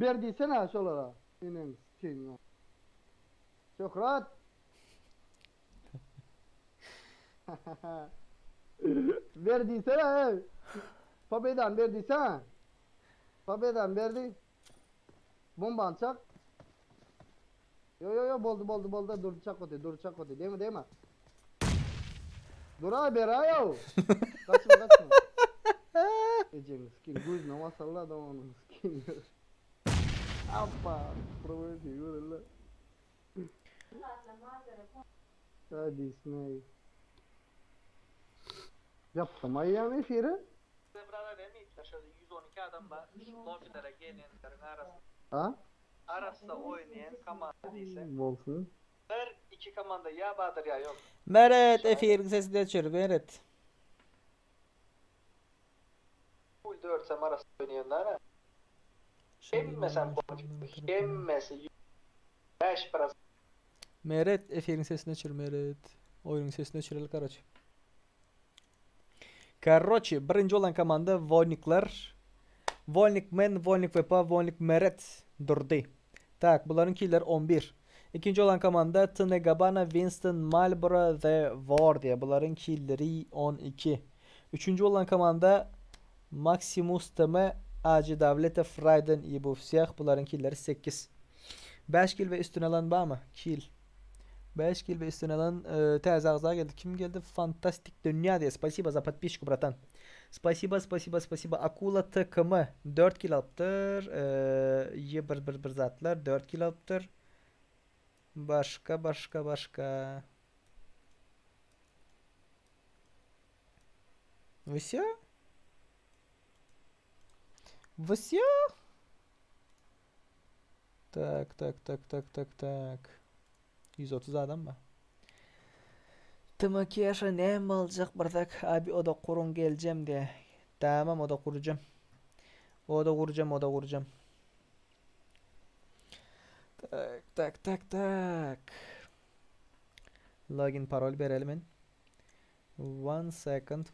Berdiysene şolara. Senin şeyin. Şöhret. Verdiysene. Fabedan verdiyse. Fabedan verdi. Bomban çak. Yo boldu dur çak kote değil mi? Dur abi berayo. Kaçma. Ecem skin gözüne masalla da onun skin. Apa, provezi yürü. Hadi İsmail. Yaptım ayağım efiri. Burada demeyitler şöyle 112 adam var. Lobbilere gelenlerin arasında. Ha? Arasında oynayan komanda değilse. Olsun. Her iki komanda ya Bahadır ya yok. Meret efir sesini açıyor Meret. Full 4 sem arasında oynayanlar ha. Emmesem konfig. Emmesi 5 parası. Meret efirin sesini açıyor Meret. Oyunun sesini açıyor Karaç. Короче, birinci olan komanda Volnikler. Volnik men, Volnik Vepa, Volnik Meret durdu. Tak, bunların killer 11. İkinci olan komanda Tnegabana, Winston, Marlboro ve Vardia. Bunların killeri 12. Üçüncü olan komanda Maximus Teme, Acı Davlete, Frayden, İbu Siyah. Bunların killeri 8. 5 kill ve üstüne alan var mı? Kill. 5 kill ve üstüne alan tez ağza geldi. Kim geldi? Fantastik Dünya diye. Spasiba za подписчику, bratан. Spasiba. Akula takımı 4 kill alıptır. Bir zatlar 4 kill alıptır. Başka. Все? 130 adam mı? Tımakiyaşa ne mi alacak bardak? Abi o da kurun geleceğim diye. Tamam o da kuracağım. O da kuracağım. Tak. Login parol verelim en. 1 second.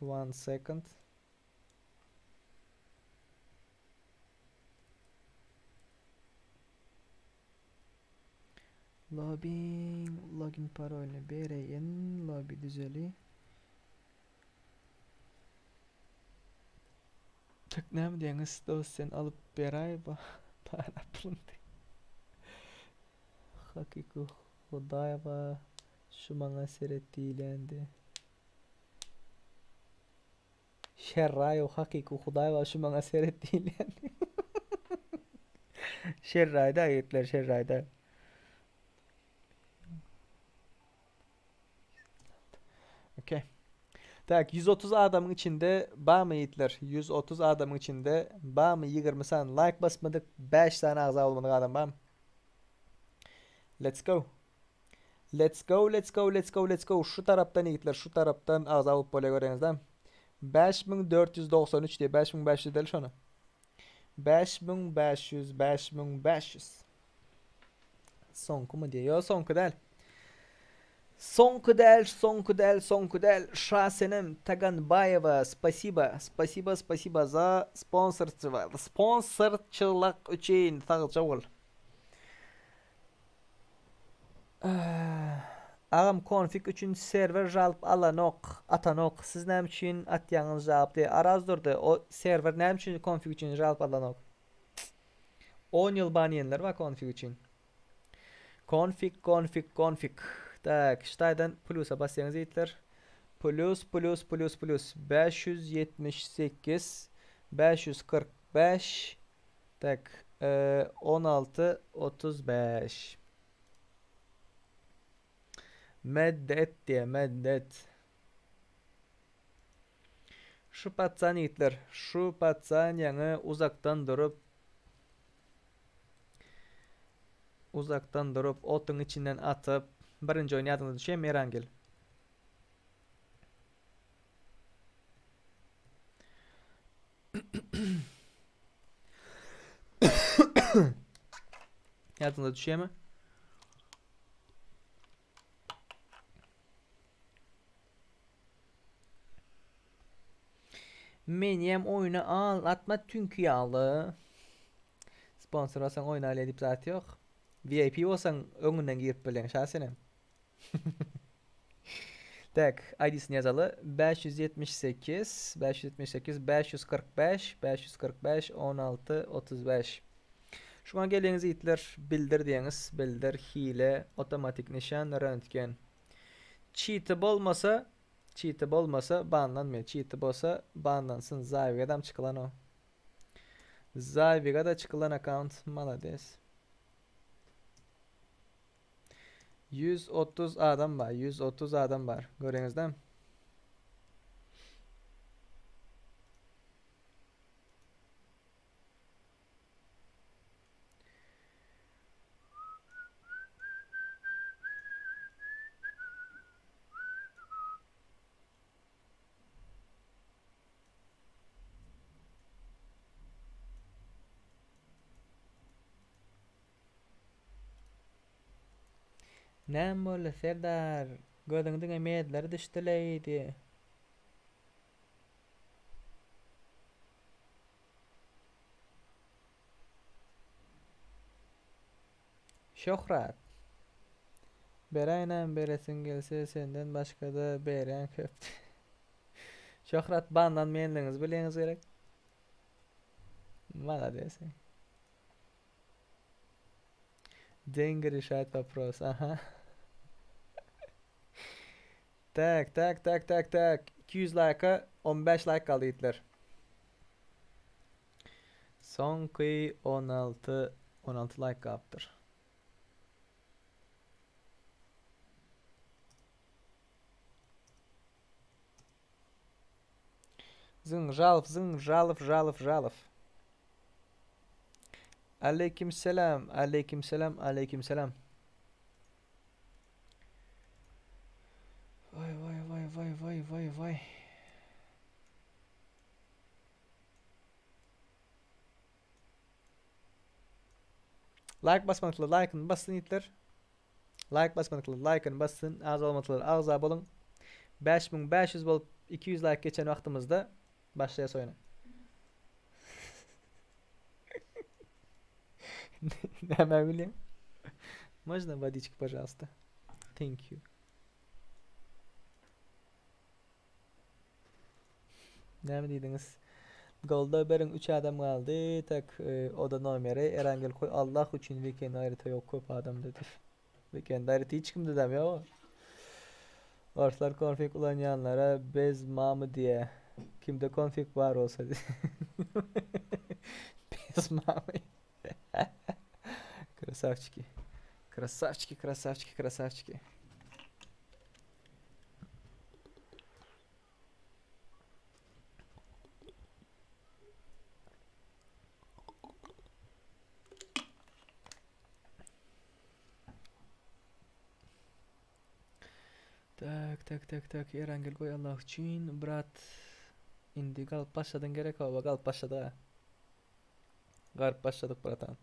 Login parolünü vereyim. Lobby düzeli. Tak ne mi diyeniz dost sen alıp beray para pulun. Hakiki Hudayva şu bana seyrettiğilendi. Şerrayo hakiki Hudayva şu bana seyrettiğilendi. Şerrayda ayetler şerrayda. Okay. Tak 130 adamın içinde bağ yiğitler 130 adamın içinde bağ mı 20 tane like basmadık 5 tane ağza olmadık adam bağ mı? Let's go. Şu taraftan yiğitler şu taraftan ağza olup böyle görenizden 5493 diye 5500 değil şunu 5500 sonku mu diye yo sonku değil. Sonku del. Şasenim Taganbayeva. Spasiba za sponsorçılık için sağlıca ol. Ağam konfig için server jalp atanok. Siz nem için atyanız jalp diye arazdırdı. O server nem için konfig için jalp alanok. 10 yıl baniyenler var konfig için. Config. Tak, ştaydan plus'a basyanız yiğitler. Plus. 578 545 tak 16 35 meddet diye meddet. Şu patsan yiğitler. Şu patsan yanı uzaktan durup otun içinden atıp birinci oynadığınız düşeyim Erangel. Yadınıza düşeyim mi? Menyem oyunu al atma tünkü yağlı. Sponsor olsan oynayla edip zat yok. VIP olsan öňünden girip bilen şahsenem. Tak, ID'sini yazalı 578 545 545 16 35. Şuna geleniz itler bildir diýeniz, bildir hile, otomatik nişan, röntgen. Cheat bolmasa banlanmıyor. Cheat bolsa banlansın. Zavigadan çıkılan o. Zavigada çıkılan account malades. 130 adam var. 130 adam var. Görüyorsunuz değil mi? Näme boldy Serdar? Gözüňiň emedleri düşdileýdi. Şöhrat. Bereýän beresin gelse senden başga da berän köp. Şöhrat bandan menliňiz bileňiz gerek. Malades. Деньги решают вопрос. Ага. Tak. 200 like'a 15 like kaldı itler. Sonki 16 like kaptır. Zın жалов. Aleykümselam. Vay. Like basmadıklar, like'ını basın itler. Like basmadıklar, like'ını basın. Az olmadıklar, ağza bolun. 5500 bolup 200 like geçen vaktimizde başlayas oyuna. Näme bileyim? Можно водички, пожалуйста? Thank you. Näme diýdiňiz? Golda berin 3 adam galdy. Tak o da nomeri Erangel koy. Allah üçün weekend aýryta ýok köp adam dedi. Weekend aýryta hiç kim dedem ýa. Varslar konfig ulanýanlara bez mamı diye. Kimde konfig var olsa. Bez mamı. Красавчики. Tak. Erangel koy Allah üçün. Brat. Indi galp başladın gerek hava. Galp başladı. Garp başladık bratan.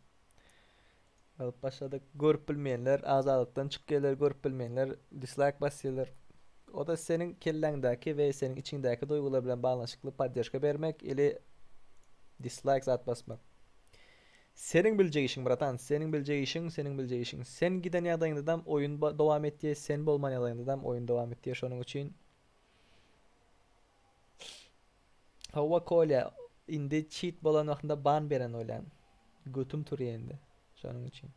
Galp başladık. Görüp bilmeyenler azalıktan çıkıyorlar. Görüp bilmeyenler dislike basıyorlar. O da senin kelleňdäki ve senin içiňdäki duygular bilen bağlanşykly podдержка bermek ili dislike zat basmak. Senin biljek işin bratan, senin biljek işin. Sen giden ýagdaýynda oyun dowam etdi, sen bolman ýagdaýynda oyun dowam etdi. Şonuň üçin hawa kolya indi cheat bolan wagtynda ban beren oýlan. Götüm turýar endi. Şonuň üçin.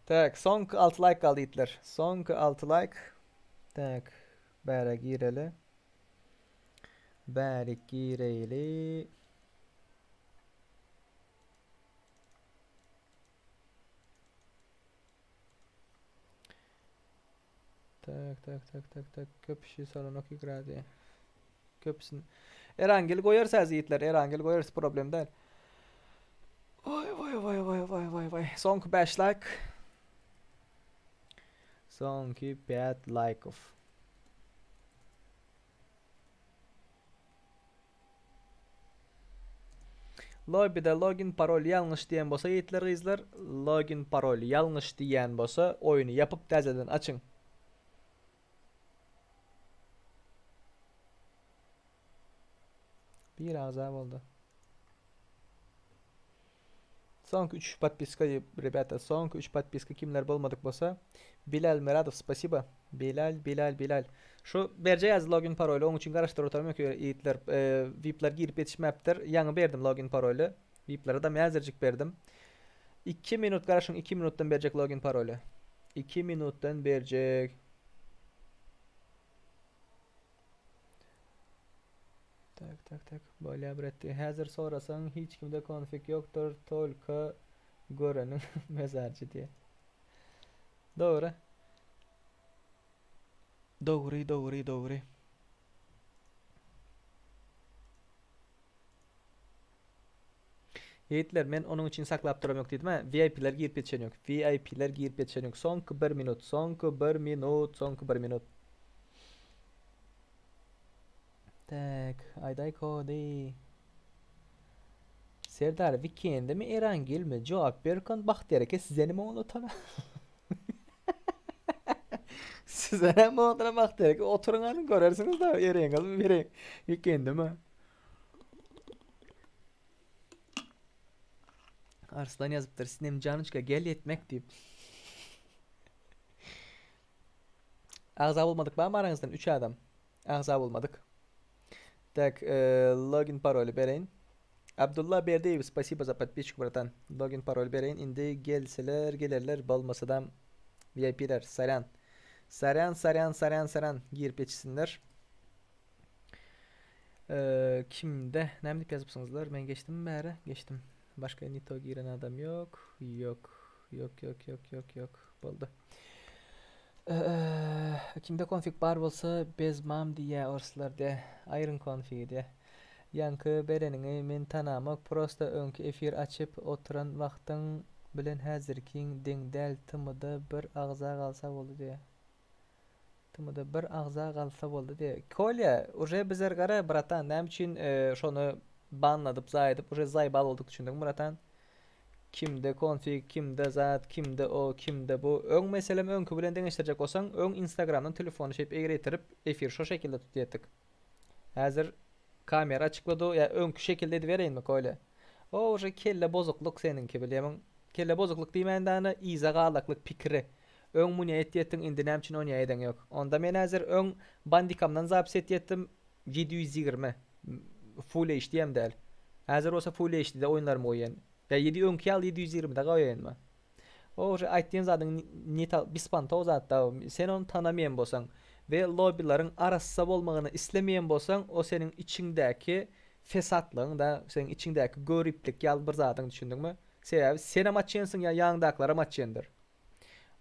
Tak, son 6 like kaldı itler. Son 6 like. Tak, bäre gireli. Tak. Köpüşü salona kigradi. Köpüsün. Erangel goýarsa yiğitler, Erangel goýarsa problem değil. Vay. Sonki 5 like. Sonki 5 like of. Lobby'de login parol yanlış diýen bolsa yiğitler gyzlar, login parol yanlış diýen bolsa oyunu yapıp täzeden açın. Bir ağza oldu. Son 3 подписка, ребята. Son 3 подписка kimler bolmadık bolsa. Bilal Meradov, spasiba. Bilal. Şu berce yaz login parolü. Onun için garaştır otarım yok. Yiğitler, VIP'ler girip yetişmeptir. Yanı verdim login parolü. VIP'lere da mezircik verdim. 2 minut garaşın 2 minuttan verecek login parolü. 2 minuttan verecek. Tak. Böyle bir etti. Hazır sorasan hiç kimde konfig yoktur. Tolka görenin mezarcı diye. Doğru. Doğru. Yiğitler, men onun için saklap duram yok dedim ha. VIP'ler girip yetişen yok. Son 1 minut. Tak, ayday kodi. Serdar weekend'e mi Erangil mi? Cevap verirken bak dereke size ne mi unutana? Size ne mi unutana bak dereke oturun alın görersiniz da Erangil mi vereyim. Weekend'e mi? Arslan yazıptır. Sinem canıçka gel yetmek deyip. Ağza bulmadık bana mı aranızdan? 3 adam. Ağza bulmadık. Так, login parolü bereyin. Abdullah Berdiyev, spasiba za подписчик, bratан. Login parolü bereyin. Indi gelirler. Balmasadan VIP'ler. Saran. Girip yetişsinler. Kimde? Nemlik yazıpsınızlar. Ben geçtim mi bari? Geçtim. Başka nito giren adam yok. Yok. Buldu. Kimde konfig bar bolsa bezmam diye orslarda ayrın konfig diye. Yankı berenini men tanamak prosta önkü efir açıp oturan vaqtın bilen hazırkin dengdel tımıda bir ağza qalsa boldu diye. Kolya, uje bizler gara bratan, nem için şonu banladıp zaydıp uje zaybal olduk düşündüm bratan. Kimde konfig, kimde zat, kimde o, kimde bu. Ön meselem önkü bilen dengeştirecek olsan, ön Instagram'dan telefonu şeyip eğretirip efir şu şekilde tutuyettik. Hazır kamera açıkladı ya, önkü şekilde vereyim mi öyle. O uje kelle bozukluk seninki bilemem. Kelle bozukluk diýmände iza galaklyk pikri. Ön muni etdiýetdiň indi nämçin onu eden yok. Onda men hazır ön bandikamdan zapis etdiýetdim 720 full HD diýem däl. Hazır olsa full HD de oýnlarym oýan. Ya 7 önkü al 720 da oýan mı? O aýtdyň zadyň net bispan tozat da sen onu tanamayan bolsaň ve lobbylaryň arassa bolmagyny islemeyen bolsaň o senin içiňdäki fesatlygyň da senin içiňdäki göriplik ýal bir zadyň düşündiňmi? Sebäbi sen amaçýansyň ya ýaňdaklar amaçýandyr.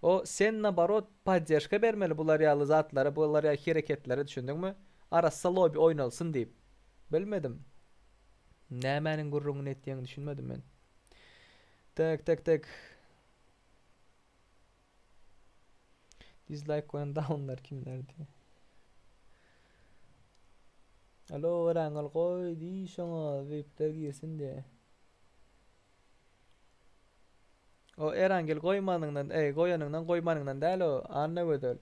O sen nabarot podдержка bermeli bular ýaly zatlara, bular ýaly hereketlere düşündiňmi? Arassa lobby oýnalsyn diýip. Bilmedim. Nämäniň gurrugyny etdiňini düşünmedim men. Tak. Dislike koyan downlar kimlerdi? Alo, Erangil koy di şoňa webde girsin diye. O Erangil koymanyňdan, goýanyňdan goýmanyňdan däl o, anna gödel.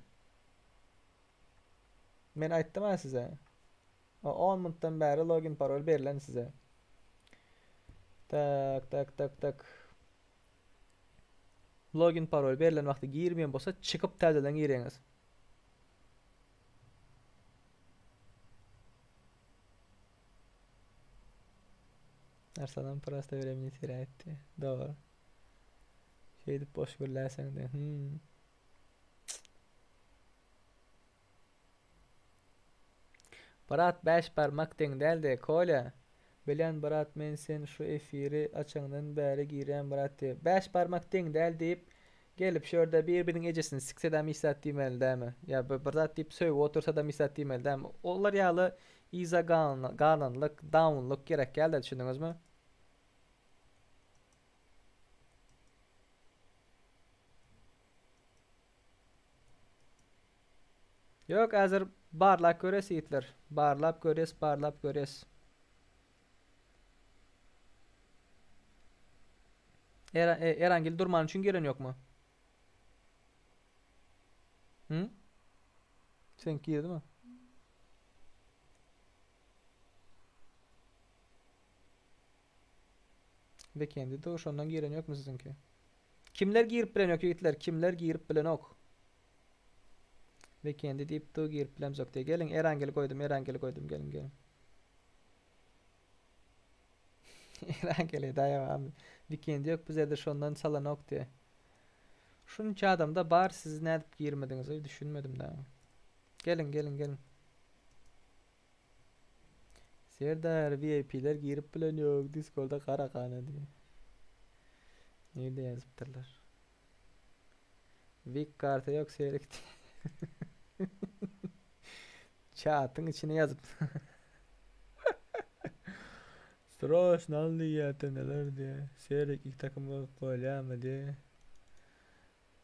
Men aýtdym size. O 10 minutdan bäri login parol berilen size. Tak. Login parol berilen wagty girmeýän bolsa çykyp täzeden gireňiz. Arsadan prosta времени теряет. Doğru. Şey dip boş gülläseň de. Barat 5 parmak deňdäldi kolya. Bilen barat men sen şu efiri açandan bäri giren barat diye. 5 parmak deňdäl diýip gelip şurada bir-biriniň ejesini sikse de misat diýmeli dämi? Ya barat diýip söýüp otursa da misat diýmeli dämi? Olar ýaly iza gananlyk, downlyk gerek geldi düşündiňizmi? Yok, hazır barlap göres yiğitler. Barlap göres. Erangil durman için giren yok mu? Hı? Sen girdi mi? Weekend'i de şondan giren yok mu sizinki? Kimler girip bilen yok yigitler? Kimler girip bilen ok? Weekend'i deyip de girip bilen yok diye. Gelin Erangel koydum, Erangel koydum. Gelin gelin. Erangel'e daya abi. Weekend'i yok bize de şondan salan ok diye. Şunca adam da bar siz ne edip girmediniz öyle düşünmedim daha. Gelin gelin gelin. Serdar VIP'ler girip bilen yok. Discord'da kara kana diye. Nerede yazıptırlar? Vic kartı yok seyrekti. Chat'ın içine yazıp. Sroşnal diye neler diye. Seyrek ilk takımı koyalım diye.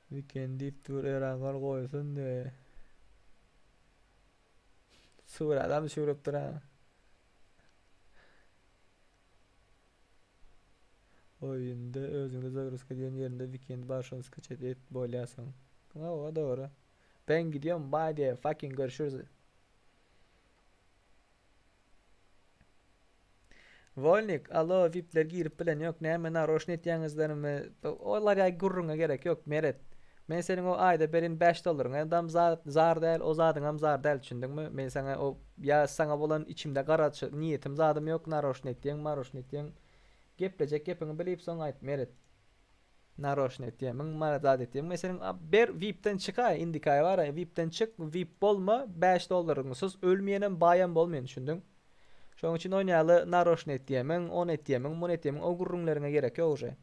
Weekend'i tur Erangar koysun diye. Sur adam şurup dura. Oyunda özünde Zagros'ka diyen yerinde Weekend başınızı chat et boylasın. O doğru. Ben gidiyorum bye diye fucking görüşürüz. Volnik, alo VIP'ler girip bilen yok. Näme naroşnet ýaňyzlarmy? Olar ýa gurrunga gerek yok Meret. Men senin o ayda berin 5 dollaryň adam zar däl, o zadyňam zar däl düşündiňmi? Men sana o ya sana bolan içimde garaçy niýetim zadym yok naroşnet diýen, maroşnet diýen. Geplejek gepiňi bilip soň aýt Meret. Naroşnet diýen, marazat diýen. Men senin ber VIP'den çykay, indikay bar, VIP'den çık, VIP bolma 5 dollaryňyz ölmeýenem baýan bolmaýan düşündiň. Şoň üçin oýnaýaly naroşnet diýemen, on et diýemen, mon et diýemen o gurrunlaryňa gerek ýok uje.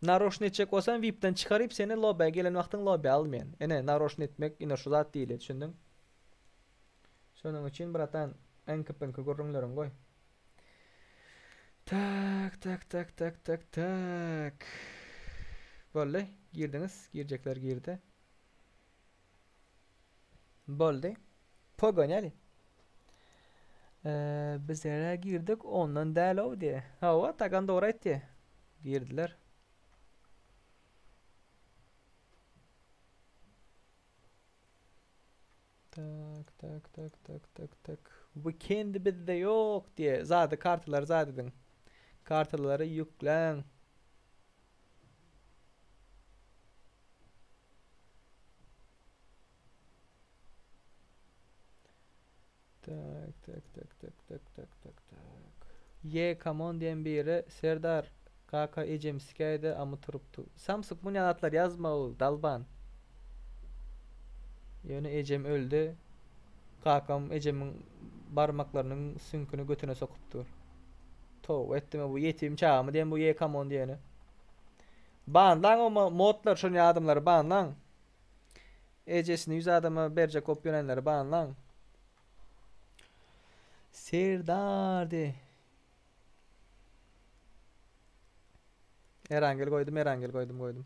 Naroşnet çek bolsan VIP'den çykaryp seni lobby'e gelen wagtyň lobby'e almaýan. Ene naroşnet etmek ina şu zat diýil, düşündiň? Şonuň üçin biratan enkipenki gurrunlaryň goý. Tak. Boldy, girdiňiz, girjekler girdi. Boldy. Pogoňaly. Biz ere girdik ondan däl o diye. Hawa tagan doğru etti. Girdiler. Tak. Weekend bizde yok diye. Zady kartlar zadydın. Kartları yüklen. Tak. Ye come on diyen biri Serdar kaka ecem sikayda ama turuptu. Samsung bu yanatlar yazma ol dalban. Yani ecem öldü. Kakam ecemin barmaklarının sünkünü götüne sokuptur. To etme bu yetim çağımı diyen bu ye come on diyeni. Ban lan o modlar şunu adamları ban lan. Ecesini 100 adama berce kopyonenleri ban lan. Serdar Erangel koydum.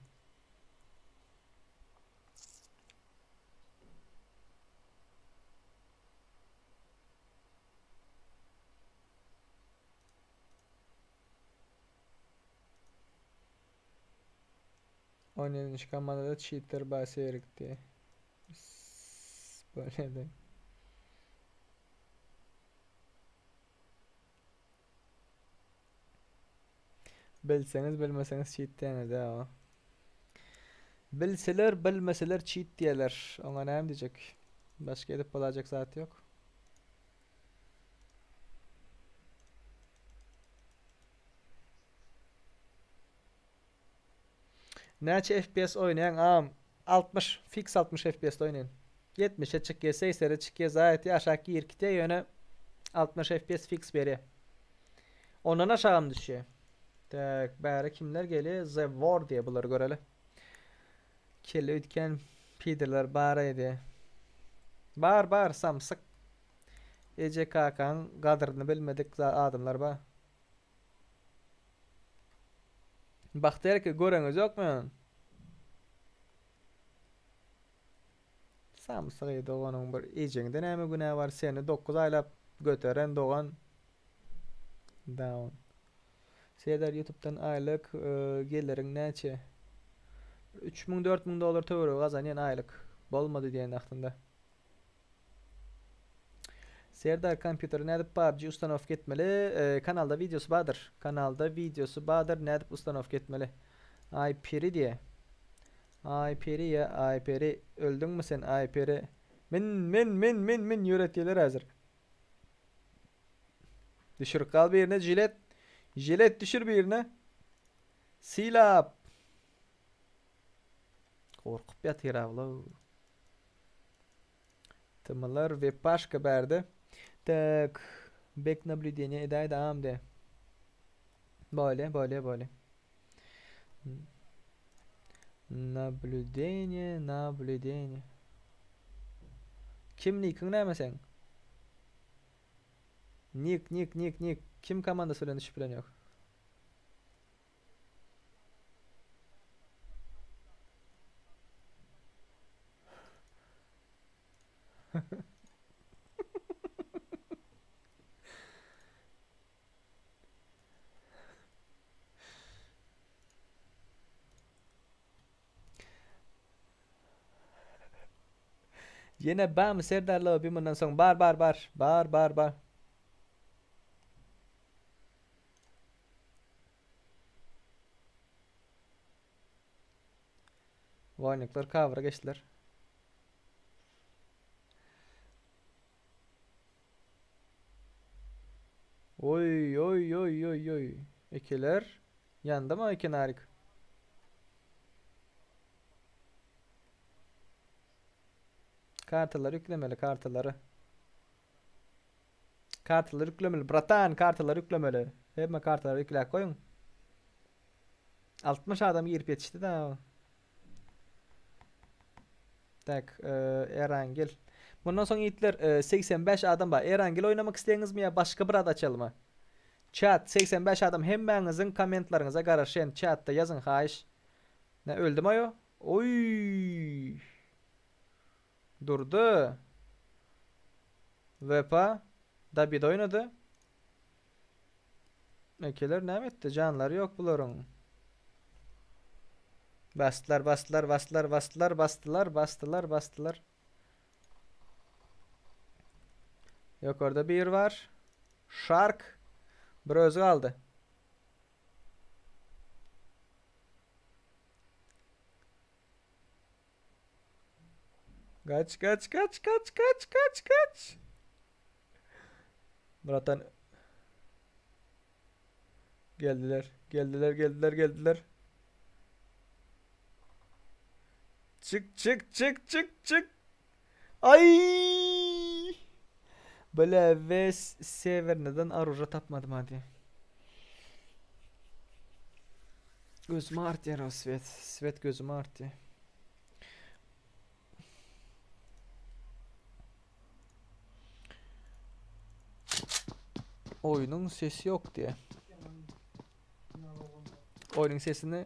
Onun çıkanmada da cheater bahsi erikti. Böyle de. Bilseniz bilmeseniz cheat diýeniz ya. Bilseler bilmeseler cheat diýerler. Ona näme diýecek? Başga edip bolajak zat ýok. Näçe FPS oýnayan am 60 fix 60 FPS oýnayan. 70'e çıkýar, 80'e çıkýar, zaýat ýaşaky ýerkite ýöne 60 FPS fix beri. Ondan aşağım düşýär. Tak, bäri kimler geli? The War diye buları göreli. Kelle ütken pidirler bar edi. Bar samsyk. Ece kakan gadryny bilmedik adamlar ba. Bakter ki göreňiz ýokmy? Samsyk edi onuň bir ejeňde näme günä bar seni 9 aýlap göteren dogan. Down. Serdar YouTube'dan aylık gelirin näçe? 3000-4000 dolar töwere gazanýan aylyk bolmady diýen wagtynda. Serdar kompüteri nädip PUBG ustanofka etmeli? Kanalda videosu badır. Kanalda videosu badır. Nädip ustanofka etmeli? Ayperi diye. Ayperi ya Ayperi. Öldün mü sen Ayperi? Men yöretyeler hazır. Düşür kal bir yerine jilet. Jilet düşür bir yerine. Silap. Korkup yatır avla. Tamalar ve başka berdi. Так, back наблюдение. Eday devam de. Böyle. Наблюдение. Kim nick'in ne sen? Nick. Kim komandası öyle şüphen yok. Yine bam Serdar'la bir bundan sonra bar. Voynuklar kavra geçtiler. Oy. Ekiler yandı mı iki narik? Kartaları yüklemeli kartaları. Kartaları yüklemeli. Bratan kartaları yüklemeli. Hemen kartaları yükle koyun. 60 adam girip yetişti de. Tak Erangel. Bundan sonra yiğitler 85 adam var. Erangel oynamak isteyiniz mi ya başka bir ad açalım mı? Chat 85 adam hemmenizin kommentlarınıza karışın. Chatta yazın hayiş. Ne öldü mü o? Oy. Durdu. Vepa David oynadı. Ekeler ne etti? Canları yok bunların. Bastılar. Yok orada bir var. Shark. Bir özü aldı. Kaç. Murat'tan geldiler. Çık. Ay! Böyle ve sever neden aruja tapmadım hadi. Gözüm artıyor o Svet gözüm artıyor. Oyunun sesi yok diye. Oyunun sesini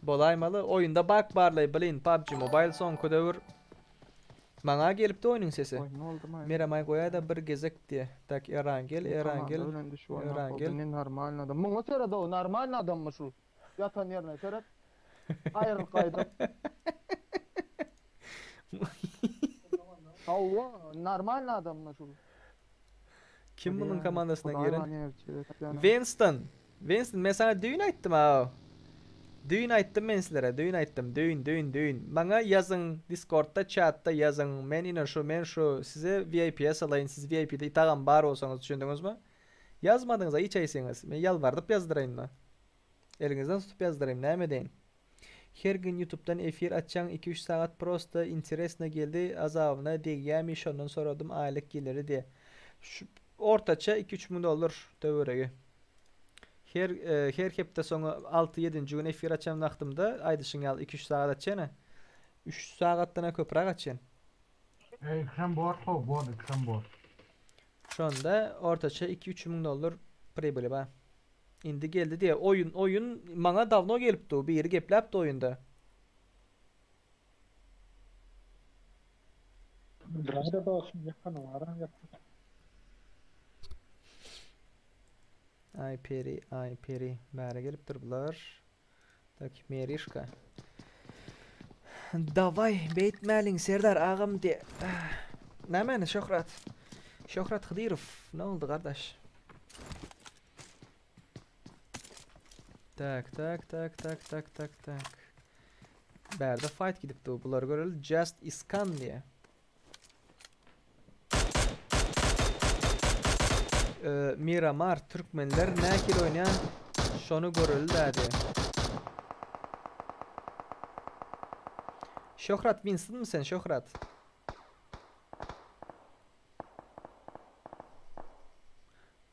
bolaymalı. Oyunda bak barlay bilin PUBG Mobile son kodavur. Bana gelip de oyunun sesi. Miramay koya da bir gezek diye. Tak Erangel. Normal adam. Bana söyle de o normal adam mı şu? Yatan yerine söyle. Ayrıl kaydım. Allah normal adam mı şu? Kim bunun komandasına giren? Winston ben sana düğün ettim ha. Düğün ettim ben sizlere. Düğün. Bana yazın Discord'da chatta yazın. Men şu size VIP'ye salayın. Siz VIP'de itağım bar olsanız düşündünüz mü? Yazmadınız hiç ayısınız. Ben yalvardıp yazdırayım da. Elinizden tutup yazdırayım. Ne mi deyin? Her gün YouTube'dan efir açan 2-3 saat prosta interesine geldi. Azabına diyeceğim ondan soradım aylık geliri diye. Ortaça 2-3 bin olur dövüregi. Her hepte sonu 6-7. gün efir açan vaxtımda aydışın yal 2-3 saat açana. 3 saattan köprak açan. Ekran bor. Şu anda ortaça 2-3 bin olur pribili ba. Indi geldi diye oyun bana davno gelipdi. Bir yeri geplaptı oyunda. Dragda da olsun yakın var yaptı. Ay peri bari gelip durdular. Tak merişka. Davay beytmelin Serdar ağam de. Nämen Şöhret? Şöhret Hıdırov, ne oldu kardeş? Tak. Berde fight gidipti o. Bular göreli Just Iskan diye. Miramar Türkmenler näkil oynayan şonu göreli dedi. Şöhret Winston mı sen Şöhret?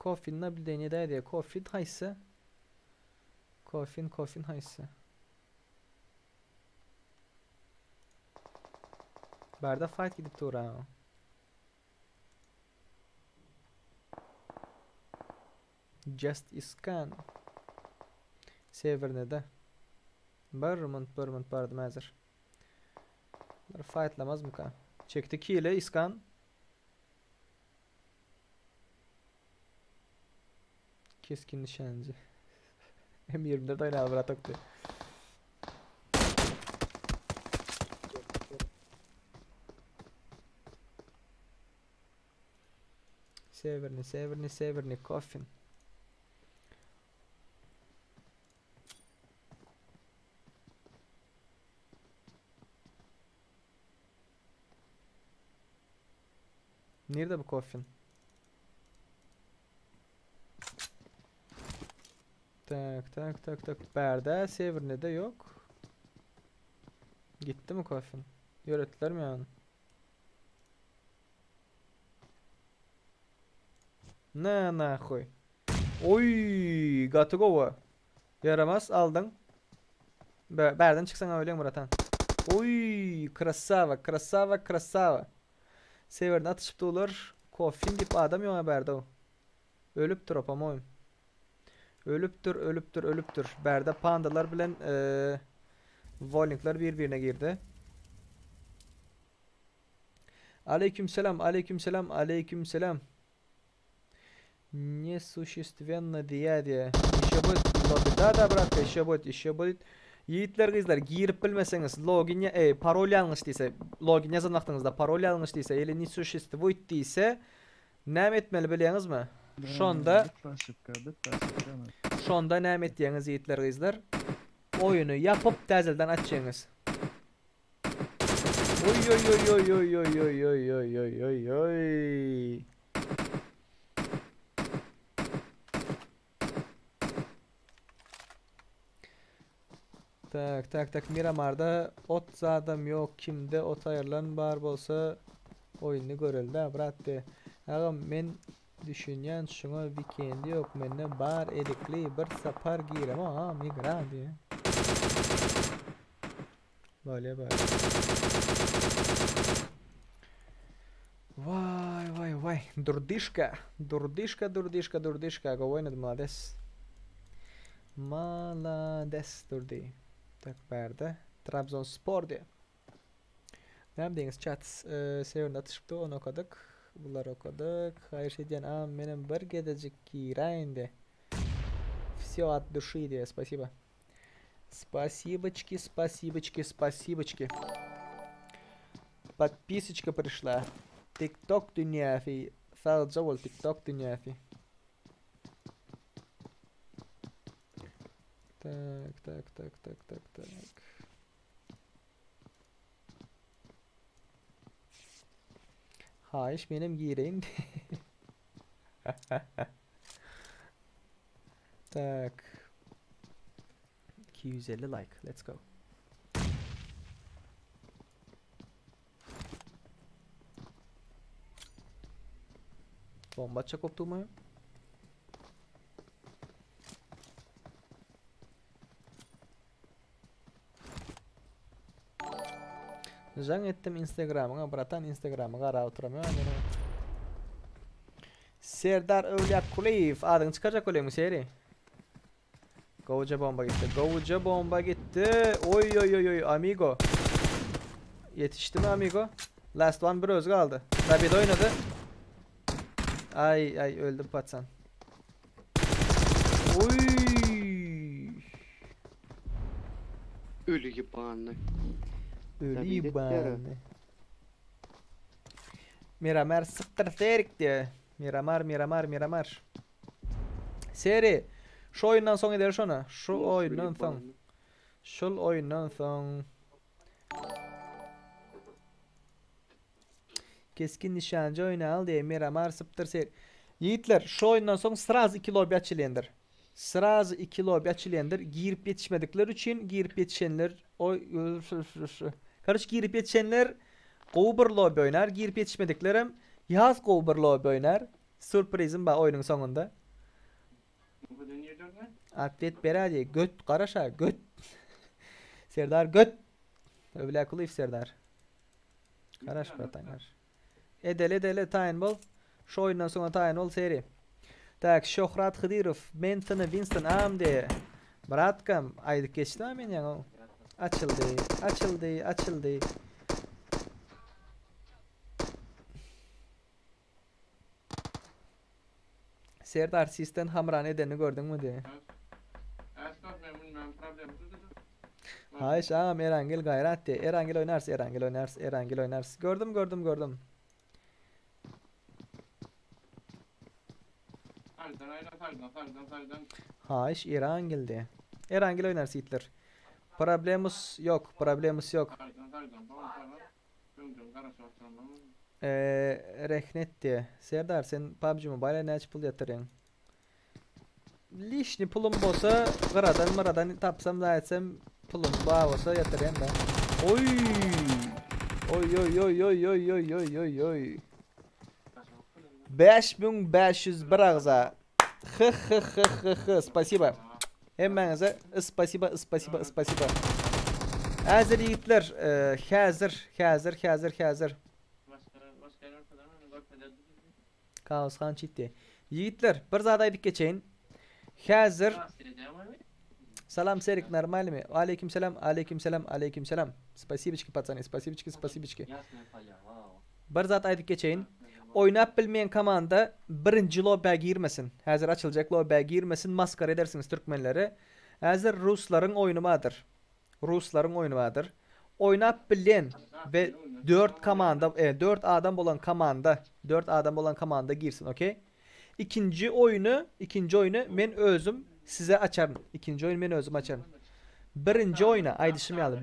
Coffin ne bildiğini dedi. Coffin hayse. Coffin hayse. Berde fight gidip tura. Just Iskan. Severne de. Barmont bardım hazır. Bunlar fightlamaz mı ka? Çekti ki ile Iskan. Keskin nişancı. M24 aynı avrat taktı. Severni Coffin. Nerede bu Coffin? Tak. Berde Severni de yok. Gitti mi Coffin? Yörettiler mi yani? Ne nahoi. Oy, Gatugova. Yaramaz aldın. Berden çıksan öyle Muratan. Oy, krasava. Severden atışıp da olur. Coffin dip adam yok berde o. Ölüptür opam oyum. Ölüptür. Berde pandalar bilen Volnikler birbirine girdi. Aleykümselam. Несущественно диядия. Еще будет лобби. Да, братка, еще будет. Yiğitler kızlar girip bilmeseniz login parol yanlış değilse login yazan vaxtınızda parol yanlış değilse ele несуществует değilse ne etmeli biliyorsunuz mu? Şonda ne etdiyiniz yiğitler kızlar? Oyunu yapıp təzəldən açacağınız. Oy. Tak Miramar'da ot zadam yok kimde ot ayarlan bar bolsa oyunu görüldi bratı. Ağam men düşünyen şuna weekendi yok menne bar edikli bir sapar girem ha migran diye. Böyle. Vay. Durdishka. Go oynadı Malades durdi. Tak berde. Trabzonspor diye. Ne yapdınız chat? Severinde atışıptı onu okudık. Bunları okudık. Hayır şey diyen benim bir gedecik girayinde. Все от души diye. Спасибо. Спасибочки. Подписочка пришла. TikTok dünyası. Sadece ol TikTok dünyası. Tak. Hayır benim gireyim. Tak. 250 like. Let's go. Bomba çakoptu mu? Zang ettim Instagram'ına, bratan Instagram'ına ara oturamıyorum. Serdar Övliyakuliyev adın çıkacak öyle mi seri? Govuca bomba gitti. Oy amigo. Yetişti mi amigo? Last one bir öz kaldı. Rabbit oynadı. Ay öldüm patsan. Oy. Ölü gibi anne. Ölü yıbanı. Miramar sıktır serik diye. Miramar. Seri. Şu oyundan sonra eder şuna. Şu oyundan sonra. Şul oyundan sonra. Keskin nişancı oyunu al diye Miramar sıktır serik. Yiğitler şu oyundan sonra sırası 2 lobi açılendir. Sırası 2 lobi açılendir. Girip yetişmedikler için girip yetişenler karış girip yetişenler Qo'bir lobi oynar. Girip yetişmediklerim yaz Qo'bir lobi oynar. Sürprizim var oyunun sonunda. Atlet beradi göt qaraşa göt. Serdar göt. Öyle akılıyf Serdar. Qaraş bratanlar. Edele tayin bol. Şu oyundan sonra tayin ol seri. Tak Şohrat Xıdirov men tını Winston am de. Bratkam aydık geçti mi men yani? Açıldı. Serdar sistem hamran edeni gördün mü diye. Hayır ağam Erangel gayret de. Erangel oynars. Gördüm. Hayır Erangel de. Erangel oynars Hitler. Problemimiz yok. Rehnet diye. Serdar sen PUBG Mobile'e ne pul yatırın? Lişni pulum bolsa qaradan tapsam da etsem pulum bağ olsa yatırın da. Oy. 5500 bir ağza. Спасибо. Hemmenize спасибо. Hazır yiğitler. Hazır. Kaosxan çitti. Yiğitler bir zadaydık geçeyin. Hazır. Salam Serik normal mi? Aleykümselam. Спасибочки пацаны, спасибочки. Bir zadaydık geçeyin. Oynap bilmeyen komanda birinci lobiye girmesin. Hazır açılacak lobiye girmesin. Maskara edersiniz Türkmenleri. Hazır Rusların oyunu vardır. Oynap bilen ve 4 adam olan komanda girsin, okey? İkinci oyunu men özüm size açarım. Birinci oyuna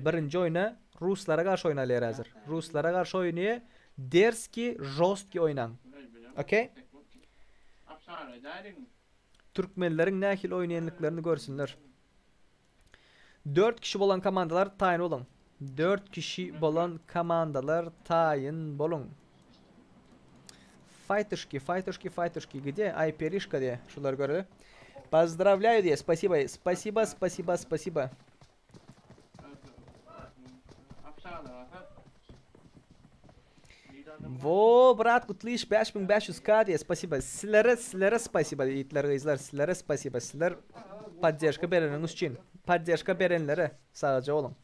birinci oyuna Ruslara karşı oynayalar hazır. Ruslara karşı oynaya derski, jostki oynan. Okey? Türkmenlerin nahil oynayanlıklarını görsünler. 4 kişi olan komandalar tayin olun. 4 kişi olan komandalar tayin bolun. Fighterski где? Ай, перишка где? Şular göre. Поздравляю diye. Спасибо. Во, брат, кутлиш 5500k diye. Спасибо. Sizlere спасибо. Sizlere спасибо. Sizler поддержка bereniniz için. Поддержка berenlere sadece olun.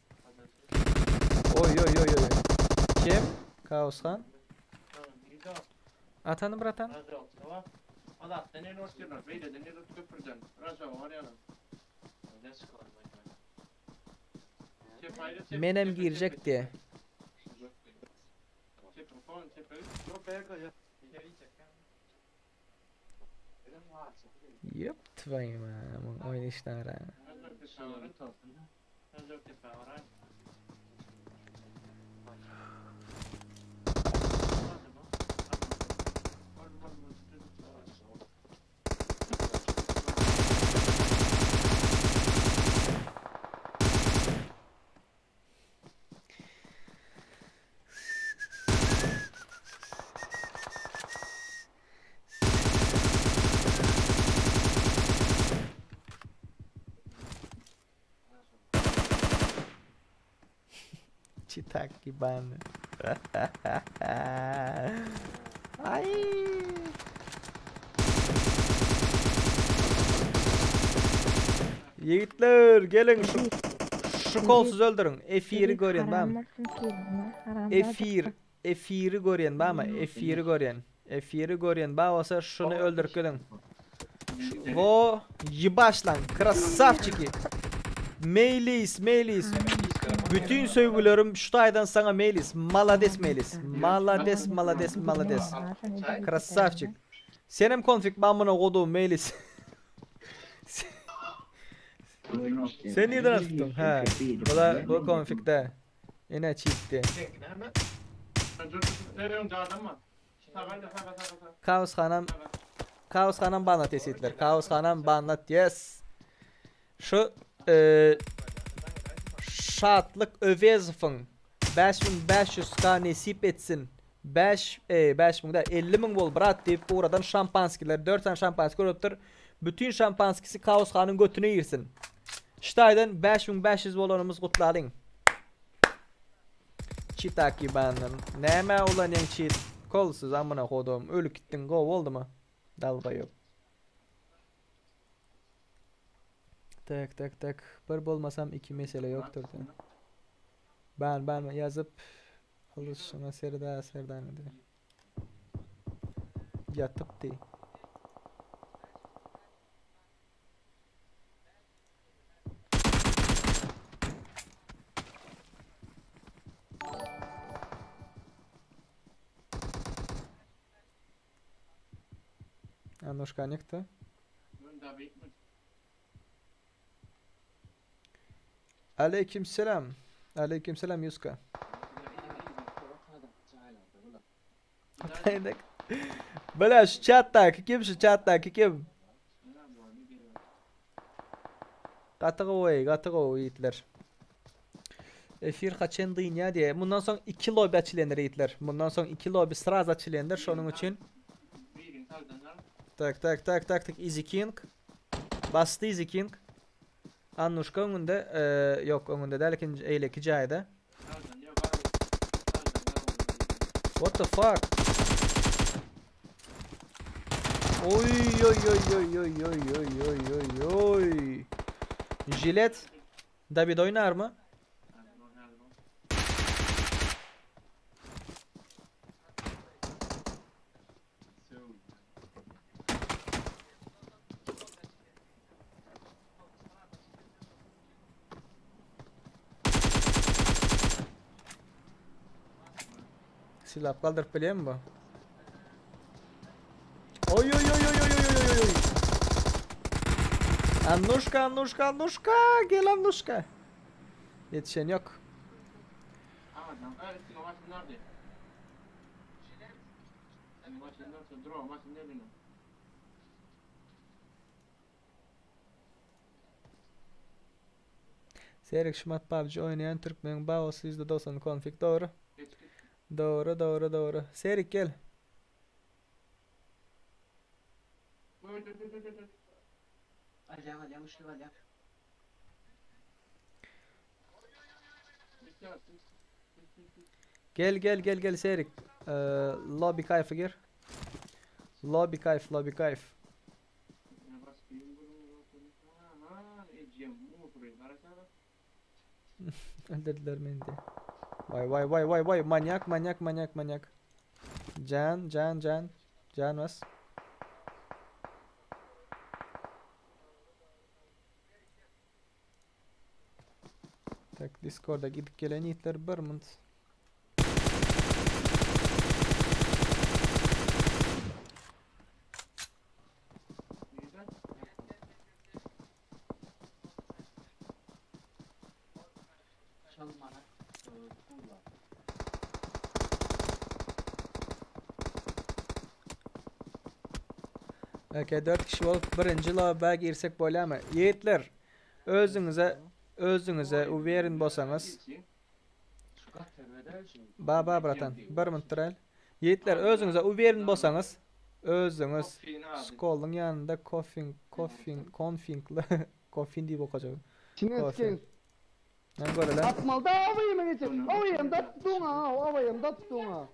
Oy. Kim? Kaosxan. Atanım bratan. Menem girecek diye. Yep, твою маму. Oynayışlar. Citak gibana. Ay. Yiğitler gelin şu kolsuz öldürün. Efiri görün bam. Efiri görün bam. Efiri görün ba olsa şunu öldürüp gelin. Во, ебаш lan. Красавчики. Мейлис. Bütün söygülerim şu aydan sana Melis. Malades Melis. Malades, malades, malades. Krasavчик. Senem konfig ben buna koduğum Melis. Sen neden tuttun? Ha. Bu konfigde. Yine cheat'ti. Kaos Hanım bana tesitler. Kaos Hanım bana yes. Şu şatlık Övezov'un 5500k nesip etsin. 5000'da 50.000 bol brat deyip buradan şampanskiler 4 tane şampanski koyuptur. Bütün şampanskisi Kaos Han'ın götüne girsin. Ştaydan 5500 bolonumuz kutladın. Çitaki banın. Neme ulan en çit. Kolsuz amına kodum. Ölü gittin go oldu mu? Dalba yok. Tak. Bir bolmasam iki mesele yoktur. Ben yazıp alışına serdan edi. Yatıp di. Anuşka nekto? Aleykümselam. Aleykümselam Yuska. Bela şu chat'taki kim? Katığı yiğitler. Efir kaçen dünya diye. Bundan sonra 2 lobby açılenler yiğitler. Bundan sonra 2 lobby sıraz açılenler. Şunun için. Tak. Easy King. Bastı Easy King. Anuşka önünde yok önünde değil eyleki cayda. What the fuck? Oy. Jilet. David oynar mı? Silah kaldırıp bileyim mi bu? Oy. Anuşka. Gel Anuşka. Yetişen yok. Seyrek Şumat PUBG oynayan Türkmen bağısı %90 konfig doğru. Doğru. Seyrek gel. Gel Seyrek. Lobby kayfı gir. Lobby kayf. Öldürdüler beni de. Vay manyak. Can was. Tak Discord'a gidip gelen yiğitler bir mınt. Okay, 4 kişi olup birinci lobby'e girsek böyle mi? Yiğitler, özünüze uverin bolsanız. Baba bratan, bir mıntırayl. Yiğitler, özünüze uverin bolsanız. Özünüz skolun yanında kofin deyip okuyacağım. Kofin. Ben böyle lan. Atmalda avayım geçin. Avayım da tuttuğuna.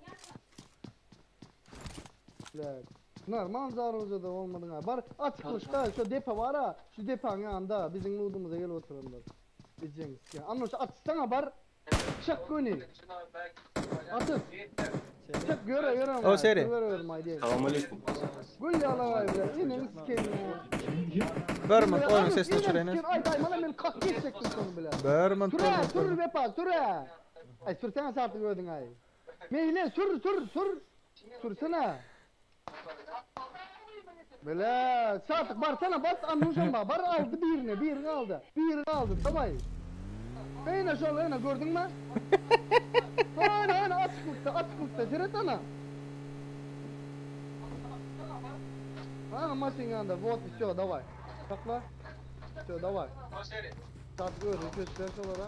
Normal zararımızda da olmadı ha. Bar açık kılıçta şu depo var ha. Şu deponun yanında bizim nudumuza gelip otururlar. Diyeceğiz ki. Anlaş açsana bar. Çak gönül. Atın. Çak göre. O seri. Selamünaleyküm. Gül ya la vay be. Yine sikeyim ya. Berman oyun sesini çüreyiniz. Ay bana men kalk geçecektin sonu bile. Berman Sür vepa sür. Ay sürsene sartı gördün ay. Meyle sür. Sürsene. Böyle sartık barsana bas anlaşın bak. Bar aldı birini aldı. Birini aldı tamam. Beyne şöyle gördün mü? Ana açıklıkta seret ana. Ana maşın yanında вот всё давай. Sakla. Всё давай. Sat gördün göster şolara.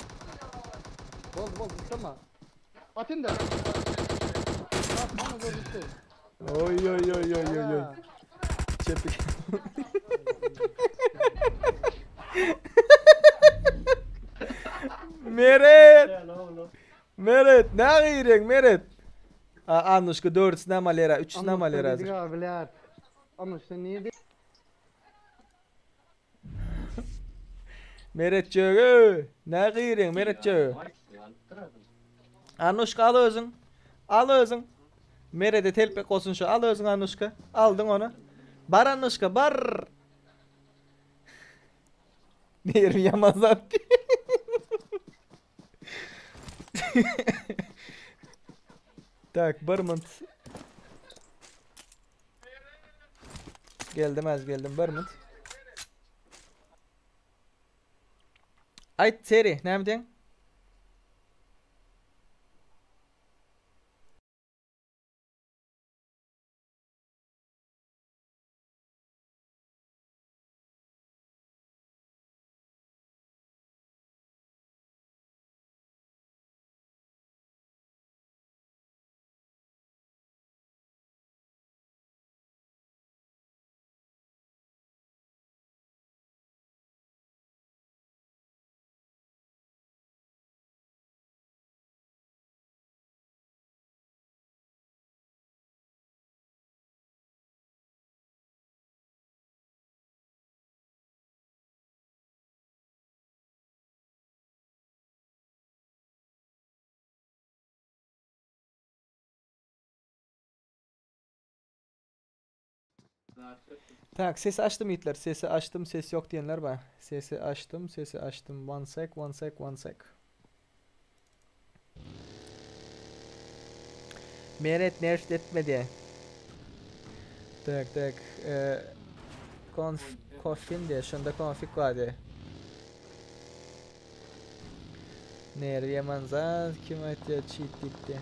Bol tamam. Atın da. Sat bana gördün. Oy. Çepik. Meret, ne giydin Meret? Anuşka 4 namalera, 3 namalera hazır. Anuşka neydi? Meret çöğü, ne giydin Meret çöğü? Anuşka al özün. Meret'e telpek olsun şu, al özün Anuşka. Aldın onu. Bar Anuşka, bar. Ne yerim yamazlar ki. Tak, Barmont. Geldim Barmont. Ayt seri, ne yaptın? Tak, sesi açtım Hitler. Sesi açtım, ses yok diyenler var. Sesi açtım. One sec. Meret nerf etmedi. Tak. Konfin de, şunda konfik vardı. Nereye manzar? Kim atıyor cheat gitti.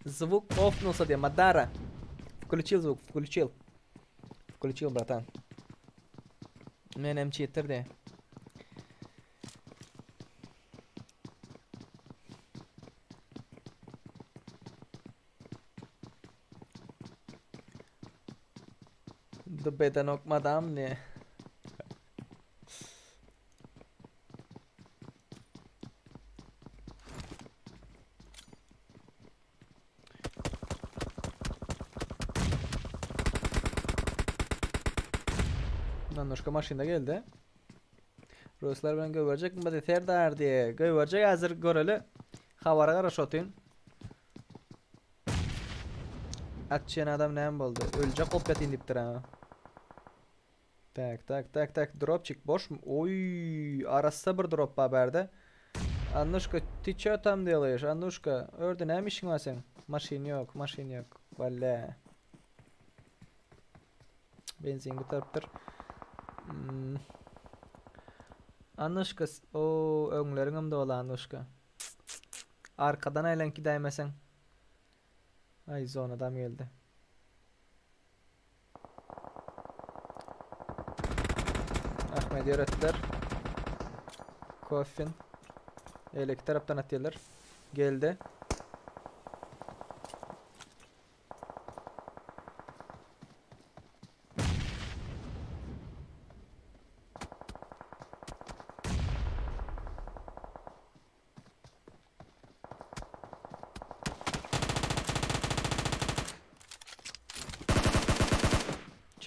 Звук офнулся, где Мадара. Включил звук, включил, братан. Менем читерде. Dubbedan okmadam ne? Anuşka maşında geldi. Ruslar bilen görecek mi de ter diye. Görecek hazır göreli. Havara qaraş otun. Atçıyan adam neyim boldu? Ölecek kopyat indiptir ha. Tak. Dropçik boş mu? Oy, arasında bir drop haberde. Anuşka tiçö tam diyorlar. Anuşka ördü ne işin var sen? Maşin yok. Vallahi. Benzin bitiriptir. Anuşka o öňleringimde bolan Anuşka. Arkadan aylanki daýmasaň. Ay zona adam geldi. Ahmet öğrettiler. Koffin. Elek taraftan atıyorlar. Geldi.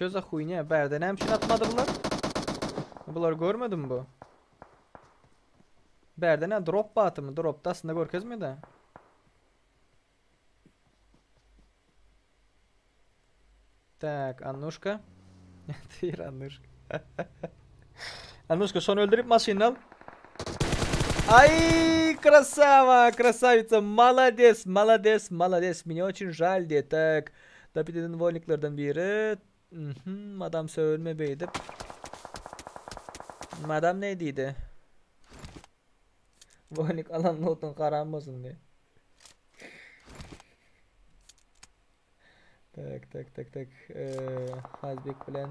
Çöze huyne. Berden hem şunu atmadı bunlar. Bunlar görmedin mi bu? Berden drop batı mı? Drop da aslında görkez mi de? Так, Аннушка. Тир, Аннушка. Аннушка, son öldürüp maşini al. Ай, красава, красавица, молодец, молодец, молодец. Мне очень жаль diye. Так, tabi dedin volniklerden biri. Madam söyleme beydi. Madam neydiydi? Volnik alan notun karanmasın diye. Tak. Hazbek bilen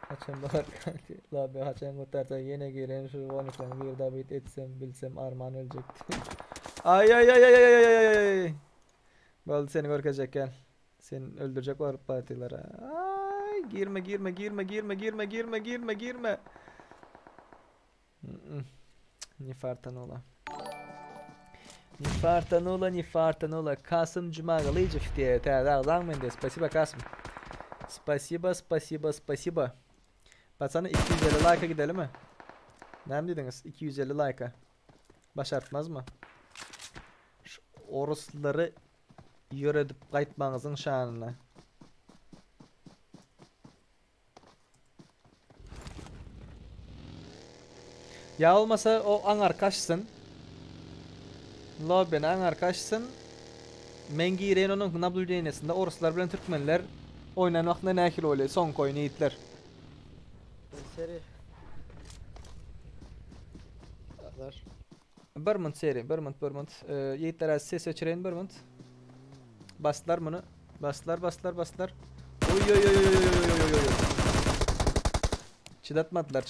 Haçan bakar kanki. Labi haçan kurtarsa yine gelen şu volniklerini bir daha bit etsem bilsem armağan ölecekti. Ay. Böyle seni korkacak gel. Seni öldürecek var partilara. Ay girme. Не фартанула. Касым Джумагалыжев diye. Менде. Спасибо, Касым. Спасибо. Patsana 250 like'a gidelim mi? Ne mi dediniz? 250 like'a. Başartmaz mı? Şu orusları yöredip kayıtmanızın şanına. Ya olmasa o an arkadaşsın. Lobben an arkadaşsın. Men giren onun Nablu Ceynesi'nde oruslar bilen Türkmenler oynayan vaktinde nekil oluyor. Son koyunu yiğitler. Seri. Birmont seri. Birmont. Yiğitler az ses öçüreyin Birmont. Bastılar bunu. Bastılar. Oy. Çıdatmadılar.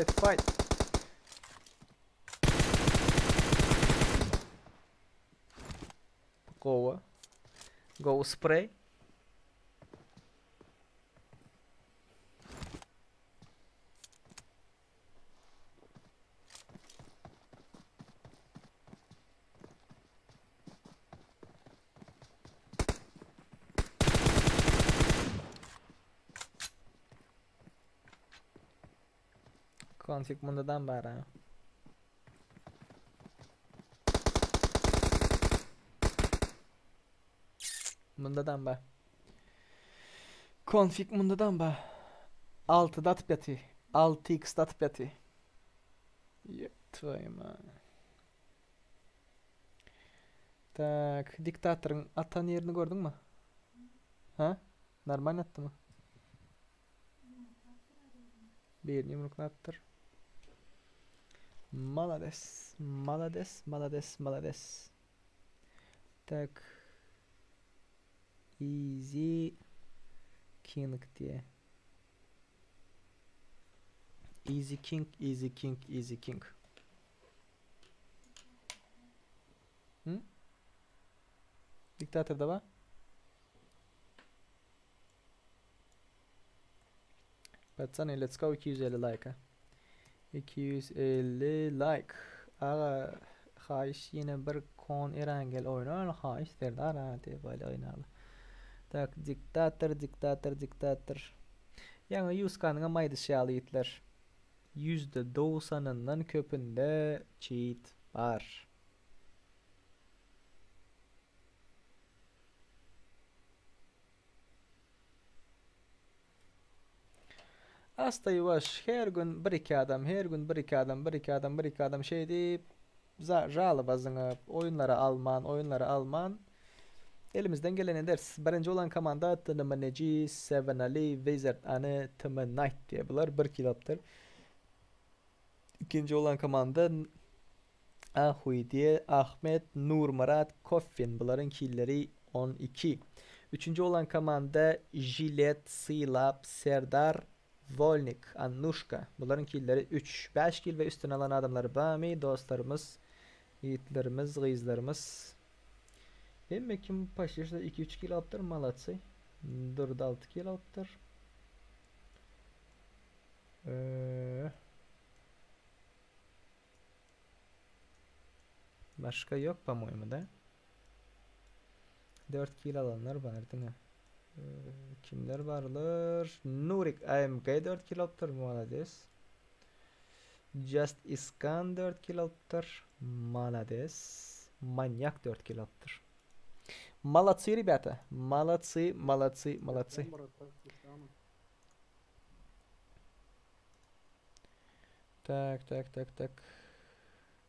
Fight. Go spray. Config bundan bari. Bundan bari. Config bundan bari. 6.5. 6x.5. Yep, твою мать. Так, diktatörün atan yerini gördün mü? Ha? Normal attı mı? Bir yumrukla attır. Молодец. Так. Easy King diye. Easy King. Hı? Diktatör da var. Batsana let's go 250 like'a. 250 like. Ağa xahiş yine bir kon erangel oynar. Xahiş derdi ara diye böyle oynalı. Tak diktatör. Yani 100 kanına maydı şalı yitler. %90'ından köpünde cheat var. Asta yavaş her gün bir iki adam şey deyip zararlı bazını oyunları alman elimizden geleni ders. Birinci olan komanda Tınımaneci, Seven Ali, Wizard Anı, Tımı Knight diye bunlar bir kilaptır. İkinci olan komanda Ahuidiye, Ahmet, Nur Murat, Koffin bunların killeri 12. Üçüncü olan komanda Jilet, Silap, Serdar, Volnik, Annushka. Bunların killeri 3. 5 kill ve üstüne alan adamları bami dostlarımız, yiğitlerimiz, gıyızlarımız. Hem kim paşlaşta 2-3 kill aptır malatsı. Durdu 6 kilottur. Başka yok по-моему da. 4 kilo alanlar var değil mi? Kimler varlar? Nurik AMK 4 kilottur, malades. Just Iskan 4 kilottur, malades. Manyak 4 kilottur. Молодцы, ребята. Молодцы, молодцы, молодцы. Так.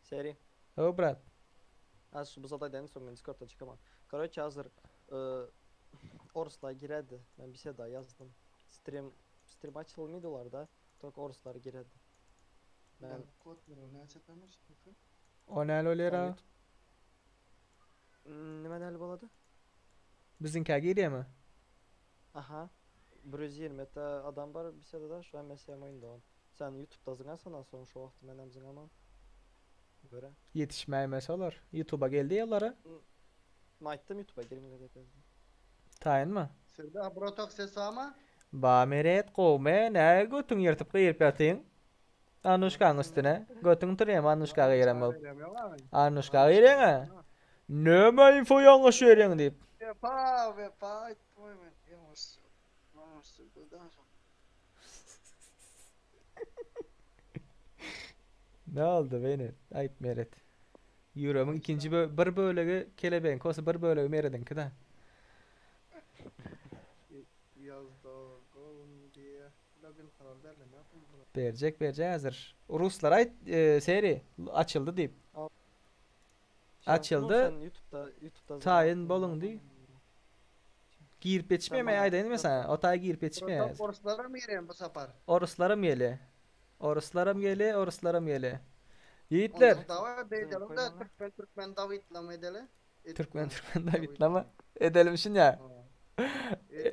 Seri. О, брат. Az şu buzataydan sonra ben Discord'dan çıkamam. Короче, hazır Ors'lar girerdi. Ben bir şey daha yazdım. Stream açılmıyordular da. Tok Ors'lar girerdi. Ben kod ne açapamış? O ne olera? Nima hal bo'ladi? Bizimkiga gireymi? Aha. 120 ta adam var bir şey daha şu an mesela oyunda on. Sen YouTube'da zıngasan sonra şu vakti ben hem zıngamam. Göre. Yetişmeyemez olur. YouTube'a geldi yılları. Night'ta YouTube'a girmeye de. Tayin mi? Sırda brotok ses ama. Ba meret kovme ne götün yırtıp kıyırıp yatayın. Anuşka'nın üstüne. Götün turayım Anuşka'ya girem bol. Anuşka'ya giren ha. Ne info yanlış veriyorsun deyip. Vepa. Ne oldu beni? Ayıp meret. Euro'mun ikinci bir bölüğü kelebeğin kosu bir bölüğü meredin ki da. Verecek hazır. Ruslar ait seri açıldı deyip. Açıldı. YouTube'da tayin bolun deyip. Girip geçmeye aydın mesela. O tay girip geçmeye. Oruslara mı gireyim bu sefer? Oruslarım yeli. Oruslarım yeli. Yiğitler. Türkmen David'la edelim. Türkmen David'la mı? Edelimsin ya.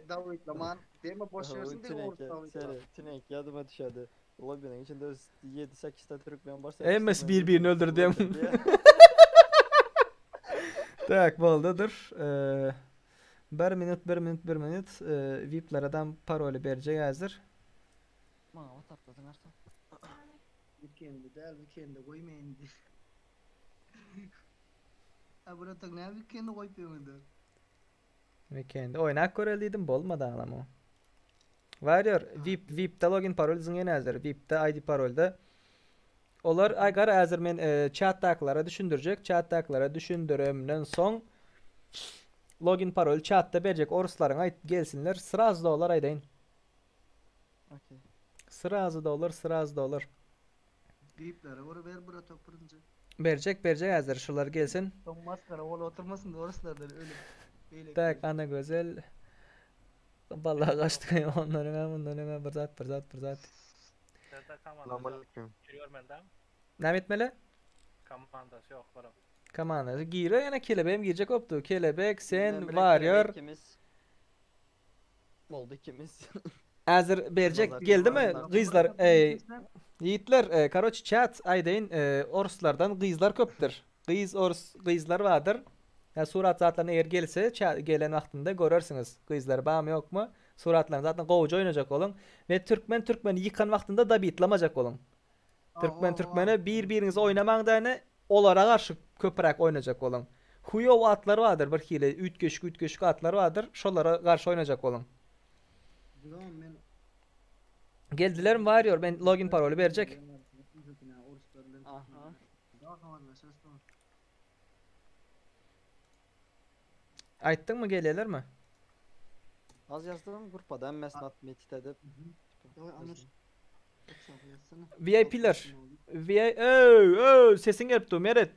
David'la man. Değil mi? Boş versin diye Orus David'la. Tinek yadıma düşerdi. Lobby'nin içinde 7-8 tane Türkmen varsa. Emmes birbirini öldürdüm. Tak boldu dur. 1 minut. VIP'lerden paroli verecek hazır. O tapladın artık. Weekend'de koymayın diye. Ha burada ne weekend'de koymuyordu. Weekend oynak köreliydim bolmadı anlamı. Varıyor VIP'te login parol zingen hazır. VIP'te ID parolda. Olar agar hazır men chat'taklara düşündürecek. Chat'taklara düşündürümden son login parol chat'ta verecek. Orusların ait gelsinler. Sırazı da olur aydayın. Okay. Sırazı da olur. VIP'lere vur ver burada topurunca. Verecek hazır. Şular gelsin. Tom maskara ola oturmasın da oruslarda öyle. Tak ana güzel. Vallahi kaçtık onların bir zat. Selamünaleyküm. Ne etmeli? Komandası yok varım. Komandası giriyor yana kelebeğim girecek optu. Kelebek sen varıyor. Oldu ikimiz. Hazır verecek geldi mi? Kızlar yiğitler karoç chat aydayın Orslardan kızlar köptür. Kızlar vardır. Ya surat zatlarına eğer gelse gelen vaktinde görürsünüz. Kızlar bağım yok mu? Suratlarını zaten kovucu oynayacak olun. Ve Türkmen yıkan vaktinde da bitlamacak olun. Türkmen'e birbiriniz oynamağında olara karşı köprek oynayacak olun. Huyov atları vardır bir hile. Üt köşk atları vardır. Şolara karşı oynayacak olun. Geldiler mi varıyor? Ben login parolü verecek. Aha. Ayttın mı geliyorlar mı? Az yazdım grupada hem metit edip. VIP'ler. Sesin gelipti Meret.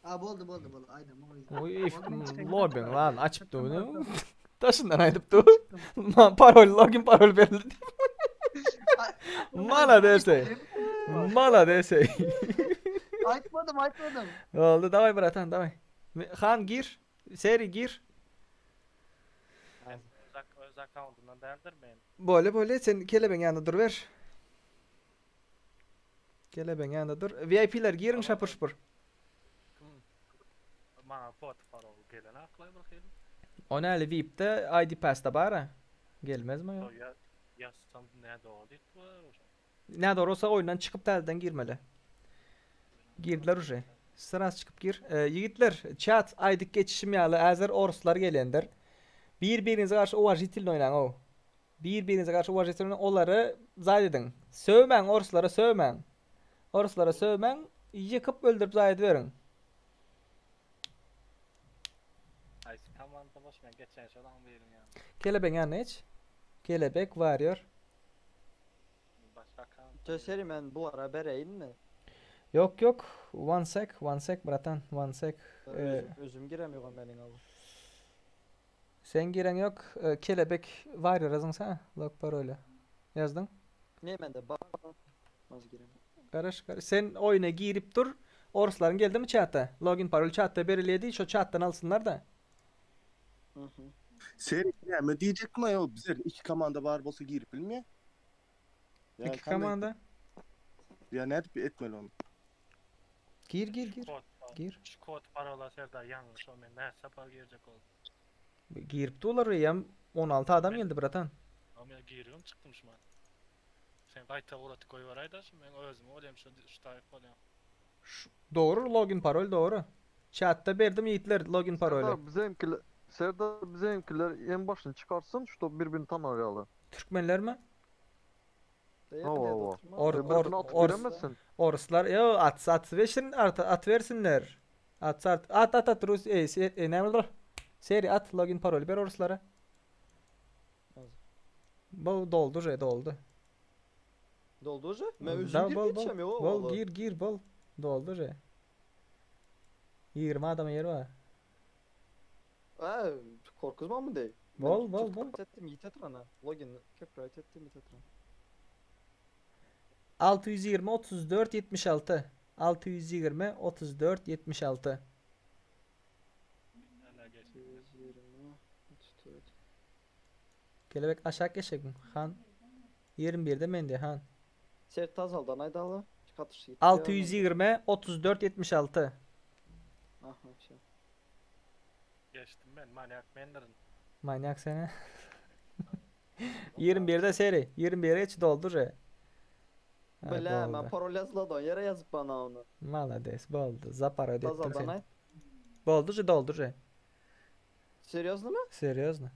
Boldu. Aydım. Oy lobby lan açıptı bunu. Taşından aydıptı. Login parol verildi. Mala dese. Aytmadım. Oldu davay bratan davay. Han gir. Seri gir. Öz account'undan değerdir benim. Böyle sen kelebeğin yanında dur ver. Kelebeğin yanında dur. VIP'ler girin şapır. Bana pot parol gelene aklay bakayım. Ona ali VIP'te ID Pass'ta bara. Gelmez mi ya? Yazsam ne doğru değil bu. Ne doğru olsa oyundan çıkıp telden girmeli. Girdiler uje. Sırası çıkıp gir. Yigitler chat aydık geçişim yalı hazır oruslar gelendir. Birbirinize karşı uvajitil oynan o. Birbirinize karşı uvajitil oynan onları zayd edin. Sövmen oruslara sövmen. Oruslara sövmen yıkıp öldürüp zayd verin. Ay komanda boş ben geçen şodan verin ya. Kelebek yani hiç. Kelebek varıyor. Başka kan. Töseri men bu ara bereyim mi? Yok yok. One sec bratan. One sec. Özüm giremiyorum benim abi. Sen giren yok. Kelebek varıyor yazın sana. Log parole. Yazdın. Ne mende bak. Az giremiyorum. Karış. Sen oyuna girip dur. Orusların geldi mi chat'ta? Login parol chat'ta belirledi. Şu chat'tan alsınlar da. Seri mi diyecek mi ya bize iki komanda var bolsa girip bilmiyor. İki komanda. Ya ne etmeli onu? Gir. Gir. Şu kod parola serda yanlış o men ne sapar girecek oldu. Girip dolar ya 16 adam geldi bratan. Ama giriyorum çıktım şu an. Sen kayta uğratı koy var ayda ben özüm olayım şu tayf olayım. Doğru login parol doğru. Chat'ta verdim yiğitler login parolü. Serdar bizimkiler en başını çıkarsın şu birbirini tanıyalı. Türkmenler mi? Oruslar yo at versin at versinler. At Rus ne olur? Seri at login parolü ver oruslara. Bu doldu. Doldu je? Ben özüm girip yetişemiyorum. Bol gir bol. Doldu je. 20 adam yeri var. Korkuzma mı değil? Bol. Ettim yitetran login copyright ettim yitetran. 620 34 76 620 34 76 Kelebek aşağı geçecek Han 21'de mendi Han Sert Tazal'dan aydalı katış gitti. 620 34 76 Aha şey. Geçtim ben manyak menlerin. Manyak seni. 21'de seri 21'e hiç doldur. Böyle ben parol yazıladan yere yazıp bana onu. Malades boldu. Zapar ödettim Tazaldan seni. ay. Doldur. Серьезно mı? Серьезно.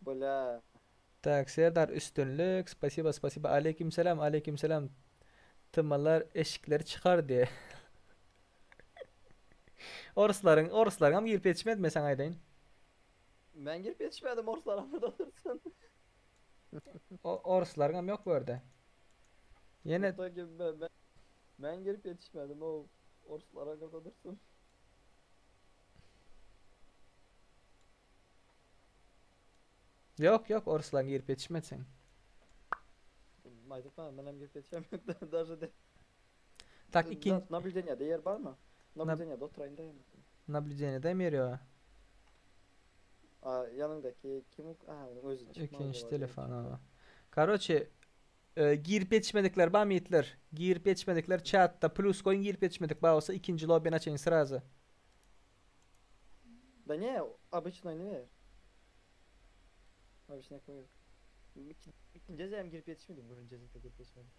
Böyle. Так, Serdar üstünlük. Spasiba. Aleykümselam. Tımmalar eşikleri çıkar diye. Orusların ama girip yetişmedi mi sen aydayın? Ben girip yetişmedim oruslara burada dursun. Orusların ama yok bu arada. Yine ben girip yetişmedim o oruslara burada dursun. Yok orusların girip yetişmedin. Maydık ben hem girip yetişemiyorum даже de. Так ikinci. Наблюдение yer var mı? Наблюдение oturayım değil mi? Nablücene de mi yeriyor? Yanındaki kim? Özün çıkmaz. İkinci telefon ama. Короче, girip yetişmedikler bamiyetler. Girip yetişmedikler chatta plus koyun girip yetişmedik. Bağırsa ikinci lobby'ni açayım sırası. Да не, обычно не ver. Обычно koyuyor. İkinci hem girip yetişmedim. Bunun cezete girip yetişmedik.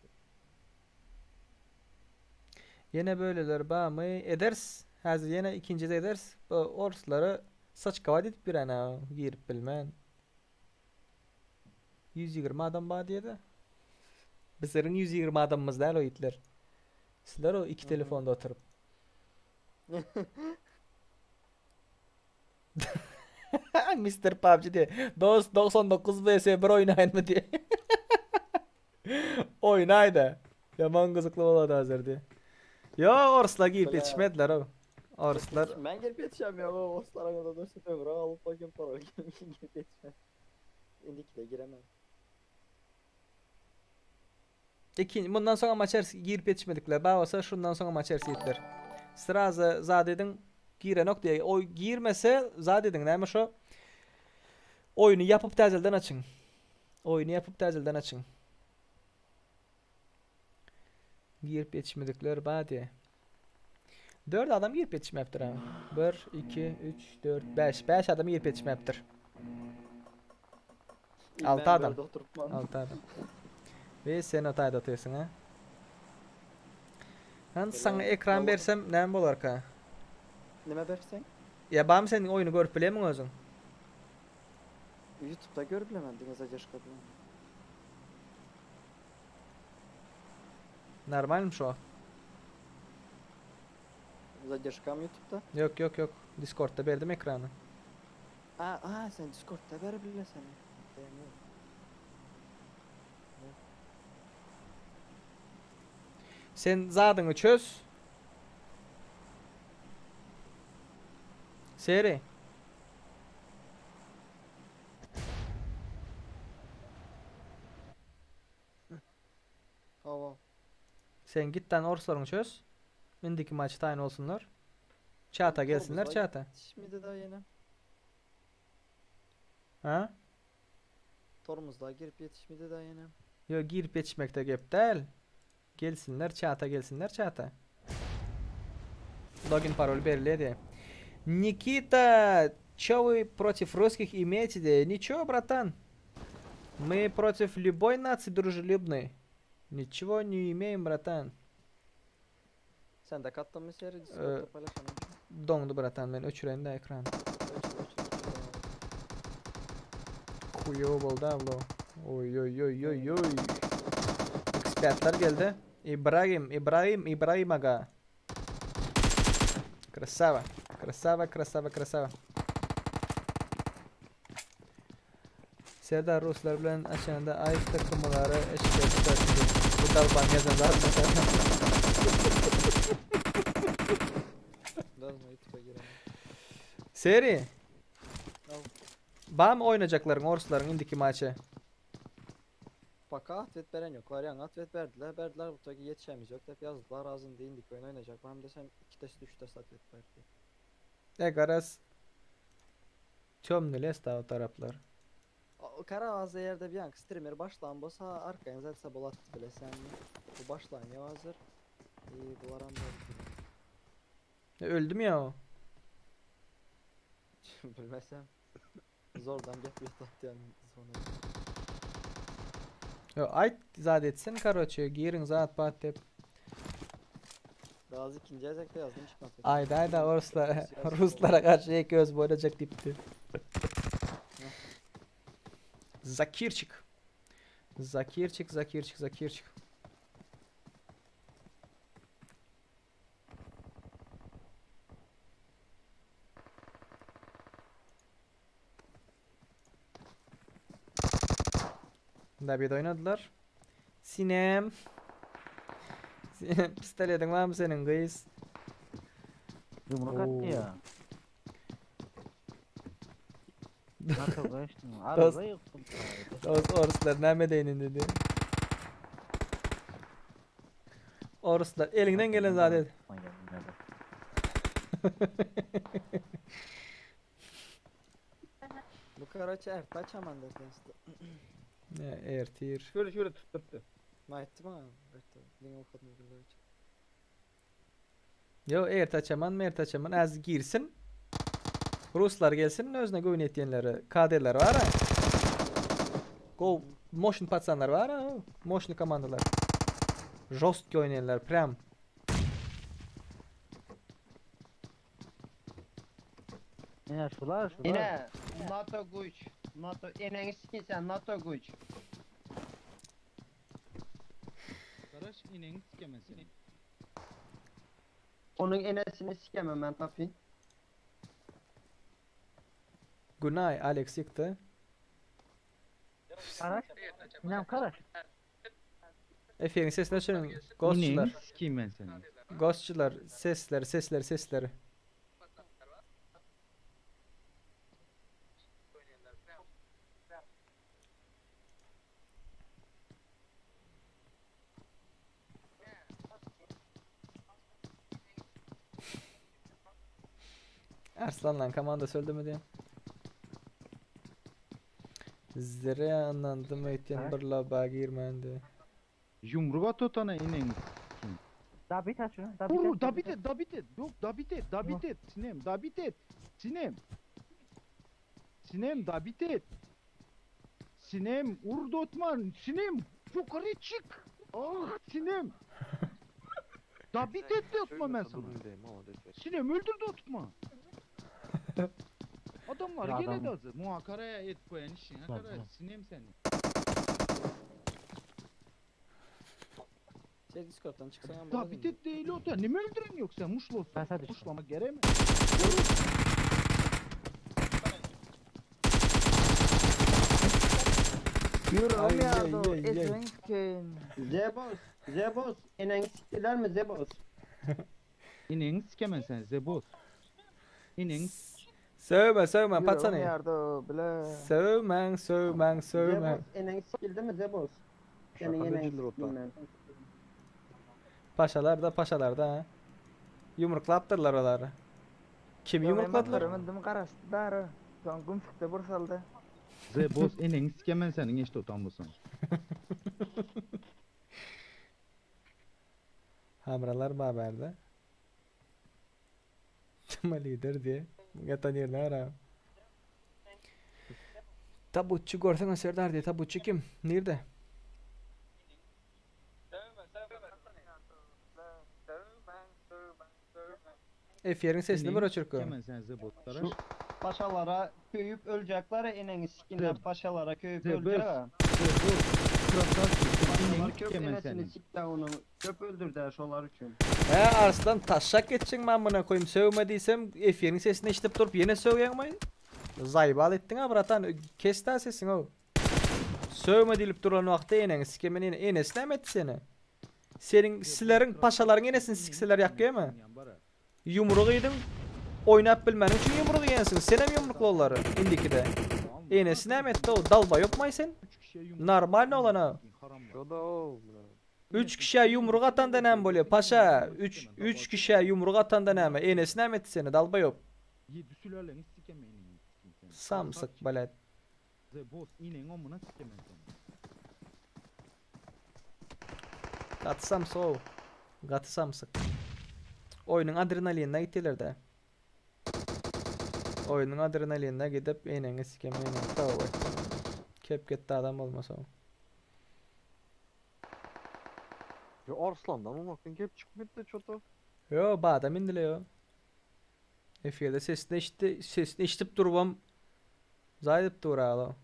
Yine böyleler bağımı ederiz. Hazır yine ikinci de ederiz. Orusları saç kavad edip bir ana girip bilmen. 120 adam bağ diye de. Bizlerin 120 adamımız değil o itler. Sizler o iki telefonda oturup. Mr. PUBG diye. Dost 99 vs 1 oynayın mı diye. Oynaydı. Yaman kızıklı oladı hazır diye. Ya oruslar girip yetişmediler o. Oruslar. Ben girip yetişemiyorum o oruslara kadar dursun. Ömrü alıp bakayım parol girip yetişmem. İndik de giremem. Bundan sonra maçer girip yetişmedikler. Bağırsa şundan sonra maçer seyitler. Sırası zadedin giren diye. O girmese zadedin neymiş o? Oyunu yapıp tezelden açın. Girip yetişmedikler bağ diye. 4 adam girip yetişmeptir abi. 1, 2, 3, 4, 5. 5 adam girip yetişmeptir. 6 adam. 6 adam. Ve sen otayda atıyorsun ha. Ben sana ekran versem ne bolar ka? Nime bersen? Ya bam senin oyunu görüp bilemin özün. YouTube'da görüp bilemendin Zadержка bilen. Normalmiş o. Задержкам YouTube'da. Yok. Discord'da verdim ekranı. Sen Discord'da ver bile seni. Sen zadını çöz. Seri. Hava. Sen gitten orsorunu çöz. Indiki maç tayin olsunlar. Çata gelsinler çata. Yetişmedi daha yine. Ha? Tormuzda girip yetişmedi daha yine. Yo girip yetişmekte gep değil. Gelsinler çata. Логин, пароль belli. Никита, чё вы против русских имеете? Ничего, братан. Мы против любой нации дружелюбной. Ничего не имеем, братан. Sen de kattın mı seri Discord'da paylaşalım. Dondu bratан, ben öçüreyim de ekran. Kuyo oldu ablo. Oy. Expertler geldi. İbrahim aga. Красава. Serdar Ruslar bilen aşağıda ayıp takımları eşkıya bu dalban yazanlar. Seri. Bam oynayacakların Orsların indiki maçı. Baka atvet veren yok. Var yani atvet verdiler. Verdiler bu tagi yetişemiz yok. Hep yazdılar ağzında indik oyun oynayacak. Benim desem 2 test 3 test atvet verdi. Garas. Çömnüles daha o taraflar. O kara ağzı yerde bir an streamer başlan bosa arkaya zaten bolat bile sen bu başlan ya hazır. İyi bular Öldüm ya o. Bilmesem. Zordan yapıyor yani sonra. Yo ayt zat etsin karoçu girin zat bat hep. Daha ikinci yazakta yazdım çıkmadı. Ayda Ruslara karşı ek göz boyayacak dipti. Zakirçik. David oynadılar. Sinem pistoletin var mı senin kız? Yumruk attı ya. Nasıl kaçtın? Dost, Araba yoktu. Oruslar neme deyinin dedi. Oruslar elinden gelen zaten. Bu karaçı ertaç aman dedi. Ne ertir. Şöyle tutturdu. Mayıttı mı? Dinle okudum bilgiler için. Yo ertaç aman az girsin. Ruslar gelsin özüne göğün etyenleri, KD'ler var ha. Go motion patsanlar var ha. Motion komandalar. Жестко oynayanlar prям. Ya şular. Yine NATO güç. NATO eneni sikin NATO güç. Karaş eneni sikemezsin. Onun enesini sikemem ben tabii. Günay Alex yıktı. Karaş. İnan Karaş. Efendim sesler şunun. Ghostçular. Sikeyim ben seni. Ghostçular sesleri. Arslanlan komanda söyledi mi diye. Zere anlandım etyen bir laba girmendi. Yumruk at otana eneni sikeyim. Dabit at şunu. Vur, dabit et. Yok, dabit et. Sinem, dabit et. Sinem, dabit et. Sinem, vur Dotman. Sinem, yukarı çık. Ah, Sinem. Dabit et Dotman ben sana. Sinem öldür Dotman. Adamlar gene de hazır. Muhakaraya et koyan işin. Hakara Sinem seni. Şey Discord'dan çıksana ama. Dabit et değil o da. Ne mi öldürün yoksa muşlu olsun. Muşlama gerek mi? Yürü yardı. Esenken. Zebos. Enen siktiler mi Zebos? İneğini sikemem sen Zebos. İneğini Sövme patsana. Yardı bile. Sövmen. Zebos enen sikildi mi Zebos? Senin enen sikilmen. Paşalar da ha. Yumruklaptırlar oraları. Kim yumrukladılar? Mendim qarashdilar. So'ngum chiqdi bir salda. Zebos ineğini sikemem senin işte utanmasan. Hamralar baberde. Tama lider diye. Yatan yerine ara. Tabutçu görsen Serdar diye. Tabutçu kim? Nerede? Efyerin sesini bir açırko. Şu paşalara köyüp ölecekler eneni sikinler paşalara köyüp ölecek. Paşalar köp enesini sikti onu. Köp öldürdüler şolar üçün. Arslan taşak geçeceksin ben buna koyayım. Sövmediysem Efyerin sesini işitip durup yine sövüyen mi? Zaybal ettin ha bratan. Kes daha sesin o. Sövme dilip duran vakti eneni sikemen enesine mi etti seni? Senin silerin paşaların enesini sikseler yakıyor mu? Yumruğu yedin, oynayıp bilmen için yumruğu yensin. Sen hem yumruklu onları, indiki de. Enesine hem etti o, dalba yok mu sen? Normal ne olan o? 3 kişiye yumruk atan da ne böyle paşa? 3 kişiye yumruk atan da ne? Enesine hem etti seni, dalba yok. Samsık balet. Katı samsı o. Katı samsık. Oyunun adrenalinine gittiler de. Oyunun adrenalinine gidip eneni sikemeyene tavuk et. Kep gitti adam olmasa o. Ya Arslan'dan mı baktın? Kep çıkmadı da çoto. Yo bağda mindile yo. Efiyede sesini işitip durubam. Zayıp duralı.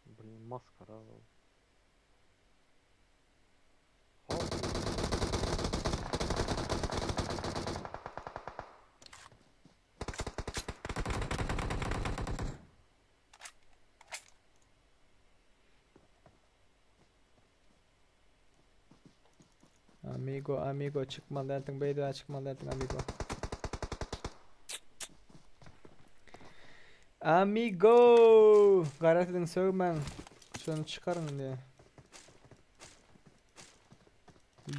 Блин, maskara. Amigo çıkmalı dertin beyda çıkmalı dertin amigo gayret edin sövmen şunu çıkarın diye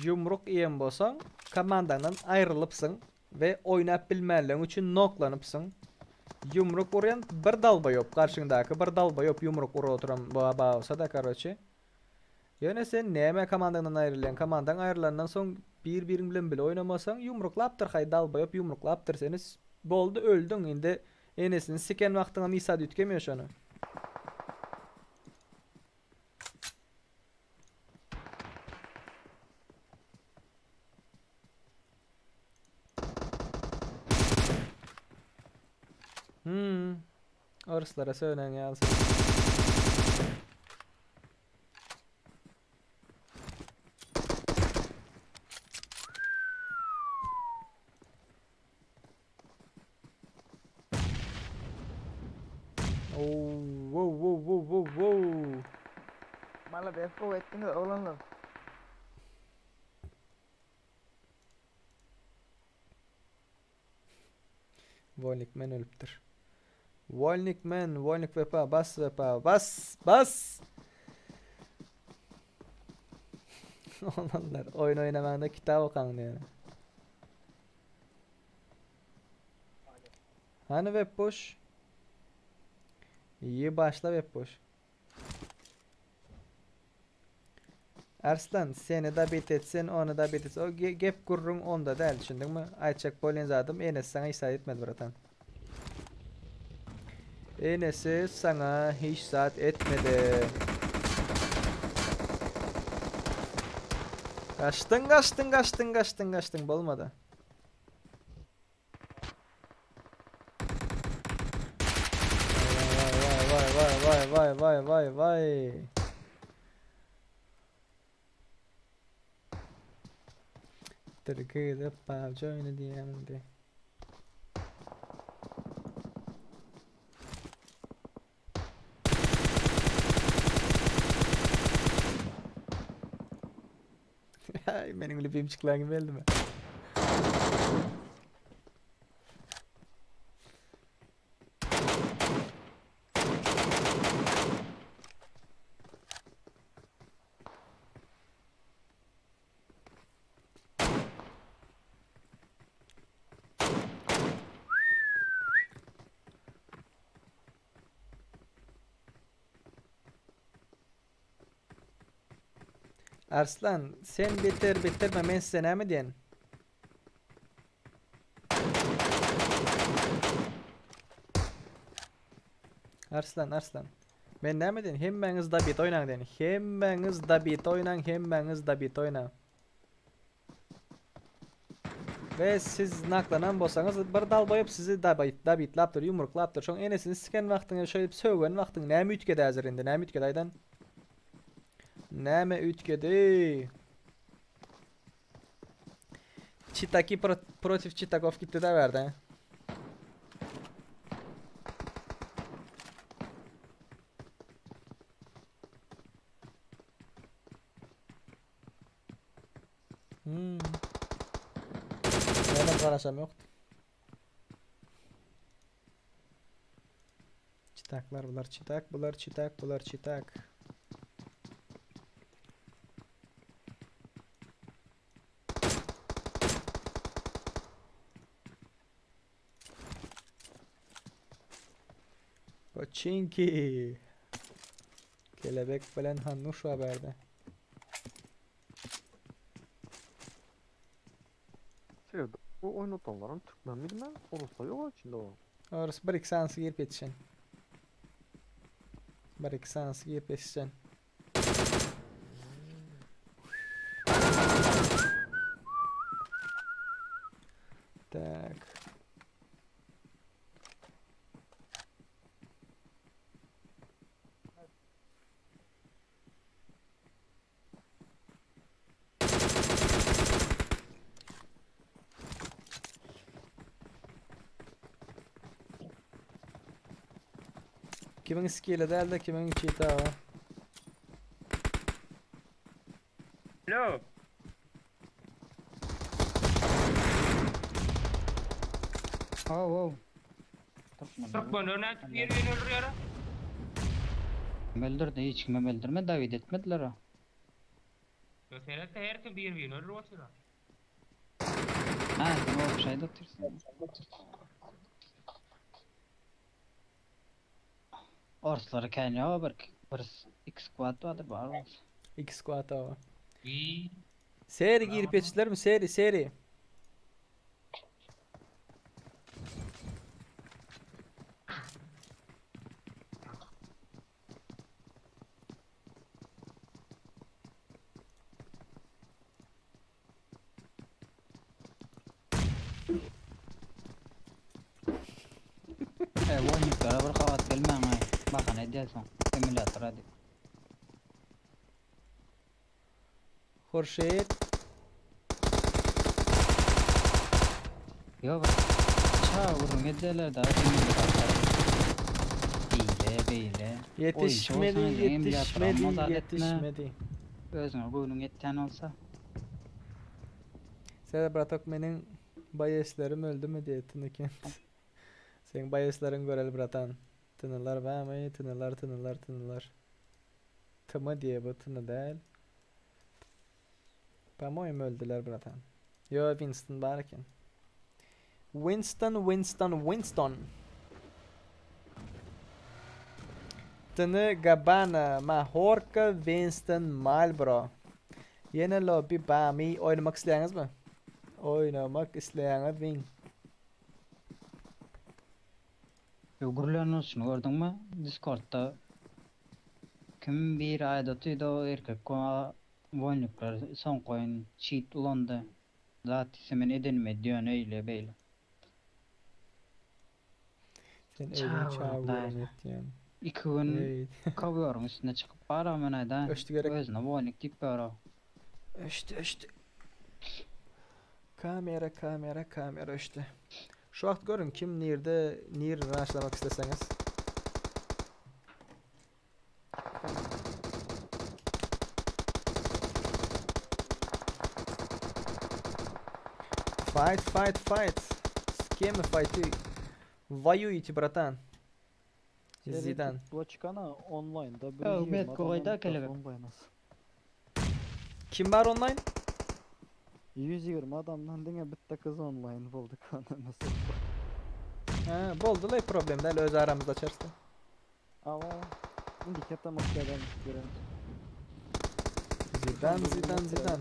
yumruk yiyen bolsan komandandan ayrılıpsın ve oynayıp bilmeliğin için noklanıpsın yumruk vuruyan bir dalba yok karşındaki bir dalba yok yumruk vuru oturan baba olsa da karoçi yani sen neme komandandan ayrılan komandan ayrılandan son birin bilen bile oynamasan yumruklaptır hay dalba yok yumruklaptır seniz boldu öldün indi enesini siken vaktına misad yütkemiyor şunu. Oraslara söylen ya. Wow. Malah defo ettin oğlanlar. Volnikmen ölüptür. Volnik vepa bas. Olanlar oyun oynamanda kitap okan diyor. Hani web boş? İyi başla web boş. Arslan seni da bitetsin, onu da bitetsin. O gep gurrun onda değil, düşündün mü? Ayçak bolen zadım, Enes sana isat etmedi bratan. Enes'i sana hiç saat etmedi. Kaçtın bolmadı. Vay. Tırkıdı PUBG oyunu diyemem de. Benim lipim çıklan gibi geldi mi? Arslan sen bitirme men size ne mi diyen? Arslan. Ben ne mi diyen? Hemmeniz da bit oynan diyen. Hemmeniz da bit oynan. Ve siz naklanan bolsanız bir dal boyup sizi da bitlaptır, yumruklaptır. Şoň enesini siken wagtyňa şöyle söwgen wagtyň näme ütkede hazır indi? Näme ütkede aydan? Näme ütkede? Çitaki protiv Çitakov gitti de verdi. He? Benim karasam yoktu. Çitaklar bular çitak. Koçinki. Kelebek bilen Hannuş haberde. Bu oynatanların Türkmen miydi ben? Orası da yok içinde o. Orası bir iki sansı girip yetişen. Tak. Kimin skill'i değil de kimin cheat'i var. Hello. Oh. Bak bunu örnek bir öldürüyor. Öldürdü, hiç kim öldürme, David etmediler o. Mesela her kim bir öldürüyor. Ha, sen o şeyde otursun. Orsları kaynağı var, bir X squad vardır var olsun. X squad var. Seri girip yetiştiler mi? Seri. Voynuklara bir kavat gelmeyen ay. Bakın ne diyorsun? Emülatör hadi. Horşehir. Yok. Çağırın ediyorlar da emülatör. Beyle. Yetişmedi. Özüne boynun etten olsa. Sen bratok menin bayeslerim öldü mü diye tınıken. Sen bayeslerin görel bratan. Tınılar var mı? Tınılar. Tımı diye bu tını değil. Pamoyum öldüler bratan. Yo Winston barken. Winston. Tını Gabbana, Mahorca, Winston, Marlboro. Yine lobby bami oynamak isteğiniz mi? Oynamak isteğiniz win. Gurulyan olsun gördün mü? Discord'da kim bir ayda tüyde o erkek koa voynuklar son koyun cheat ulandı. Zaten semen edilme diyorsun öyle böyle. Sen öyle çağırıyorum ettiğin. 2 gün kavuyorum üstüne çıkıp para menaydan. Özüne voynuk tip para. İşte. Kamera işte. Şu vakt görün kim nerede raşlamak isteseniz. Fight. С кем файтуй? Воюете, братан. Зидан. Boçkana online'da Ya, bet kolayda kelebek. Kim var online? 120 adamdan dine bitti kız online bulduk mesela. Ha, boldu lay problem değil, öz aramızda açarsın. Ama indi ketamak gelen gören. Zidan.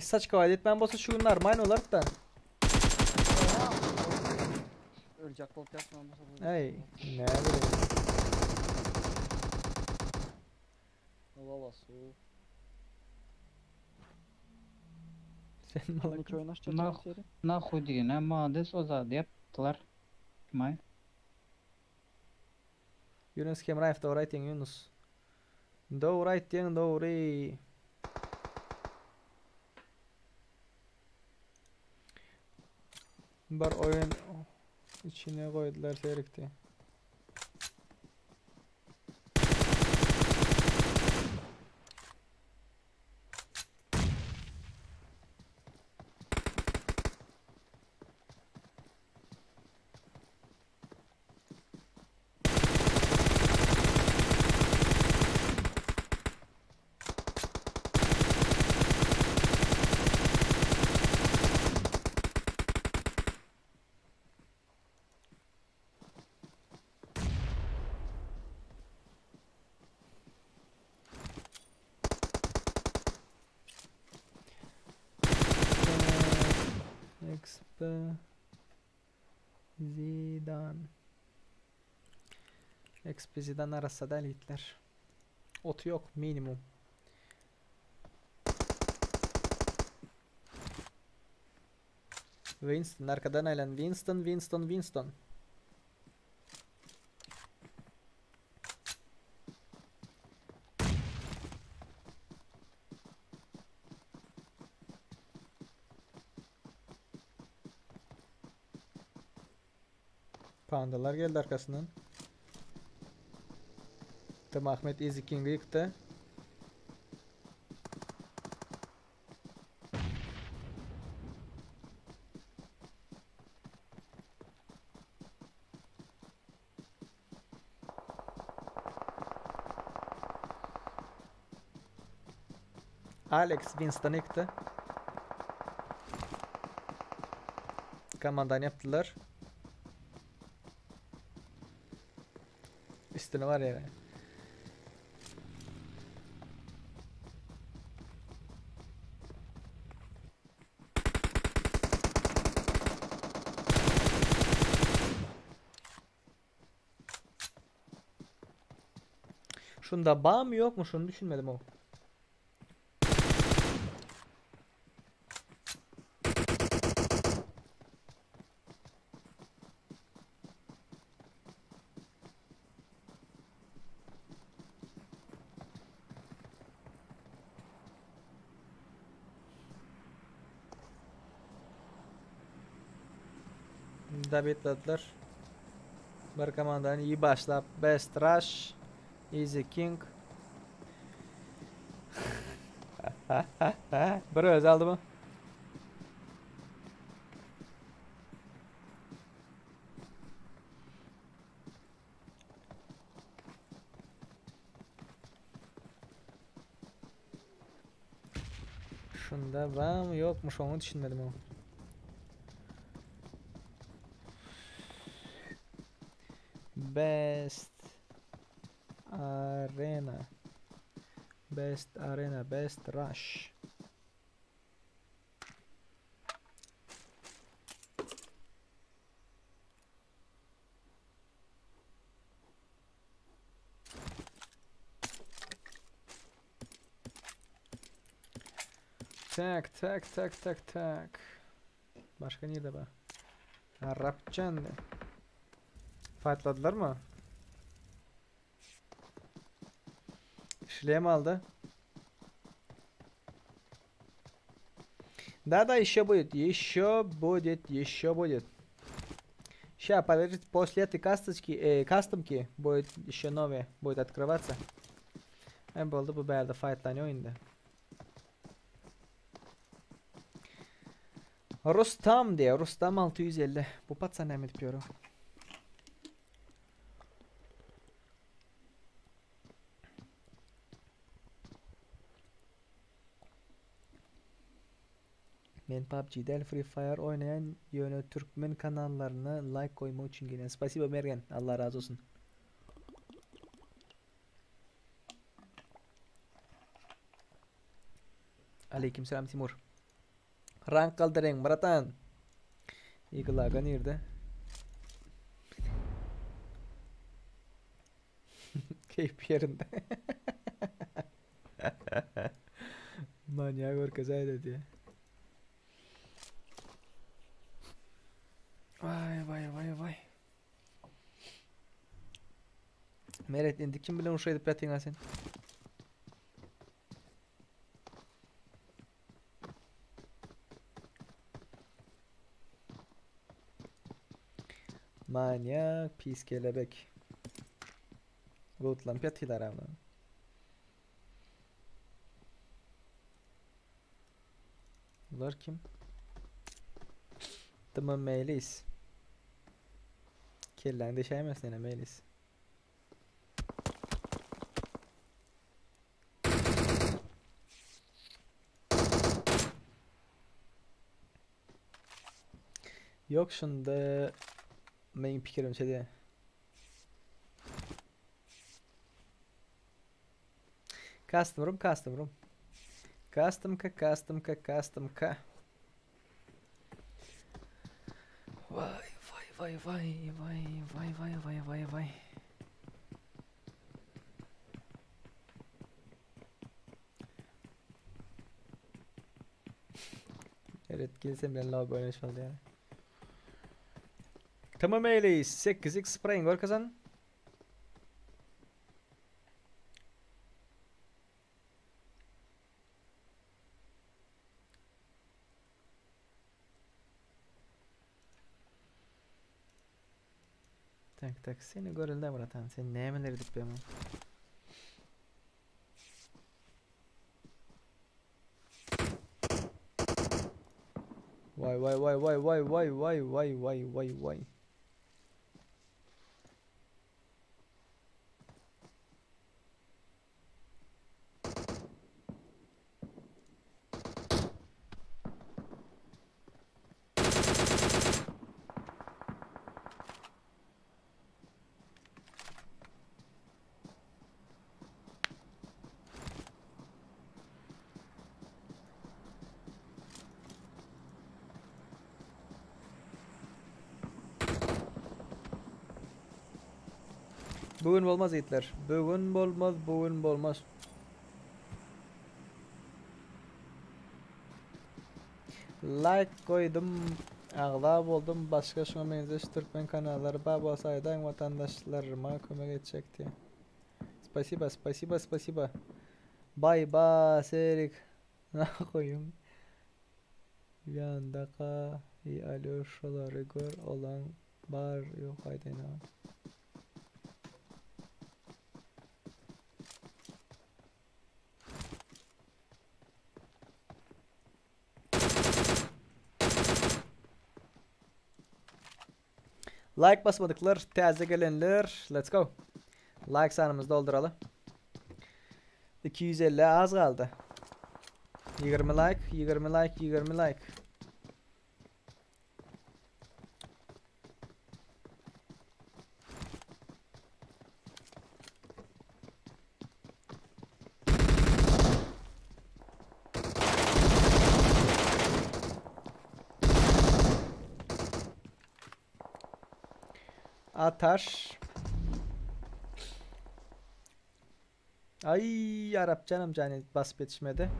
Saç kavayet ben bosa şu günler mine olarak da. Ölecek bol yapmam. Ey, ne bileyim. Allah su. Sen malak. Hiç oynaşacak seri. Nahu diyene mades o zade yaptılar. May. Yunus Kemraev da orayı diyen Yunus. Doğru diyen doğru. Bar oyun içine koydular seyrekti. Zidane arasa da elitler. Otu yok minimum. Winston arkadan aylan. Winston. Pandalar geldi arkasından. Tam Ahmet Easy King'i yıktı. Alex Winston'ı yıktı. Kamandan yaptılar. Üstüne var ya. Şunda bağ mı yok mu? Şunu düşünmedim o. Dabitladılar. Bir komandan iyi başlap. Best Rush. Easy King. Bir öz aldı mı? Şunda var mı yokmuş onu düşünmedim o. Best Arena. Best arena, best rush. Tak. Başka nerede be? Arapçan de. Fightladılar mı? Шлем aldı. Да, еще будет. Сейчас, подождите, после этой кастомки будет еще новые. Будет открываться. Oldu bu belde fightlanıyor oyunda. Rustam diye. Rustam 650. Bu patsa ne mi yapıyorum? Men PUBG'de Free Fire oynayan yönü Türkmen kanallarına like koyma için gelen. Spasiba Mergen. Allah razı olsun. Aleykümselam Timur. Rank kaldırın bratan. Eagle'a nerede? Keyif yerinde. Manyak orkazaydı diye. Vay. Meret indi kim bilen uşaydı petin sen. Manyak pis kelebek. Lootlan petiler ama. Bunlar kim? Tamam Melis. Kellen de şey misin yine Melis? Yok şunda benim fikrim şeydi. Custom ka. Vay. Evet gelsem ben lobby oynamış oldu yani. Tamam öyleyiz. 8x spraying var kazan. Tak seni görüldü Murat'an. Sen ne emeleri dik benim. Vay. Bugün olmaz yiğitler. Bugün olmaz. Like koydum. Ağlab oldum. Başka şuna benzeş Türkmen kanalları baba saydan vatandaşlarıma kömek edecekti. Spasiba. Bay Serik. Ne koyayım? Yandaka alışaları gör olan bar yok haydi ne. Like basmadıklar, taze gelenler, let's go. Like sanımızı dolduralım. 250 az kaldı. 20 like. Atar. Ay Arap canım cani basıp yetişmedi.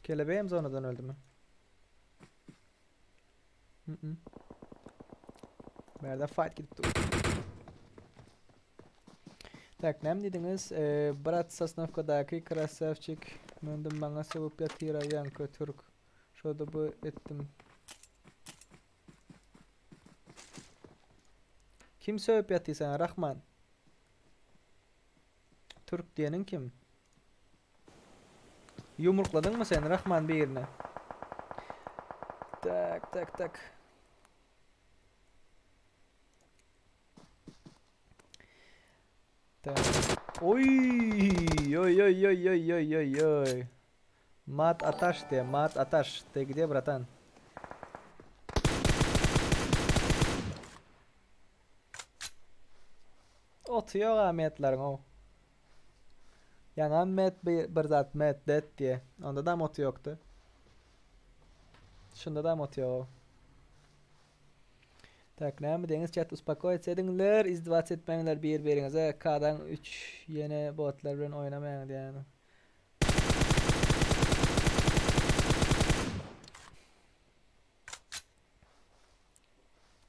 Kelebeğim zonadan öldü mü? Nerede fight gitti. Tak, nem dediniz? Brat Sosnovka'daki krasavçık. Mündüm bana sevup yatira yankı Türk. Şurada bu ettim. Kim sevip yatıysan Rahman? Türk diyenin kim? Yumrukladın mı sen Rahman bir yerine? Tak tak tak. Tak. Oy oy oy oy oy oy oy oy. Mat ataş de, mat ataş. De где, bratан? Otuyor Ahmetlerin o. Yani met bir zat met det diye. Onda da motu yoktu. Şunda da motu yok. Tak, ne deniz chat uspakayet edinler, izdivaç etmeyenler birbirinize K'dan 3 yeni botlar bilen oynamayın yani.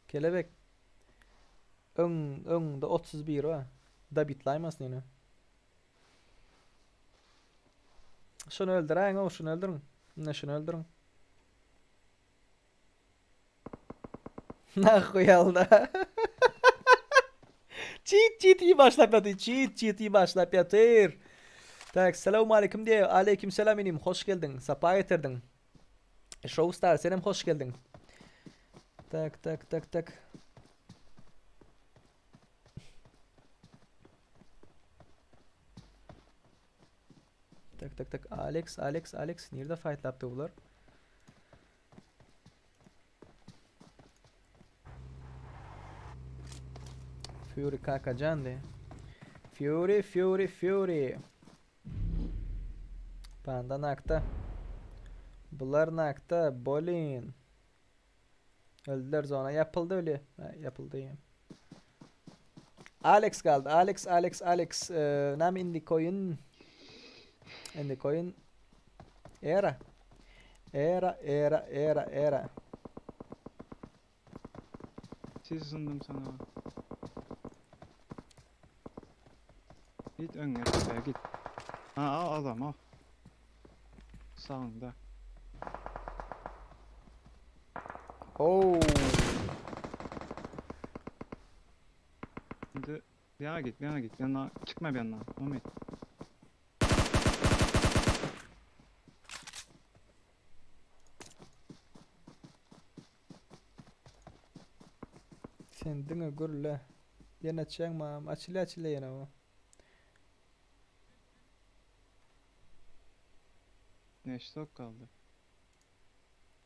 Kelebek. Öngde 31 var. Da bitlaymasın yine. Şunu öldürün o, şunu öldürün. Ne şunu öldürün. Nahuy aldı. Cheat iyi başlap yatır. Cheat iyi başlap yatır. Tak, selamun aleyküm diye. Aleyküm selam inim. Hoş geldin. Sapa getirdin. Showstar senem hoş geldin. Tak tak tak tak. Tak tak tak. Alex. Nerede fight yaptı bunlar? Fury kakacan de. Fury. Panda nakta. Bunlar nakta. Bolin. Öldüler zona. Yapıldı öyle. Ha, yapıldı ya. Alex kaldı. Alex. Nam indi koyun. Era. Siz ısındım sana. Git ön gel git. Ha al adam al. Sağında. Oo. Şimdi yana git. Yana çıkma bir yandan. Mehmet. Sen dine gurle. Yana çekmem. Açıla yana o. Ne stok kaldı.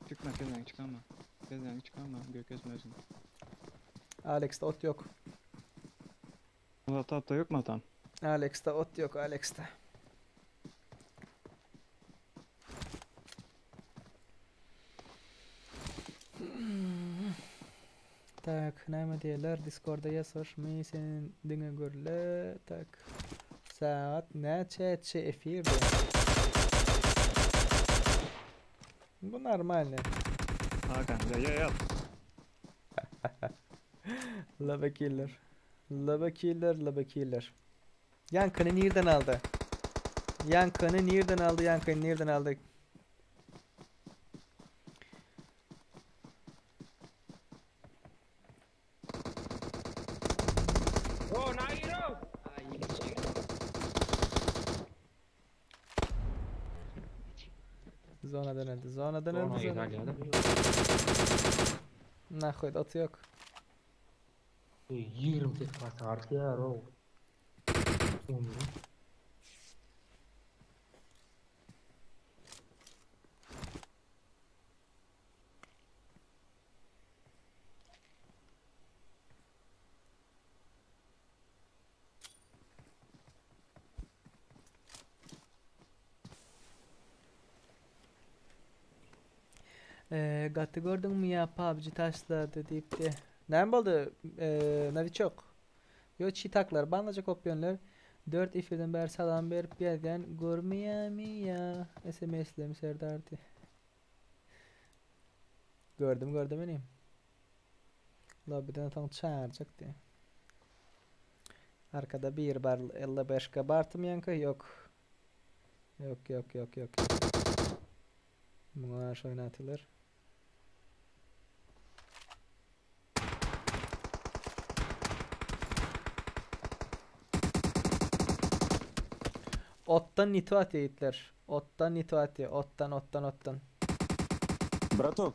Çıkma kezen çıkama. Gökyüzü mezun. Alex'te ot yok. Ota yok mu atan? Alex'te ot yok Alex'te. Tak, neyme diyorlar? Discord'da yazar mı? Senin dine gurle. Tak. Saat ne çeçe efirde. Bu normal ne? Hakan ya. Lava killer. Yankını nereden aldı? Yankını nereden aldı? Oh, Nairo! Zonadan öldü. Nahoy atı yok. 20 tek pas artı ya o. Gatı gördün mü ya PUBG taşladı deyip de Ne oldu? Novichok. Yo çitaklar, banlaca kopyonlar. 4 ifirden beri salam verip yerden görmeyemi ya. SMS'lemi Serdar'dı. Gördüm benim. Lobby'den tam çağıracaktı. Arkada bir bar 55 kabartım yankı yok. Yok. Buna aş oynatılır. Ottan nituat yiğitler. Ottan nituat ye. Ottan. Brato.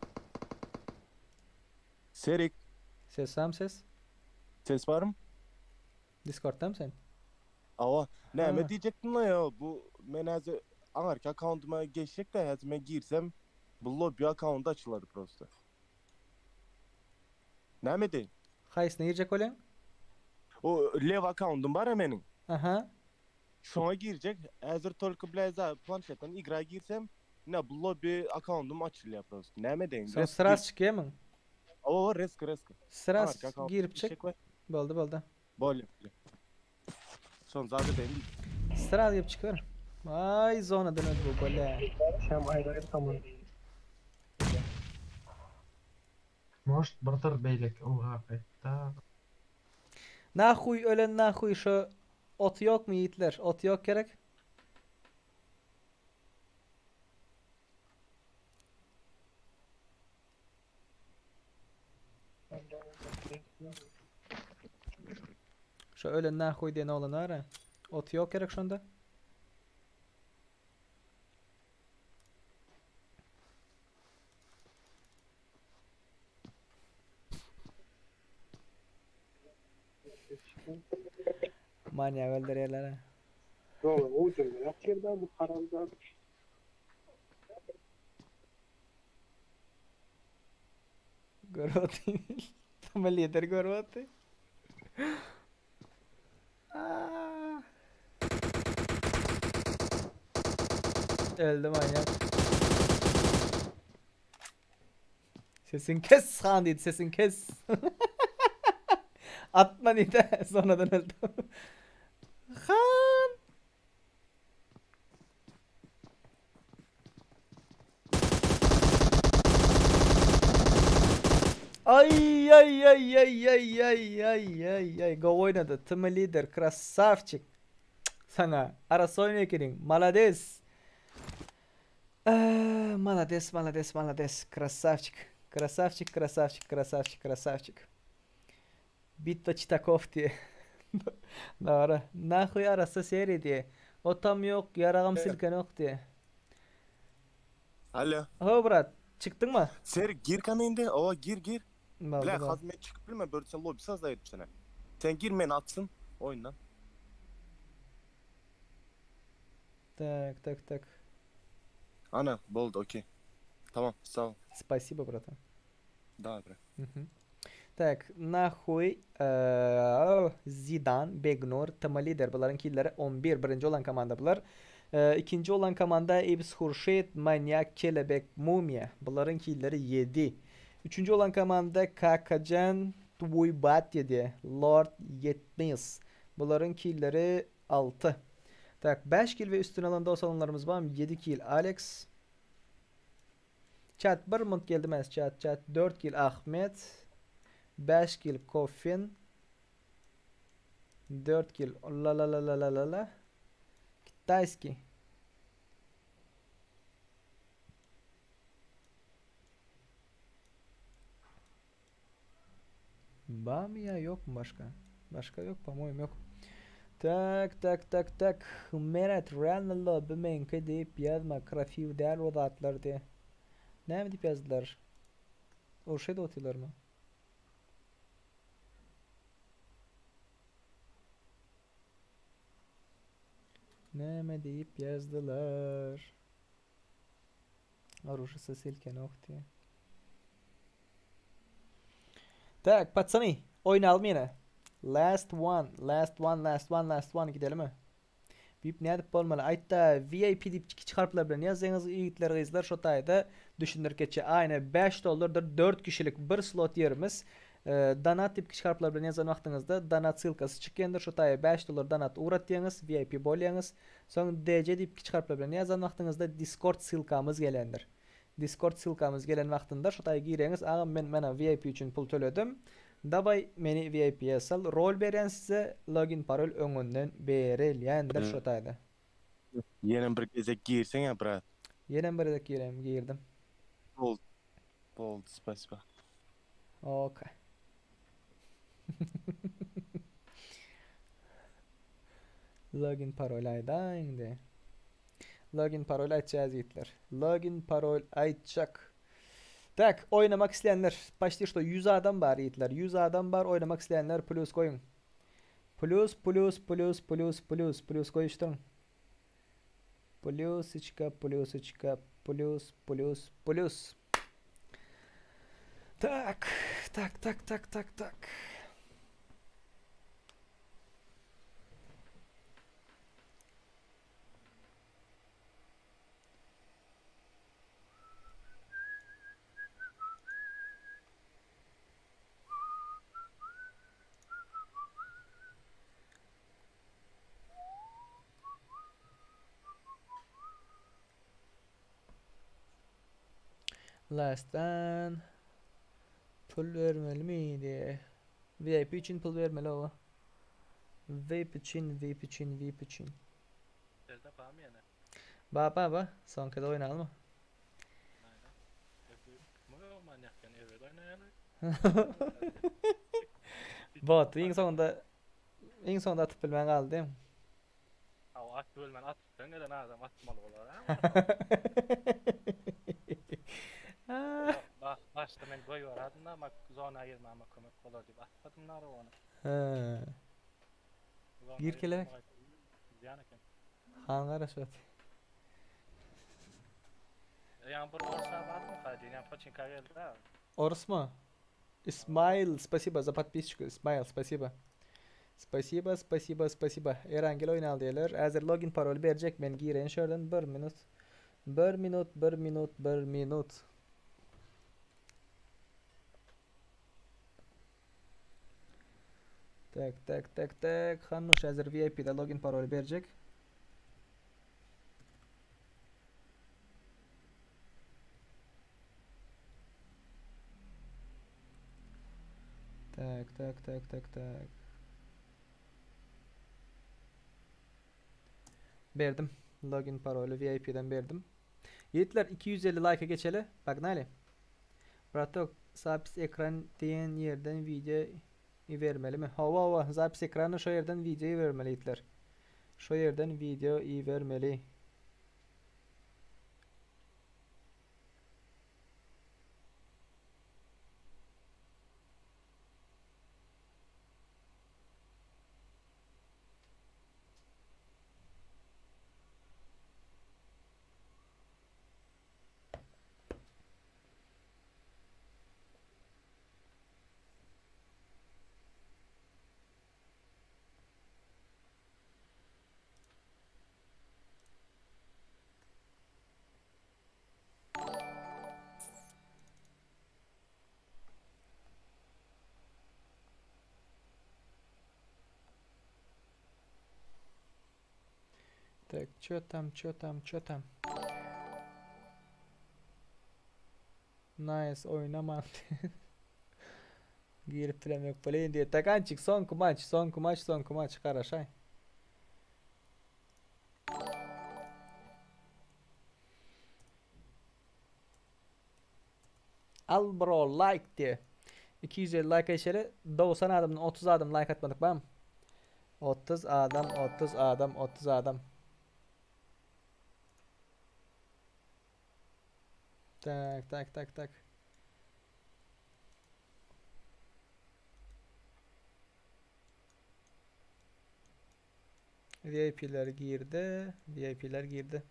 Serik. Ses. Ses var mı? Discord'da mısın? Ava. Ne Ha. mi diyecektim la ya? Bu menaze anarki account'uma geçecek de hayatıma girsem bu lobby account açılır prosto. Ne mi diyeyim? Hays ne girecek olan? O lev account'um var ya benim. Aha. Şuna girecek. Hazır tolku blaza planşetten igra girsem ne bu lobby account'um açılıyor prosto. Ne mi diyeyim? Son sırası çıkıyor mu? O risk. Sırası Anarki account girip geçecek çık. var. Boldu. Böyle. Son zaten değil. Sıra yapıp çıkar. Ay zona dönüyor bu böyle. Şam ayrı tamam. Может, братар бейлек. Oha hatta. Nahuy ölen nahuy şu ot yok mu yiğitler? Ot yok gerek. Şu ölen nahuy diye ne olan ara? Ot yok gerek şu anda. Manyak öldürüyorlar ha. Doğru, o cümle. Yapçırdan bu karamda. Gorvati. Tam lider Gorvati. Öldü manyak. Sesin kes Kandid, sesin kes. Atma nide sonradan öldü. Han. Ay. Go oynadı. Tımı lider. Krasavçık. Sana. Arası oynuyor kirin. Malades. Malades. Krasavçık. Bitva Çitakov diye. Doğru. Nahuy arası seri diye. Otam yok, yarağım silken yok diye. Alo. Ho brat, çıktın mı? Ser gir kanalında. Ova gir. Baldı, Bile baldı. hazmet çıkıp bilme böyle sen lobby saz da yedim sana. Sen gir men atsın oyundan. Так. Ana boldu okey. Tamam sağ ol. Спасибо, братан. Да, bro. Так, nahuy Zidane, Begnor, Tama lider. Bunların killeri 11. Birinci olan komanda bunlar. İkinci olan komanda Ibs Hurşit, Manyak, Kelebek, Mumya. Bunların killeri 7. Üçüncü olan komanda Kakacan, Tuvuybat 7. Lord 70. Bunların killeri 6. Tak 5 kill ve üstün alanda o salonlarımız var mı? 7 kill Alex. Chat 1 mont geldi mes chat 4 kill Ahmet. 5 kill Kofin. 4 kill la. Kitayski. Bamya yok mu başka? Başka yok, по-моему yok. Tak. Merat Ranallah bemenke deyip yazma. Krafiv değer odatlar diye. Ne mi deyip yazdılar? O şey de atıyorlar mı? Ne mi deyip yazdılar? Оружие silken ok diye. Tak patsani. Oynayalım yine. Last one gidelim mi? Bip ne edip olmalı? Ayta VIP deyip çıkarpılar bilen yazsanız yiğitler izler şu tayda düşünür geçe aynı $5'dır 4 kişilik bir slot yerimiz. Donat dip kiçik harfler bilen yazan wagtyňyzda donat sylkasy çykýandyr. Şu taýa $5 donat urat diýeniz, VIP bolýaňyz. Soň DC dip kiçik harfler bilen yazan wagtyňyzda Discord sylkamyz gelendir. Discord sylkamyz gelen wagtynda şu taýa gireňiz. Agam men mana VIP üçin pul töledim. Dabay meni VIP'ye sal. Rol beren size login parol öňünden berilýändir şu taýda. Yenen bir gezek girsen ya brat. Yenen bir gezek girdim. Oldu, spasiba. Okay. Login parol ayda indi. Login parol açacağız yiğitler. Login parol açacak. Tak, oynamak isteyenler. Başta işte 100 adam var yiğitler. 100 adam var, oynamak isteyenler plus koyun. Plus koyuşturun. Plus. Tak. Last'tan pul vermeli miydi? VIP için pul vermeli o. VIP için. Nerede bağım yani? Ba. Son kez oynayalım mı? Aynen. Manyakken evet oynayalım. Bot, en sonunda atıp bilmen kaldı değil mi? At bölmen at. Ben neden adam atmalı olar Başta men goy var adına ama zona ayırmama kömek olur diye atmadımlar onu. Gir kelebek. Hangar aşağı. Yani bir orsa var mı kadar? Yani починка geldi ha. Орус mu? İsmail, спасибо за подписчику. İsmail, спасибо. Spasiba. Erangel oyun al diyorlar. Hazır login parol verecek. Ben gireyin şuradan 1 minut. Tak. Hannuş hazır VIP'de login parol verecek. Tak. Verdim. Login parolü VIP'den verdim. Yiğitler 250 like'a geçeli. Bak nali. Pratok zapis ekran diyen yerden video vermeli mi? Hava. Zapis ekranı şu yerden videoyu vermeli yiğitler. Şu yerden video vermeli. Так, чё там? Nice oynama. Girip yok falan diye. Takançık son kumaç. Хорошо. Al bro like diye. 250 like içeri 90 adamın 30 adam like atmadık bam. 30 adam. Tak. VIP'ler girdi.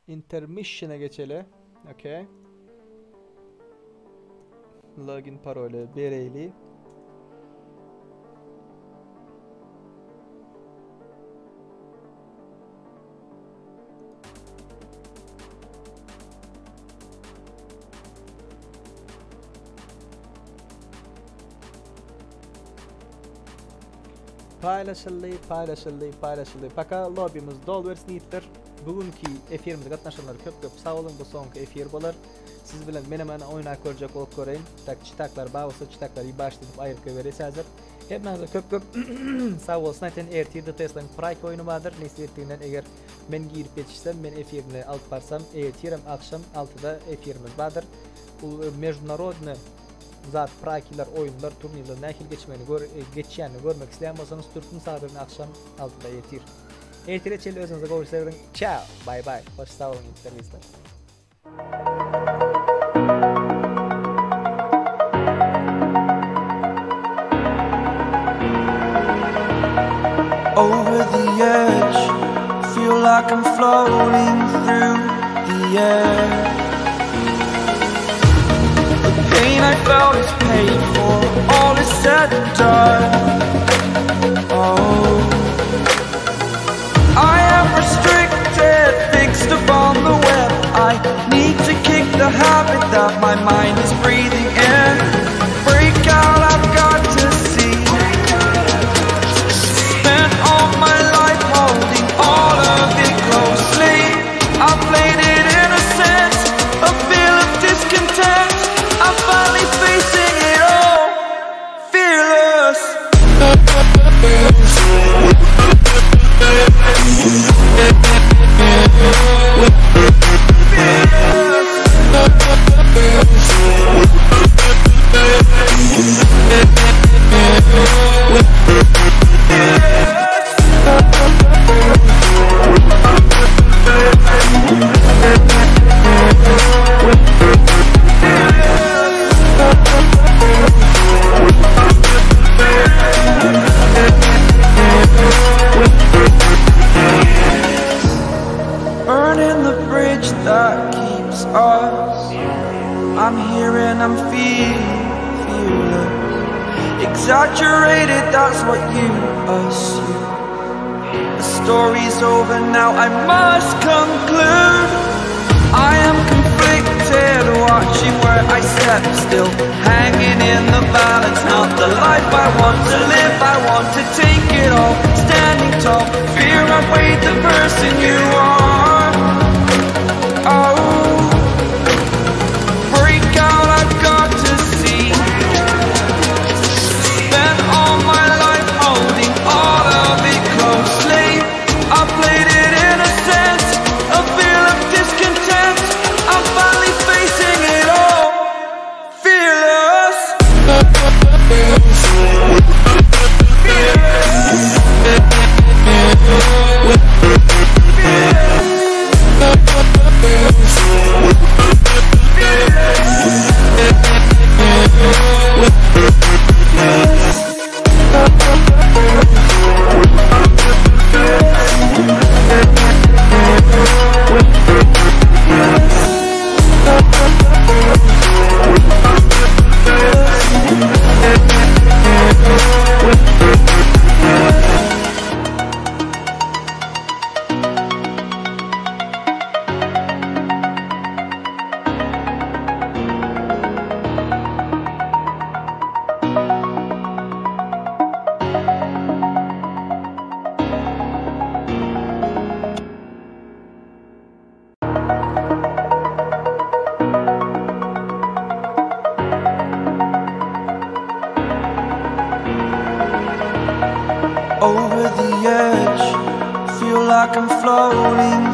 Intermission'a geçelim. Okay. Login parolü bereyli. Paylaşıldı. Paka lobby'miz dol versin yiğitler. Bugünkü efirimizde katnaşanlar köp sağ olun, bu sonki efir bolar. Siz bilen menemen oynak görecek olup göreyim. Tak çıtaklar bağlısa çıtaklar iyi başlayıp ayırıp veririz hazır. Hepinize köp sağ olsun. Ayten ertirde Tesla'nın Prike oyunu vardır. Neyse ertirden eğer men girip yetişsem, men efirini alıp barsam, ertirem akşam 6'da efirimiz vardır. Bu международный zat Prike'ler, oyunlar, turnirler nähil geçýänini görmek isteyen bolsanız Türk'ün saatini akşam 6'da ertir. Ertire çeli özünüze görüşürüz. Ciao. Bye bye. Hoş sağ olun izleyiciler. Over the edge, feel like I'm floating through the air. The pain I felt is paid for, all is said and done. Oh, I am restricted, fixed upon the web. I need to kick the habit that my mind is breathing in. Break out, I've got to see. Spent all my life holding all of it closely. I played it innocent, a feel of discontent. I'm finally facing it all, fearless. Burning the bridge that keeps us. I'm here and I'm feeling exaggerated, that's what you assume. The story's over now, I must conclude. I am conflicted, watching where I step still, hanging in the balance. Not the life I want to live, I want to take it all. Standing tall, fear I've weighed the person you are. Oh, break out, I've got to see. Spent all my life holding all of it closely. I played it innocent, a feel of discontent. I'm finally facing it all, fearless. Over the edge, feel like I'm floating